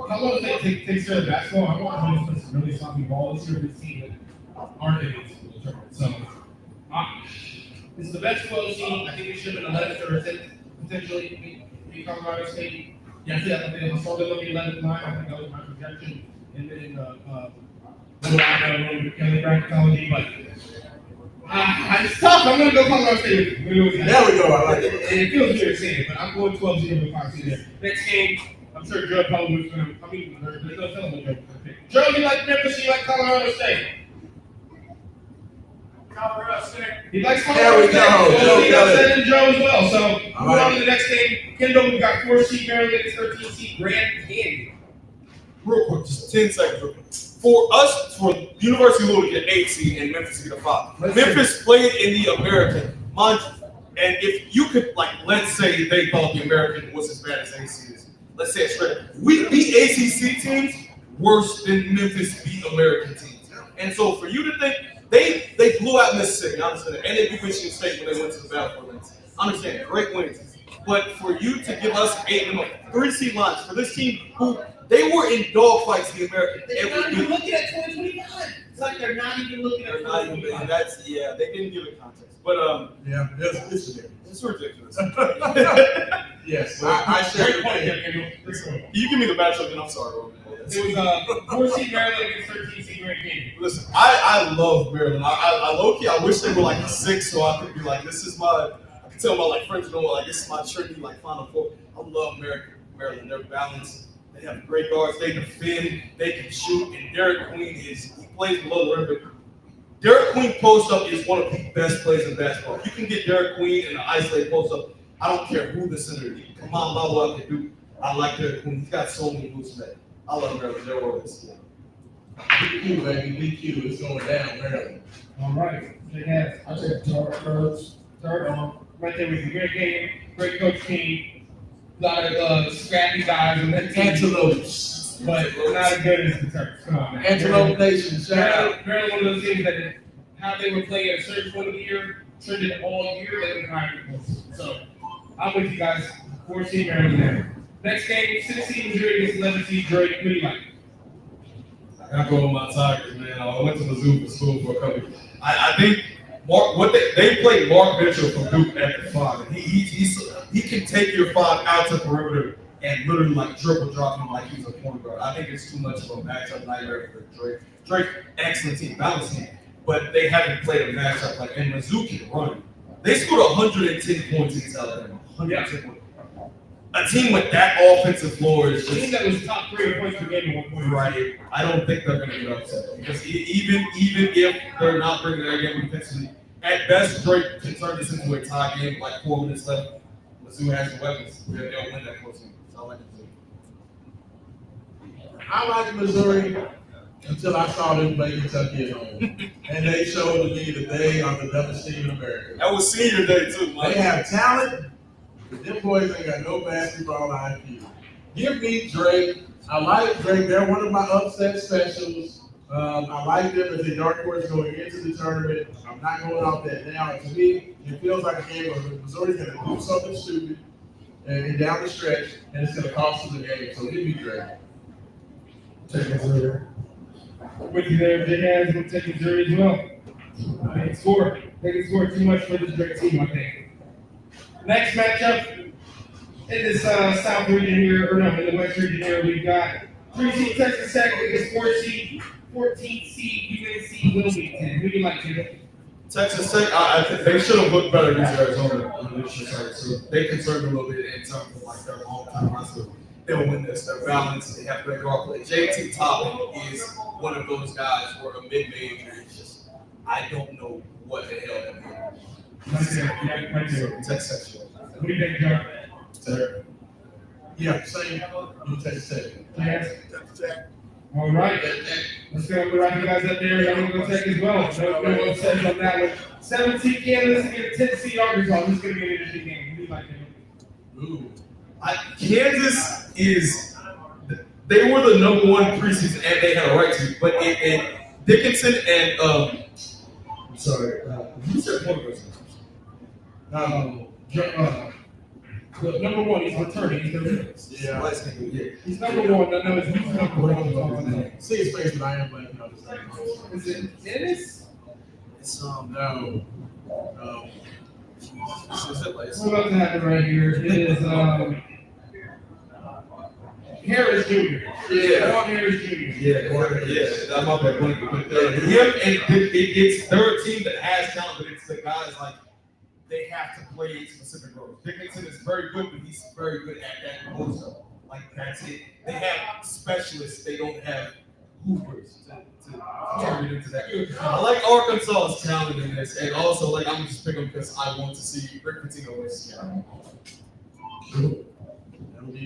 Colorado State takes care of basketball. I want to play some really sloppy ball this year. This team that aren't in the tournament. So it's the best 12 team. I think it should have been 11th or 10th potentially in Colorado State. Yeah, I saw them looking 11th line. I think that was my projection. And then So I know Kelly Brackatelli, but it's tough. I'm gonna go Colorado State. There we go. I like it. And it feels weird saying it, but I'm going 12-0 with Fox there. Next game, I'm sure Joe Pelham is going to. I mean, there's no telling what Joe will pick. Joe, you like Memphis? You like Colorado State? Colorado State. He likes There Colorado we State. go. So Joe he got it. upset in Joe as well. So All moving on right. to the next game. Kendall, we got 4 seed Maryland and 13 seed Grand Canyon. Real quick, just 10 seconds. Real quick. For us, for University of Louisville to get 8 seed and Memphis to get a 5. Memphis played in the American, mind you. And if you could, like, let's say they thought the American was as bad as AC is. Let's say it straight. We beat ACC teams worse than Memphis beat American teams. And so for you to think they blew out Mississippi, I understand that. And they beat Michigan State when they went to the Battle for Wins. I understand, great wins. But for you to give us 3 seed lines for this team who they were in dogfights in the American They're not every even week. looking at 2025. It's like they're not even looking at They're not even. 2025. That's they didn't give it context. But Yeah, it's there. it's ridiculous. Yes, I share Great your point opinion. there, Kendall. Great point. You give me the matchup, and I'm sorry, Roman. It was 4 seed Maryland against 13 seed Grand Canyon. Listen, I love Maryland. I low key, I wish they were like a 6, so I could be like, this is my. I can tell my like friends know like this is my Trinity like Final Four. I love Maryland. They're balanced. They have great guards. They defend. They can shoot. And Derek Queen he plays below the rim. But Derek Queen post up is one of the best plays in basketball. If you can get Derek Queen in an isolated post up, I don't care who the center is. Come on, Lalo can do. I like Derek Queen. He's got so many moves today. I love Maryland. They're always. DQ, baby, DQ is going down, Maryland. All right. I take third on. Right there with the great game, great coach team, a lot of scrappy guys on that team, Antelopes. but not as good as the Turks. Come on, man. Antelope Nation, shout out. Maryland, one of those teams that how they were playing at a certain point of the year, trended all year, they were not even close. So I'm with you guys. 4 seed Maryland there. Next game, 6 seed Missouri against 11 seed Drake. Who do you like? I gotta go with my Tigers, man. I went to Mizzou for school for a couple of years. I think Mark. They played Mark Mitchell from Duke at the 5. He can take your 5 out to perimeter and literally like triple drop him like he's a point guard. I think it's too much of a matchup nightmare for Drake. Drake, excellent team, balanced team, but they haven't played a matchup like and Mizzou can run. They scored 110 points against Alabama. 110 points. A team with that offensive floor is A team just that was top 3 in points per game at one point. right. I don't think they're going to get upset because even if they're not bringing their game defensively, at best Drake can turn this into a tie game with like 4 minutes left. Mizzou has the weapons. They'll win that close game. So I like Mizzou. I like Missouri until I saw them play Kentucky at home. And they showed to me that they are the dumbest team in America. That was senior day too, Mike. They have talent, but them boys ain't got no basketball IQ. Give me Drake. I like Drake. They're one of my upset specials. I like them as a dark horse going into the tournament. I'm not going off that now. To me, it feels like a game where Missouri's going to do something stupid and down the stretch, and it's going to cost them the game. So give me Drake. Take Missouri. With you there, Jay has will take Missouri as well. They can score too much for this great team, I think. Next matchup in this South region here, or no, in the West region here, we've got 3 seed Texas Tech against 14th seed UNC Wilmington. Who do you like, Jay? Texas Tech, I think they should have looked better against Arizona. So they concerned a little bit in terms of like their long-term roster. They'll win this. They're balanced. They have great guard play. JT Toppin is one of those guys who are a mid-major. It's just I don't know what the hell they're doing. Right there. Texas Tech. Who do you think, John? Yeah, same. You Texas Tech. Yes. Texas Tech. All right. Let's go and wrap you guys up there. I'm going to take as well. No upsets on that one. 17 Kansas against 10 seed Arkansas. This is going to be an interesting game. Who do you like, Jay? Ooh. Kansas is they were the number 1 preseason and they had a right to, but Dickinson and I'm sorry, who's their point guard? The number 1, he's returning. He's the Yeah. He's number 1. No, he's number 1. See his face, but I am blanking on his name. Is it Dennis? It's No. is it like We're about to have it right here. It is Harris Jr. Yeah. Juan Harris Jr. Yeah, I'm up at point. But him and it's their team that has talent, but it's the guys like they have to play a specific role. Dickinson is very good, but he's very good at that also. Like that's it. They have specialists. They don't have hoopers to turn it into that. I like Arkansas's talent in this, and also like I'm just picking because I want to see Rick Pitino win.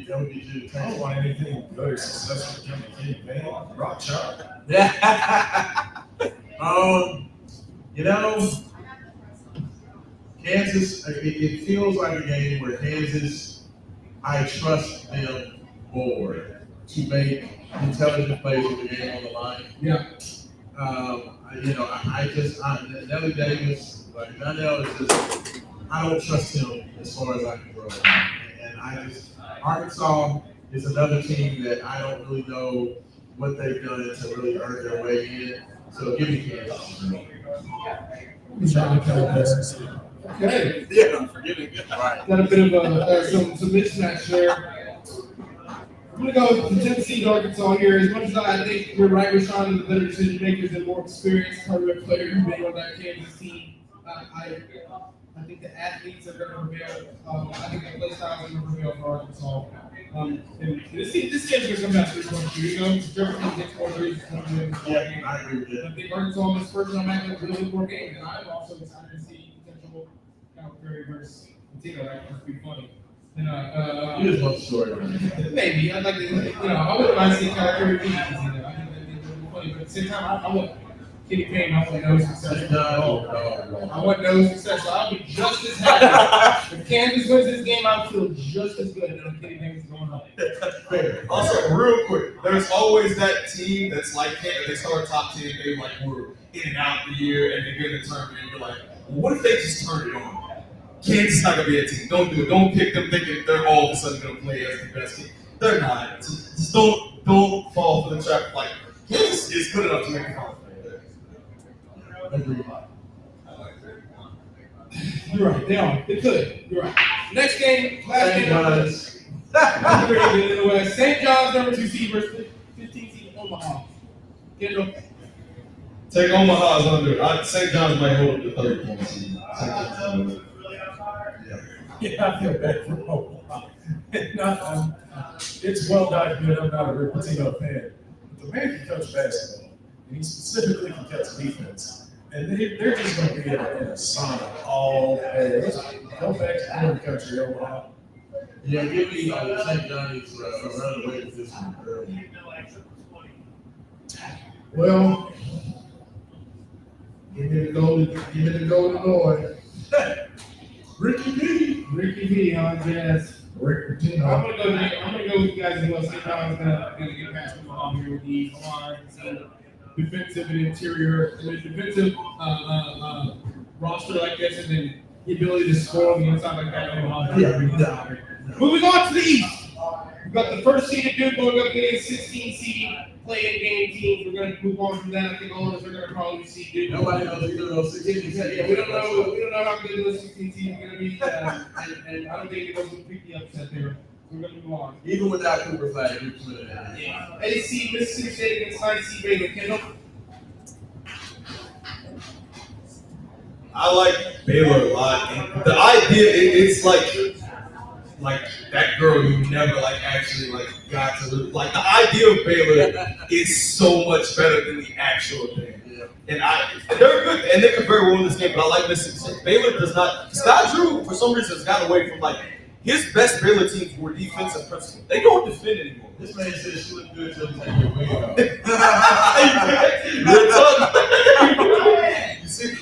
That would be good. I don't want anything good or successful to come to King, man. Rock chalk. Yeah. You know, Kansas, it feels like a game where Kansas, I trust them more to make intelligent plays with the game on the line. Yeah. Nelly Davis, like Donnell is just, I don't trust him as far as I can throw. And Arkansas is another team that I don't really know what they've done to really earn their way in. So give me Kansas. Okay. Yeah, I'm forgetting. Right. Got a bit of some mismatch there. I'm gonna go with Tennessee and Arkansas here. As much as I think you're right, Rashawn is the better decision makers and more experienced career player who's been on that Kansas team. I think the athletes are going to prevail. I think the play style is going to prevail for Arkansas. And this game's going to come down to 3-1. You know, Jefferson gets more threes. Yeah, I agree with that. I think Arkansas in this first round match has a really more game, and I'm also excited to see potential Calipari versus Latino. That must be funny. And You just want the story. maybe I'd like to, I wouldn't mind seeing Calipari beat Latino. I think that'd be funny, but at the same time, I want Kenny Payne. I want no success. I want no success. So I'll be just as happy if Kansas wins this game. I feel just as good. And Kenny Payne's going home. Also, real quick, there's always that team that's like they start top 10, they like were in and out the year, and they get in the tournament, and you're like, well, what if they just turn it on? Kansas is not gonna be a team. Don't do it. Don't pick them thinking they're all of a sudden gonna play as the best team. They're not. Just don't fall for the trap. Like Kansas is good enough to make a final. You're right. They are. They could. You're right. Next game, last St. game. John's. In the West. St. John's number 2 seed versus 15 seed Omaha. Kendall. Take Omaha's under. St. John's might hold the third point. Yeah, I feel bad for Omaha. It's well documented. I'm not a Rick Pitino fan. But the man can coach basketball, and he specifically can catch defense. And they're just going to be in a sauna all day. Let's go back to corn country, Omaha. Yeah, give me St. John's run away with this one early. Well, give me the golden boy. Ricky B. Ricky V on Jazz. Rick I'm Pitino. gonna go with you guys as well. St. John's gonna get past Omaha here with the line. Defensive and interior, defensive roster like this, and then the ability to score on the inside like that. Moving on to the East. We've got the first seeded Duke going up against 16 seed play-in game teams. We're going to move on from that. I think all of us are going to probably see Duke. Nobody knows either of those 16. Yeah, we don't know how good those 16 teams are going to be, and I don't think it was a pretty upset there. We're going to move on. Even without Cooper Flag, we put it in. Yeah. AC Mississippi State against 9C Baylor. Kendall. I like Baylor a lot. And the idea, it's like that girl you never actually got to like. The idea of Baylor is so much better than the actual thing. Yeah. And they're good, and they could very well win this game. But I like Mississippi State. Baylor does not. Scott Drew, for some reason, has gotten away from his best Baylor teams were defense and principle. They don't defend anymore. This man said she looked good till he take your wig off.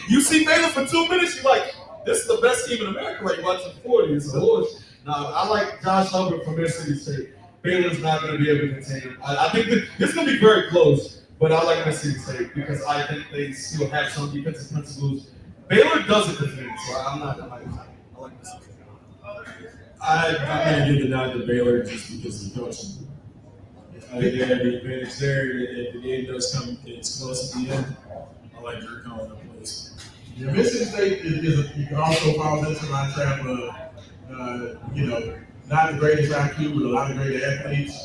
You see Baylor for 2 minutes, you're like, this is the best team in America right watching 40. It's a horse. No, I like Josh Hubbard from Mississippi State. Baylor's not going to be able to contain him. I think that this is going to be very close, but I like Mississippi State because I think they still have some defensive principles. Baylor doesn't defend, so I like Mississippi State. I'm going to give the nod to Baylor just because of the coaching. I think they have the advantage there. If the game does come, it's close at the end. I like Drew calling the plays. Yeah, Mississippi State you can also fall into my trap of, not the greatest IQ with a lot of great athletes.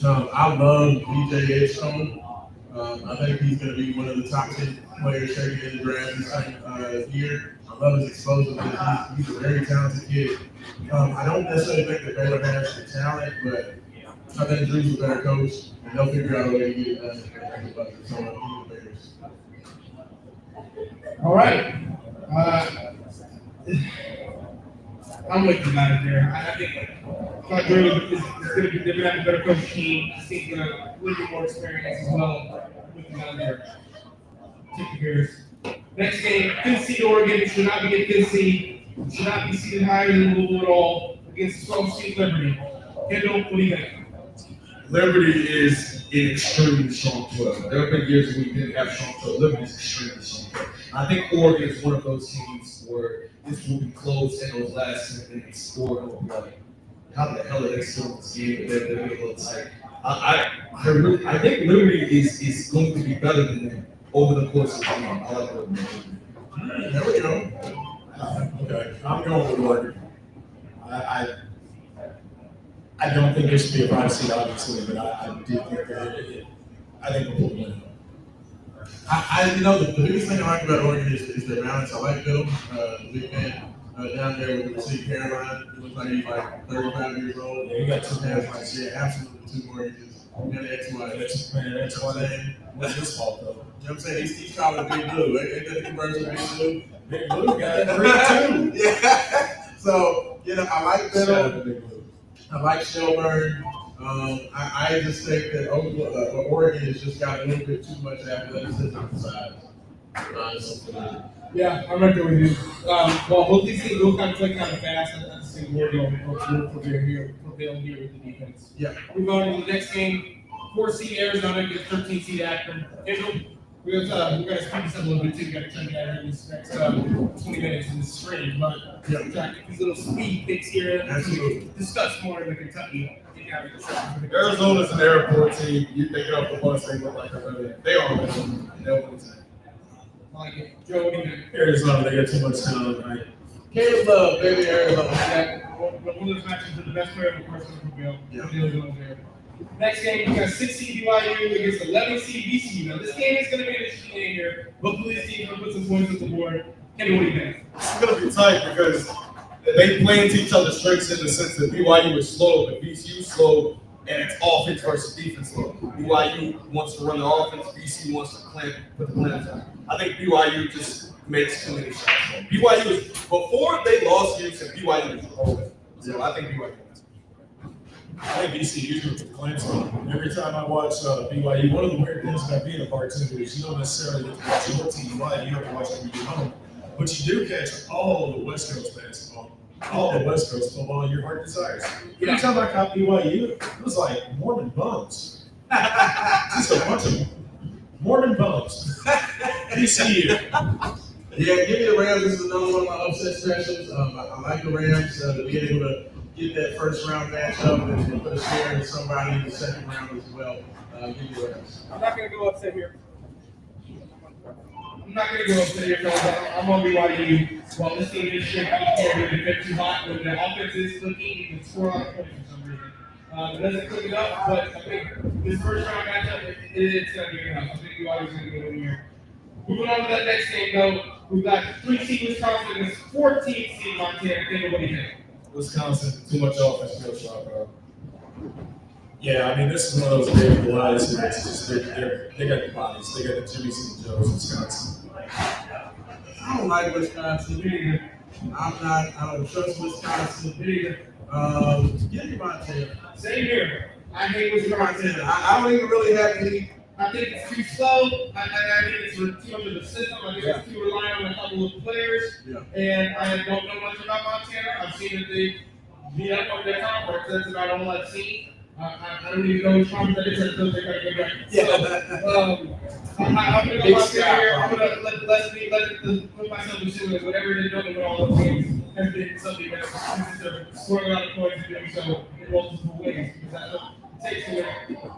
I love BJ Edgecombe. I think he's going to be one of the top 10 players taken in the draft this year. I love his explosiveness. He's a very talented kid. I don't necessarily think that Baylor has the talent, but I think Drew's a better coach, and they'll figure out a way to get it done. So I'm the Bears. All right. I'm with you guys there. I think Clark Drew is going to be they're going to have a better coach team. I think going to a little bit more experience as well with them down there. Take the Bears. Next game, fifth seed Oregon should not be a fifth seed. Should not be seated higher than Louisville at all against 12th seed Liberty. Kendall, what do you think? Liberty is an extremely strong 12. There have been years we didn't have strong 12. Liberty is extremely strong 12. I think Oregon is one of those teams where this will be close in those last 10 minutes. Oregon will be like, how the hell are they still in this game? They're a little tight. I think Liberty is going to be better than them over the course of the game. I like Liberty. There we go. Okay, I'm going with Oregon. I don't think it should be a 5 seed, obviously, but I do think that I think we'll win. The biggest thing I like about Oregon is their balance. I like Bill, the big man down there with the receiver Caroline. He looks like he's like 35 years old. Yeah, he got two has absolutely two mortgages. He got an ex-wife. That's one thing. What's his fault, though? You know what I'm saying? He's calling it Big Blue. Ain't that the conversion of Big Blue? Big Blue got 3-2. Yeah. So, I like Shout out Bill. to Big Blue. I like Shelburne. I just think that Oregon has just got a little bit too much athleticism on the side. Yeah, I'm right there with you. Well, both these teams will kind of play kind of fast. I just think Oregon will prevail here with the defense. Yeah. We go on to the next game. 4 seed Arizona against 13 seed Akron. Kendall, we're gonna speed this up a little bit too. We gotta turn that in this next 20 minutes in this stream, but try to get these little speed picks here. Absolutely. Discuss more in the Kentucky. Arizona's an airport team. You take it off the bus, they look like they are. They'll win this game. Like it. Joe, what do you think? Arizona, they got too much talent, right? Caleb Love, baby Arizona. One of those matches with the best player in the first one. Yeah. Next game, we got 6 seed BYU against 11 seed VCU. Now, this game is going to be an interesting game here. Both of these teams will put some points on the board. Kendall, what do you think? It's going to be tight because they play into each other's strengths in the sense that BYU is slow, but VCU is slow, and it's offense versus defense slow. BYU wants to run the offense, VCU wants to put the clamps on. I think BYU just makes too many shots. BYU is, before they lost Houston, BYU was rolling. So I think BYU wins. I think VCU's with the clamps on. Every time I watch BYU, one of the weird things about being a bartender is you don't necessarily get to watch your team live. You have to watch it when you get home. But you do catch all the West Coast basketball, all the West Coast football your heart desires. Every time I caught BYU, it was like Mormon bums. Just a bunch of Mormon bums. VCU. Yeah, give me the Rams. This is another one of my upset specials. I like the Rams to be able to get that first round matchup and put a scare in somebody in the second round as well. Give me the Rams. I'm not going to go upset here. I'm on BYU. Well, this team is shit. I can't really get too hot when the offense is clicking. You can score on the points for some reason. It doesn't click it up, but I think this first round matchup, it's going to be enough. I think BYU is going to get over here. Moving on to that next game, though, we've got 3 seed Wisconsin against 14 seed Montana. Kendall, what do you think? Wisconsin, too much offense, real shot, bro. Yeah, I mean, this is one of those big lies where it's just they got the bodies. They got the Jimmy St. Joe's, Wisconsin. I don't like Wisconsin. I don't trust Wisconsin. Give me Montana. Same here. I hate Wisconsin. I don't even really have any. I think it's too slow. I think it's too much of the system. I think it's too reliant on a couple of players. Yeah. And I don't know much about Montana. I've seen that they beat up over their conference. That's about all I've seen. I don't even know which conference that is until they got to go back. So, I'm going to go Montana here. I'm going to let myself assume that whatever they're doing with all those games has been something that's scoring a lot of points and doing so in multiple ways. Because that takes away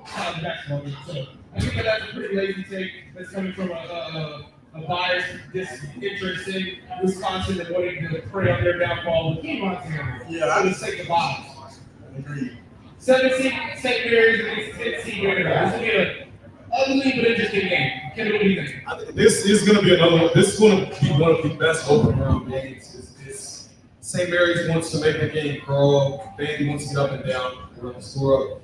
college basketball game. So I think that's a pretty lazy take that's coming from a biased, disinterested Wisconsin and wanting to prey on their downfall with Montana. Yeah, for the sake of bias. Agreed. 7 seed St. Mary's against 10 seed Grand Rapids. This will be an ugly but interesting game. Kendall, what do you think? I think this is going to be another one. This is going to be one of the best open round games. St. Mary's wants to make the game crawl. Vandy wants to get up and down, run the score up.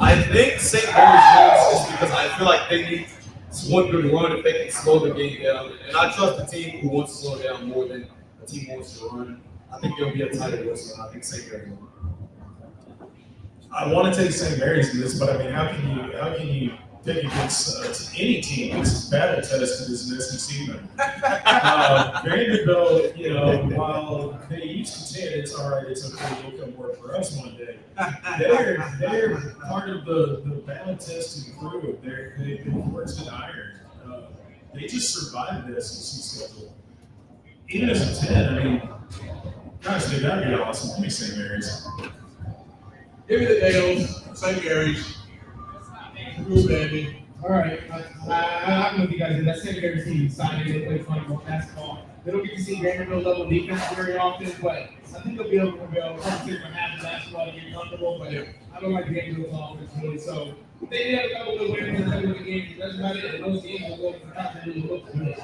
I think St. Mary's wins is because I feel like they need one good run if they can slow the game down. And I trust a team who wants to slow down more than a team who wants to run. I think it'll be a tighter whistle. I think St. Mary's will. I want to take St. Mary's in this, but I mean, how can you pick against any team? This is battle tested as an SEC member. Vanderbilt, you know, while they each contend, it's all right, it's okay, you'll come work for us one day. They're part of the battle testing crew. They've forged an iron. They just survived the SEC schedule. Even as a 10, I mean, gosh, they gotta be awesome. Give me St. Mary's. Give me the Dales, St. Mary's. Blue baby. All right, I don't know if you guys did. That's St. Mary's team decided they play fun basketball. They don't get to see Vanderbilt level defense very often, but I think they'll be able to compensate for half the basketball to get comfortable. But I don't like Vanderbilt's offense really. So they did have a couple of wins in the games. That's about it. And those games will go to the top and really look good.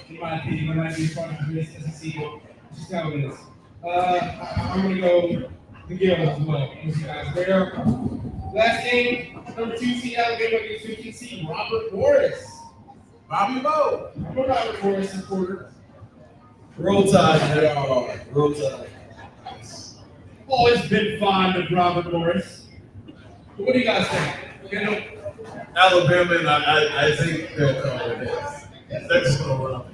In my opinion, it might be a part of this SEC. This is how it is. I'm going to go the Gales as well. You guys there. Last game, number 2 seed Alabama against 15 seed Robert Morris. Bobby Moe. I'm a Robert Morris supporter. Roll Tide. Roll Tide. Always been fond of Robert Morris. But what do you guys think? Kendall? Alabama, and I think they'll cover it. They're just going to run up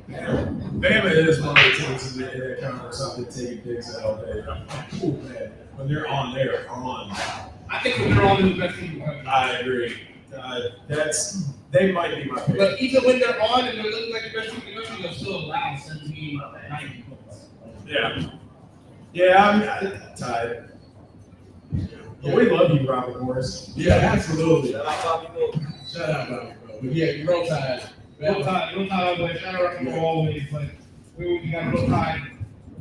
the Bama is one of the teams in that conference I've been taking digs at all day. I'm cool, man. When they're on, they're on. I think when they're on, they're the best team in the country. I agree. They might be my favorite. But even when they're on and they're looking like the best team in the country, they'll still allow 17, 90 points. Yeah, I'm tied. But we love you, Robert Morris. Yeah, absolutely. Shout out Bobby Moe. Shout out Bobby Moe. But yeah, you Roll Tide. Roll Tide, all the way. Shout out to always, but we got Roll Tide.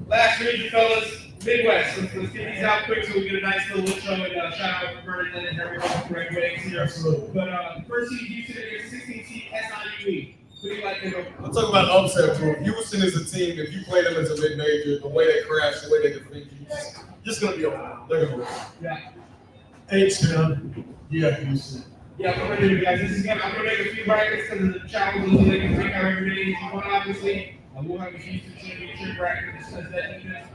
Last region, fellas, Midwest. Let's get these out quick so we get a nice little show. And shout out to Vernon and everyone for great ways here. Absolutely. But first seed Houston against 16 seed SIUE. What do you like, Kendall? I'll talk about upset proof. Houston is a team, if you play them as a mid-major, the way they crash, the way they defend you, just going to be over. They're going to win. Yeah. H-Town. Yeah, Houston. Yeah, I'm gonna do it, guys. I'm gonna make a few brackets because of the challenges that they can take out every day. One, obviously, we'll have a Houston championship bracket that says that defense.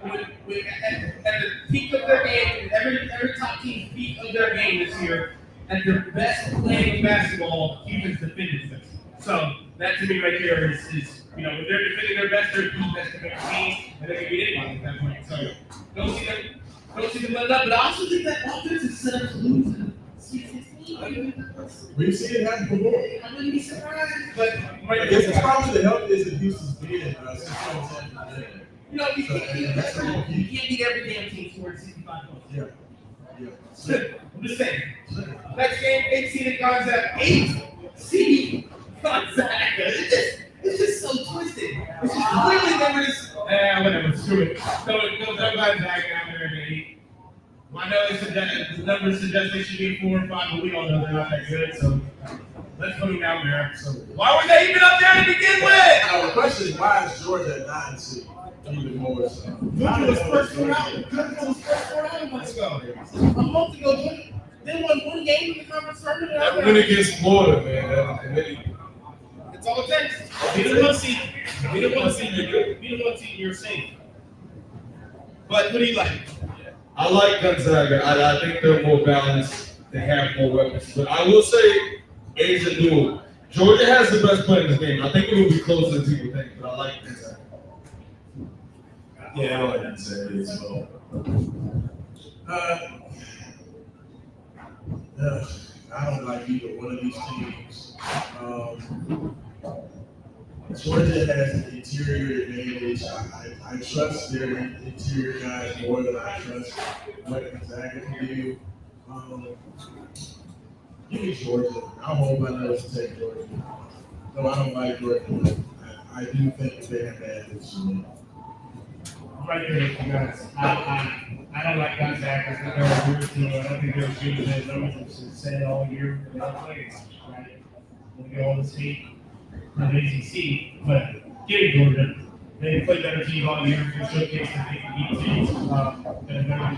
At the peak of their game, every top team's peak of their game this year, at their best playing basketball, Houston's defended them. So that to me right there is when they're defending their best, they're the best defending team, and they can beat anybody at that point. So don't see them let it up. But I also think that offense is set up to lose in Sweet 16. We've seen it happen before. I wouldn't be surprised, but I guess it's probably the healthiest that Houston's been since 2010. you can't beat every damn team scoring 65 points. Yeah. I'm just saying. Next game, 8 seeded Gonzaga. 8 seed Gonzaga. It's just so twisted. It's just completely numbers. Whatever. Screw it. Throw Gonzaga down there at 8. I know the numbers suggest they should be 4 or 5, but we all know they're not that good. So let's put them down there. So why were they even up there to begin with? Now the question is, why is Georgia at 9 seed? Even more so. Georgia was first round. Georgia was first round a month ago. A month ago, they won one game in the conference tournament. That win against Florida, man. It's all it takes. Be the 1 seed. Be the 1 seed. Be the 1 seed. You're safe. But what do you like? I like Gonzaga. I think they're more balanced. They have more weapons. But I will say, Asia duel. Georgia has the best player in this game. I think it will be closer than people think, but I like Gonzaga. Yeah, I like Gonzaga as well. I don't like either one of these teams. Georgia has an interior advantage. I trust their interior guys more than I trust what Gonzaga can do. Give me Georgia. I'll hold my nose to take Georgia. No, I don't like Georgia. I do think that they have bad this year. right there with you guys. I don't like Gonzaga. I think they're weird too. I don't think they're as good as they numbers have said all year. They don't play it, right? When they go on the state, not the ACC, but getting Georgia, they play better teams all year. They showcase that they can beat teams that are better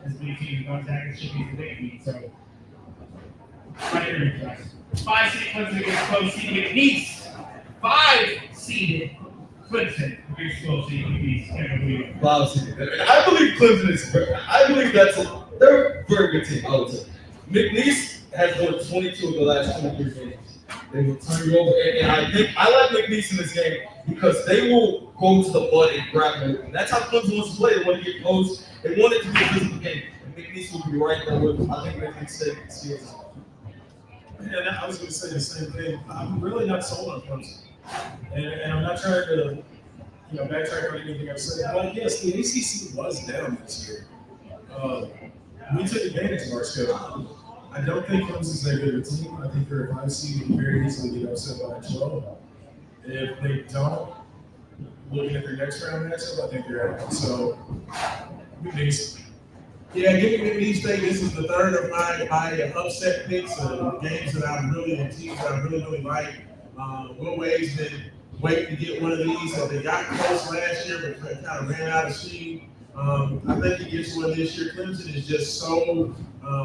as many teams. Gonzaga showcase that they can beat. So, right here with you guys. 5 seed Clemson against 12 seed McNeese. 5 seeded Clemson against 12 seed McNeese. Can't believe it. Wow, I believe Clemson is. I believe they're a very good team. I would say McNeese has won 22 of the last 23 games. They will turn you over, and I think I like McNeese in this game because they will go to the butt and grab it. And that's how Clemson wants to play. They want to get close. They want it to be a physical game. And McNeese will be right there with them. I think McNeese steals. Yeah, I was going to say the same thing. I'm really not sold on Clemson, and I'm not trying to, backtrack on anything I've said. But yes, the ACC was down this year. We took advantage of our schedule. I don't think Clemson's that good of a team. I think they're a 5 seed and very easily get upset by a 12. If they don't, looking at their next round matchup, I think they're out. So, McNeese. Yeah, give me McNeese State. This is the third of my upset picks of games that I really and teams that I really like. Will Wade's been waiting to get one of these. They got close last year, but kind of ran out of steam. I think he gets one this year. Clemson is just so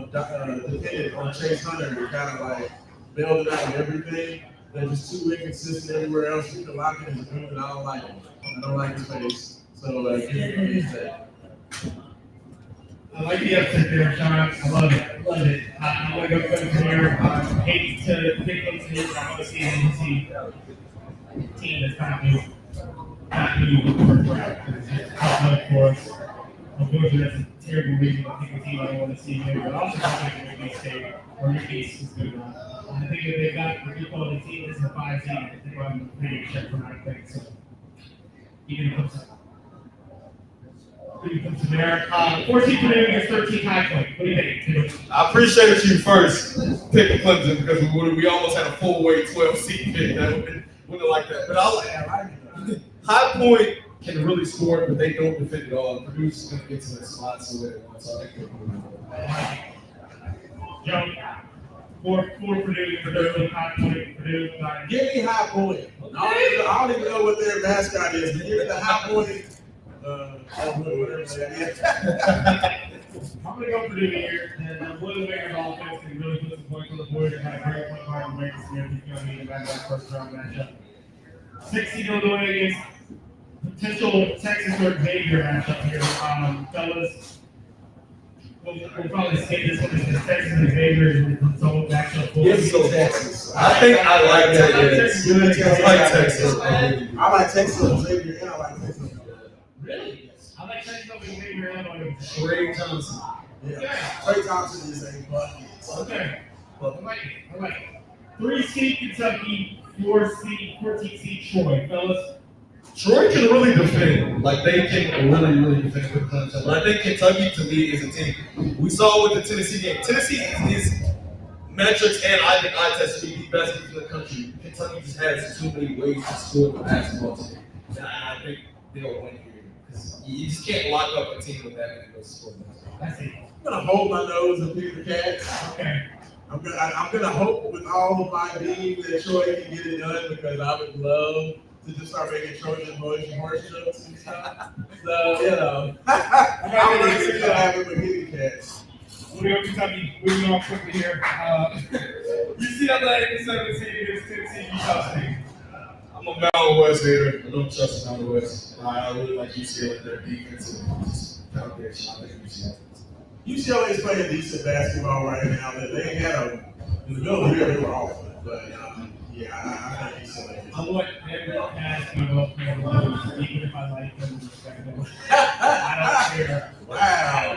dependent on Chase Hunter to kind of like build it out of everything. They're just too inconsistent everywhere else. You can lock in his room, and I don't like him. I don't like his face. So give me McNeese State. I like the upset there, Sean. I love it. Love it. I'm going to go Clemson here. I hate to pick Clemson here, but I want to see an NC team that's not new with the first round. It's just tough luck for us. Unfortunately, that's a terrible reason to pick a team I don't want to see here. But also, I think McNeese State or McNeese is good enough. I think if they got what you call the team, this is a 5 seed. I think I'm pretty check for my pick. So, even if it's there. 14 Purdue against 13 High Point. What do you think? I appreciate you first picking Clemson because we almost had a full weight 12 seed pick. That wouldn't like that. But I like High Point can really score, but they don't defend at all. Purdue's going to get to that spot so they want. So I think they're going to Joe, for Purdue, for 13 High Point, Purdue. Give me High Point. I don't even know what their mascot is. Give me the High Point. Whatever that is. I'm going to go Purdue here, and Boilermakers offense can really put some points on the board. They had a great point guard in Wake Smith. He's going to be in that first round matchup. 16 Illinois against potential Texas or Xavier matchup here. Fellas, we'll probably skip this one because Texas and Xavier is its own matchup. Yes, so Texas. I think I like Texas. I like Texas. I like Texas over Xavier, and I like Texas. Really? I like Texas over Xavier and Illinois. Trey Thompson. Yeah. Trey Thompson is a bucket. Okay. I like it. 3 seed Kentucky, 14 seed Troy. Fellas. Troy can really defend. Like, they can really defend with Clemson. But I think Kentucky, to me, is a team. We saw with the Tennessee game. Tennessee is metrics, and I think I test to be the best team in the country. Kentucky just has too many ways to score the basketball team. And I think they'll win here. Because you just can't lock up a team with that many ways to score basketball. That's it. I'm gonna hold my nose and pick the Cats. Okay. I'm gonna hope with all of my being that Troy can get it done because I would love to just start making Trojan boys and horse jokes and stuff. So, I'm not see that happen, but give the Cats. We'll go Kentucky. Moving on quickly here. UCLA 7 seed against Tennessee, Utah State. I'm a Mountain West hater. I don't trust the Mountain West. I really like UCLA, their defensive foundation. I think UCLA. UCLA is playing decent basketball right now. They had in the middle of the year they were awful, but yeah, I think UCLA. I want every pass to go up there, even if I like them, respect them. I don't care. Wow. I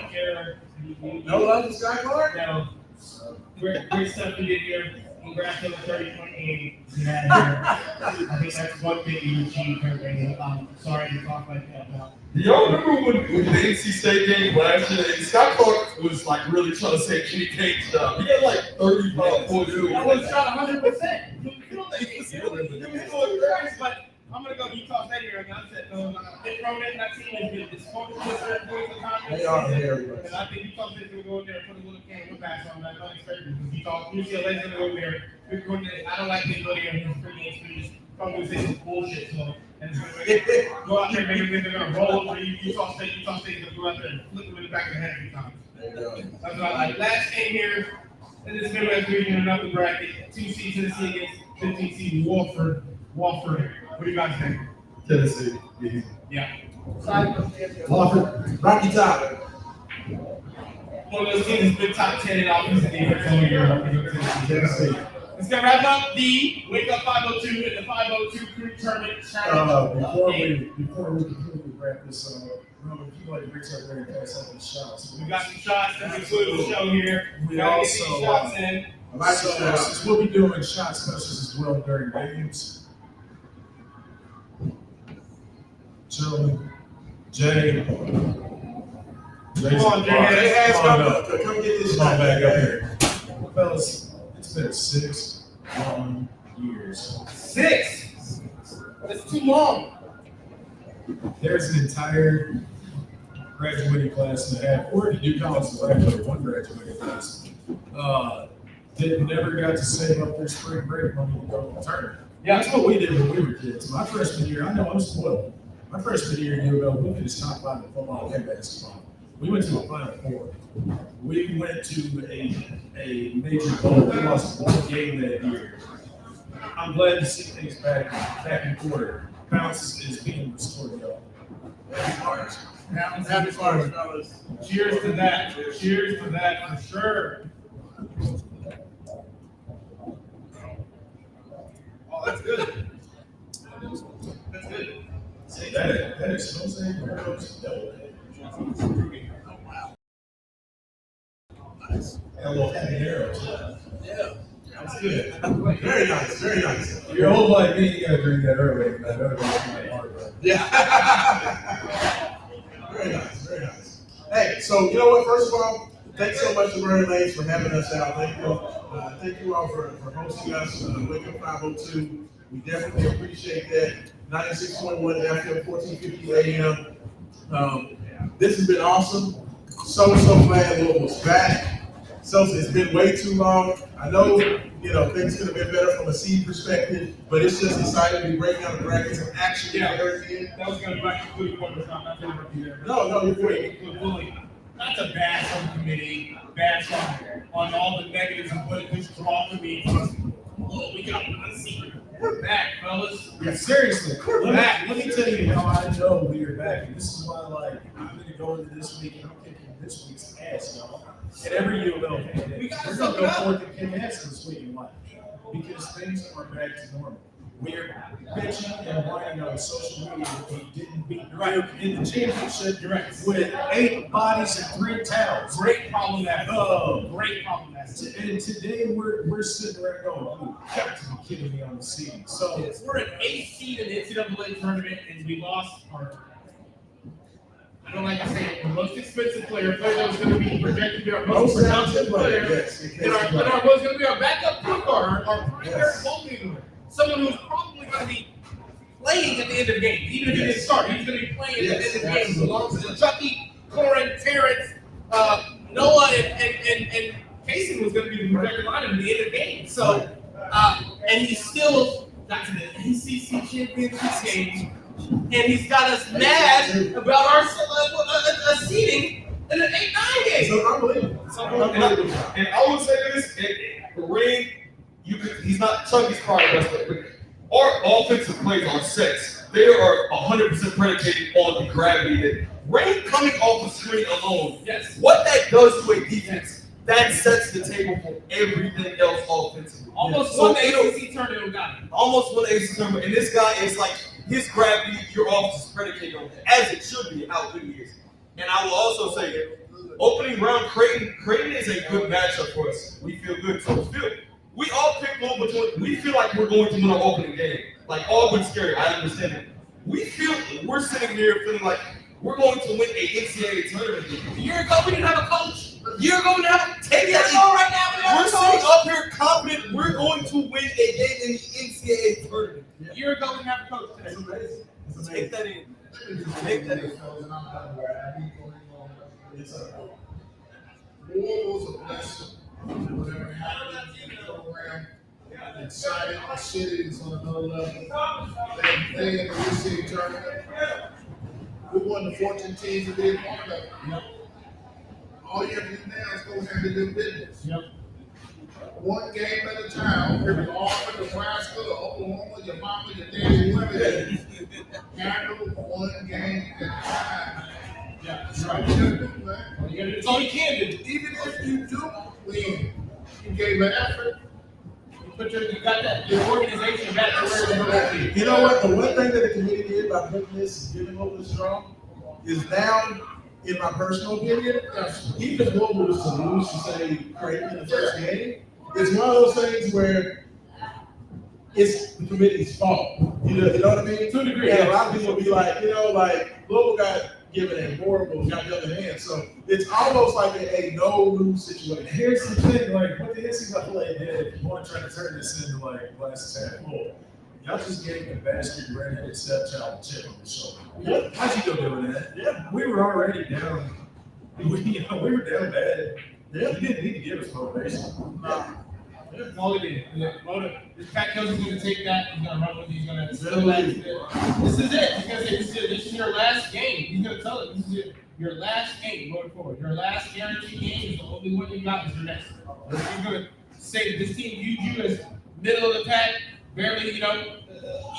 don't care. No love for Sky Clark? No. Great stuff we did here. Congrats on the 30-point game you had here. I think that's one thing you achieved here, Brady. Sorry to talk like that about. Do y'all remember when the NC State game last year? Scott Clark was like really trying to say Kenny Kane's job. He had like 35 points. I was shot 100%. It was going crazy, but I'm going to go Utah State here. And I said, no, prominent. That team has been dysfunctional at certain points in time. They are very much. And I think Utah State's going to go in there and put a little can of backs on that unexpected. UCLA's going to go in there. We're going to, I don't like they go there and just pretty experience. Probably say some bullshit. So, and go out there and make them think they're going to roll over Utah State. Utah State's going to go out there and flip them in the back of the head every time. That's what I like. Last game here in this Midwest region, another bracket. 2C Tennessee against 15C Wofford. Wofford. What do you guys think? Tennessee. Yeah. Wofford, Rocky Top. One of those teams that's been top 10 in offense and defense all year. Tennessee. Let's get wrap up the Wake Up 502 and the 502 Crew Tournament Challenge. Before we completely wrap this up, remember, if you like to reach out there and pass out the shots. We got some shots to conclude the show here. We Gotta get these also, shots in. Since we'll be doing shot specials as well during games. Gentlemen, Jay. Come on, Jay. Come get this Come on shot back up here. Fellas, it's been 6 long years. 6. That's too long. There's an entire graduating class and a half, or if you do college, graduate, one graduating class, that never got to save up their spring break money to go to the tournament. Yeah. That's what we did when we were kids. My freshman year, I know I'm spoiled. My freshman year at UL, we finished top 5 in football and basketball. We went to a Final Four. We went to a major bowl. We lost one game that year. I'm glad to see things back in order. Balance is being restored, y'all. Happy March, fellas. Cheers to that. Cheers to that for sure. Oh, that's good. That's good. Say that is Jose Marcos. Oh, wow. Nice. A little habanero. Yeah. That's good. Very nice, very nice. If you're old like me, you gotta drink that early. I know that's my heart, bro. Yeah. Very nice, very nice. Hey, so you know what? First of all, thanks so much to Murray Lanes for having us out. Thank you all for hosting us. Wake Up 502. We definitely appreciate that. 96.1 FM, 1450 AM. This has been awesome. So glad Louisville's back. So it's been way too long. I know, things could have been better from a seed perspective, but it's just exciting to be breaking out the brackets and actually everything. That was going to be my concluding point. Not to interrupt you there. No, you're great. Not to bash on the committee, bash on all the negatives and what it just draw for me. Oh, we got one seed. We're back, fellas. Yeah, seriously. Let me tell you how I know we are back. And this is why, I'm going to go into this week and I'm kicking this week's ass, y'all. And every UL fan, we're going to go forth and kick ass this week in life because things are back to normal. We're bitching and whining on social media that we didn't beat Duke in the championship with 8 bodies and 3 towels. Great problem that. Great problem that. And today we're sitting there going, you got to be kidding me on the season. So we're an 8th seed in the NCAA tournament and we lost our, I don't like to say it, the most expensive player that was going to be projected to be our most productive player, and our was going to be our backup point guard, our primary ball handler, someone who's probably going to be playing at the end of the game, even if he didn't start. He's going to be playing at the end of the game, along with Chucky, Corin, Terrence, Noah, and Casey was going to be the projected lineup at the end of the game. So, and he still got to the ACC championship game. And he's got us mad about our seeding in an 8-9 game. So unbelievable. And I will say this, Kareem, he's not Chucky's probably the best player. Our offensive plays are sets. They are 100% predicated on the gravity that Rain coming off the screen alone. Yes. What that does to a defense, that sets the table for everything else offensively. Almost won the ACC tournament without him. Almost won the ACC tournament, and this guy is like, his gravity, your offense is predicated on that, as it should be, how good he is. And I will also say, opening round, Creighton is a good matchup for us. We feel good. So we all pick Louisville. We feel like we're going to win our opening game. Like, Auburn's scary, I understand it. We're sitting here feeling like we're going to win a NCAA tournament game. A year ago, we didn't have a coach. You're going to have to take that ball right now. We're sitting up here confident we're going to win a game in the NCAA tournament. A year ago, we didn't have a coach today. It's amazing. It's amazing. Take that in. Take that in. Louisville's a blessing. Whatever happened in the program, excited, the city is on another level. They play in the NCAA tournament. We won the 14 teams that did part of it. Yep. All you have to do now is go handle your business. Yep. One game at a time. If you're Auburn, Nebraska, Oklahoma, your mama, your daddy, whoever it is, handle one game at a time. Yeah, That's that's all right. you gotta do, man. It's all you can do. Even if you do win, you gave an effort. You got that, your organization back to where it's supposed to be. You know what? The one thing that the committee did by putting this, giving over the straw, is now, in my personal opinion, even if Louisville was to lose to say Creighton in the first game, it's one of those things where it's the committee's fault. You know what I mean? To a degree, And a yeah. lot of people will be like, like Louisville got given a horrible, got the other hand. So it's almost like a no-lose situation. Here's the thing, like what the NCAA did, if you want to try to turn this into like glasses half full, y'all just gave the bastard redheaded stepchild a chip on the shoulder. Yeah. How'd you go doing that? Yeah. We were already down. We were down bad. Yeah. You didn't need to give us motivation. That's all he did. This Pat Kelsey's going to take that. He's going to run with it. He's going to He's say, gonna leave. this is it. He's going to say, this is your last game. He's going to tell it. This is your last game going forward. Your last guaranteed game is the only one you got is your next. He's going to say that this team viewed you as middle of the pack, barely,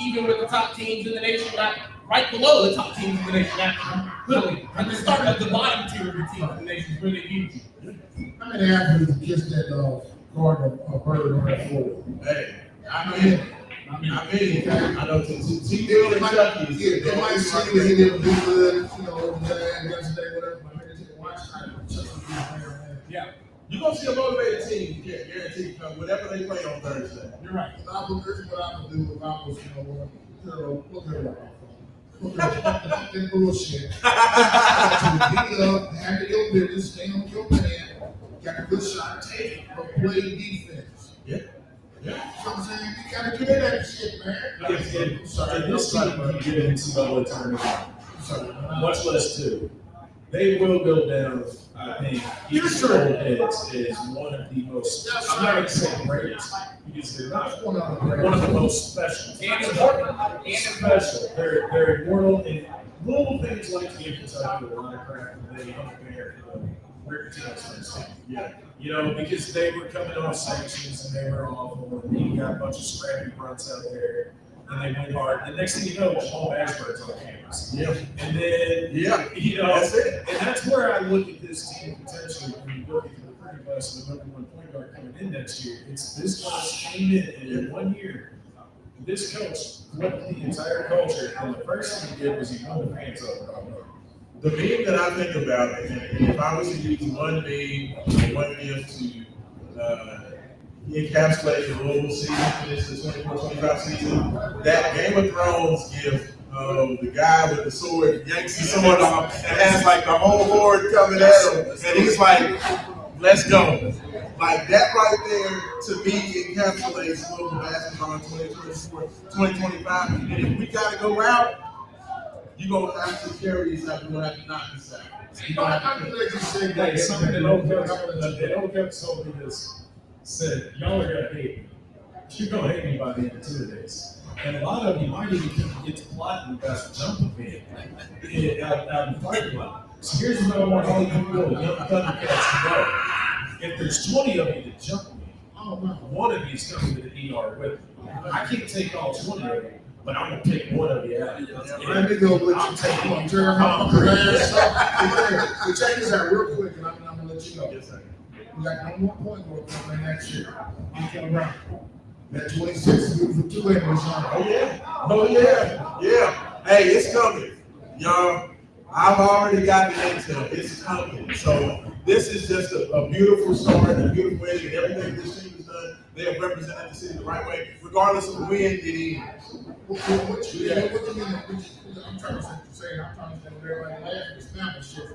even with the top teams in the nation, not right below the top teams in the nation. Actually, literally, at the start of the bottom tier of the teams in the nation is where they viewed you. How many athletes kissed that guard a bird on that floor? Hey, I mean, I know T. Bill and Chucky. They might say that he didn't do good, yesterday, whatever. But they didn't watch time. Yeah, You're going to see a motivated team, you can't guarantee come whatever they play on Thursday. you're right. This is what I would do if I was, look at it. Look at that bullshit. Beat up, handle your business, stay on your man, got a good shot, take it, but play defense. Yeah. You know what I'm saying? You gotta get in that shit, man. If I'm sorry, this team can get an NCAA tournament, I'm sorry. much less two, they will go down, I think, each old heads is one of the most, I'm not going to say greatest, because they're not One of the one of the most special. And important. And special. They're immortal, and little things like to give Kentucky a lot of crap when they compare Rick Pitino's team. Yeah. Because they were coming off sanctions and they were awful, and you got a bunch of scrappy fronts out there, and they went hard. The next thing you know, Paul Ashford's on campus. Yeah. And then, That's it. and that's where I look at this team potentially when you look at the pretty much the number one point guard coming in next year. It's this guy came in and in 1 year. This coach flipped the entire culture, and the first thing he did was he won the fans over. The meme that I think about, and if I was to use one meme or one gift to encapsulate the Louisville season, finish the 24-25 season, that Game of Thrones gift of the guy with the sword yanks the sword off and has like the whole horde coming at him, and he's like, let's go. Like that right there, to me, encapsulates Louisville basketball in 2024, 2025. And if we got to go out, you're going to have to carry this out. You're going to have to knock this out. You're gonna have I'm to- gonna let you say Like that. something that old coach told me this, said, y'all are gonna hate me. You're gonna hate me by the end of 2 days. And a lot of you might even get to plotting about some jumping out in the parking lot. So here's what I want all you people, young Thundercats, to know. If there's 20 of you that jump me, one of you is coming to the ER with me. I can't take all 20 of you, but I'm gonna pick one of you out. Let me go with I'm you. taking you. Turn around. So check this out real quick, and I'm gonna let you go. Yes, sir. We got one more point going coming next year. That 26 is good for 2 English. Oh yeah. Oh yeah. Yeah. Hey, it's coming. Y'all, I've already got the intel. It's coming. So this is just a beautiful start, a beautiful ending, and everything this team has done. They have represented the city the right way, regardless of when it is. What you mean? I'm trying to say, I'm trying to say, everybody laughing, it's not a shit.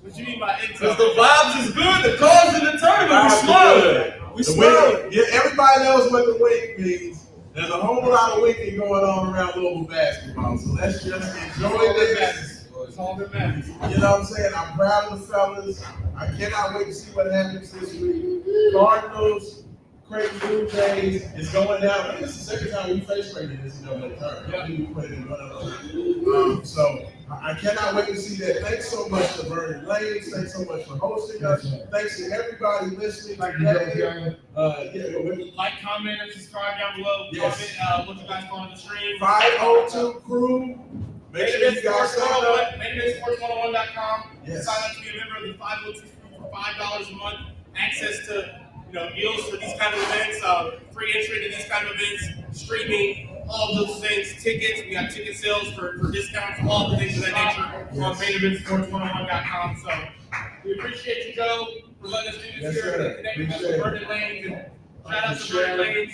What you mean by intel? Because the vibes is good. The cause in the tournament. We smiling. We The smiling. wink, yeah, everybody knows what the wink means. There's a whole lot of winking going on around Louisville basketball, so let's just enjoy this. It's all that matters. You know what I'm saying? I'm proud of the fellas. I cannot wait to see what happens this week. Cardinals, Creighton Blue Jays is going down. I think it's the second time we faced Creighton in this tournament. I think we put it in one of those. So I cannot wait to see that. Thanks so much to Vernon Lanes. Thanks so much for hosting us. Thanks to everybody listening Thank you, today. Joe. Like, comment, and subscribe down below. Yes. Comment what you guys want on the stream. 502 crew. Make sure you guys sign up. MainEventSports101.com. Yes. Sign up to be a member of the 502 crew for $5 a month. Access to meals for these kind of events, free entry to these kind of events, streaming, all those things, tickets. We got ticket sales for discounts, all the things of that nature on MainEventSports101.com. So we appreciate you, Joe, for letting us do this Yes, here sir. and connecting us Appreciate with it. Vernon Lanes. And shout out to Vernon Lanes.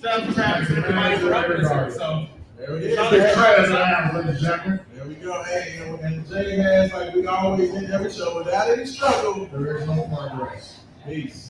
Shout out to Travis and everybody for helping us here. So There it is. Shout out Big to Travis, ladies and gentlemen. There we go. Hey, and Jay has, like we always end every show, without any struggle. There is no progress. Peace.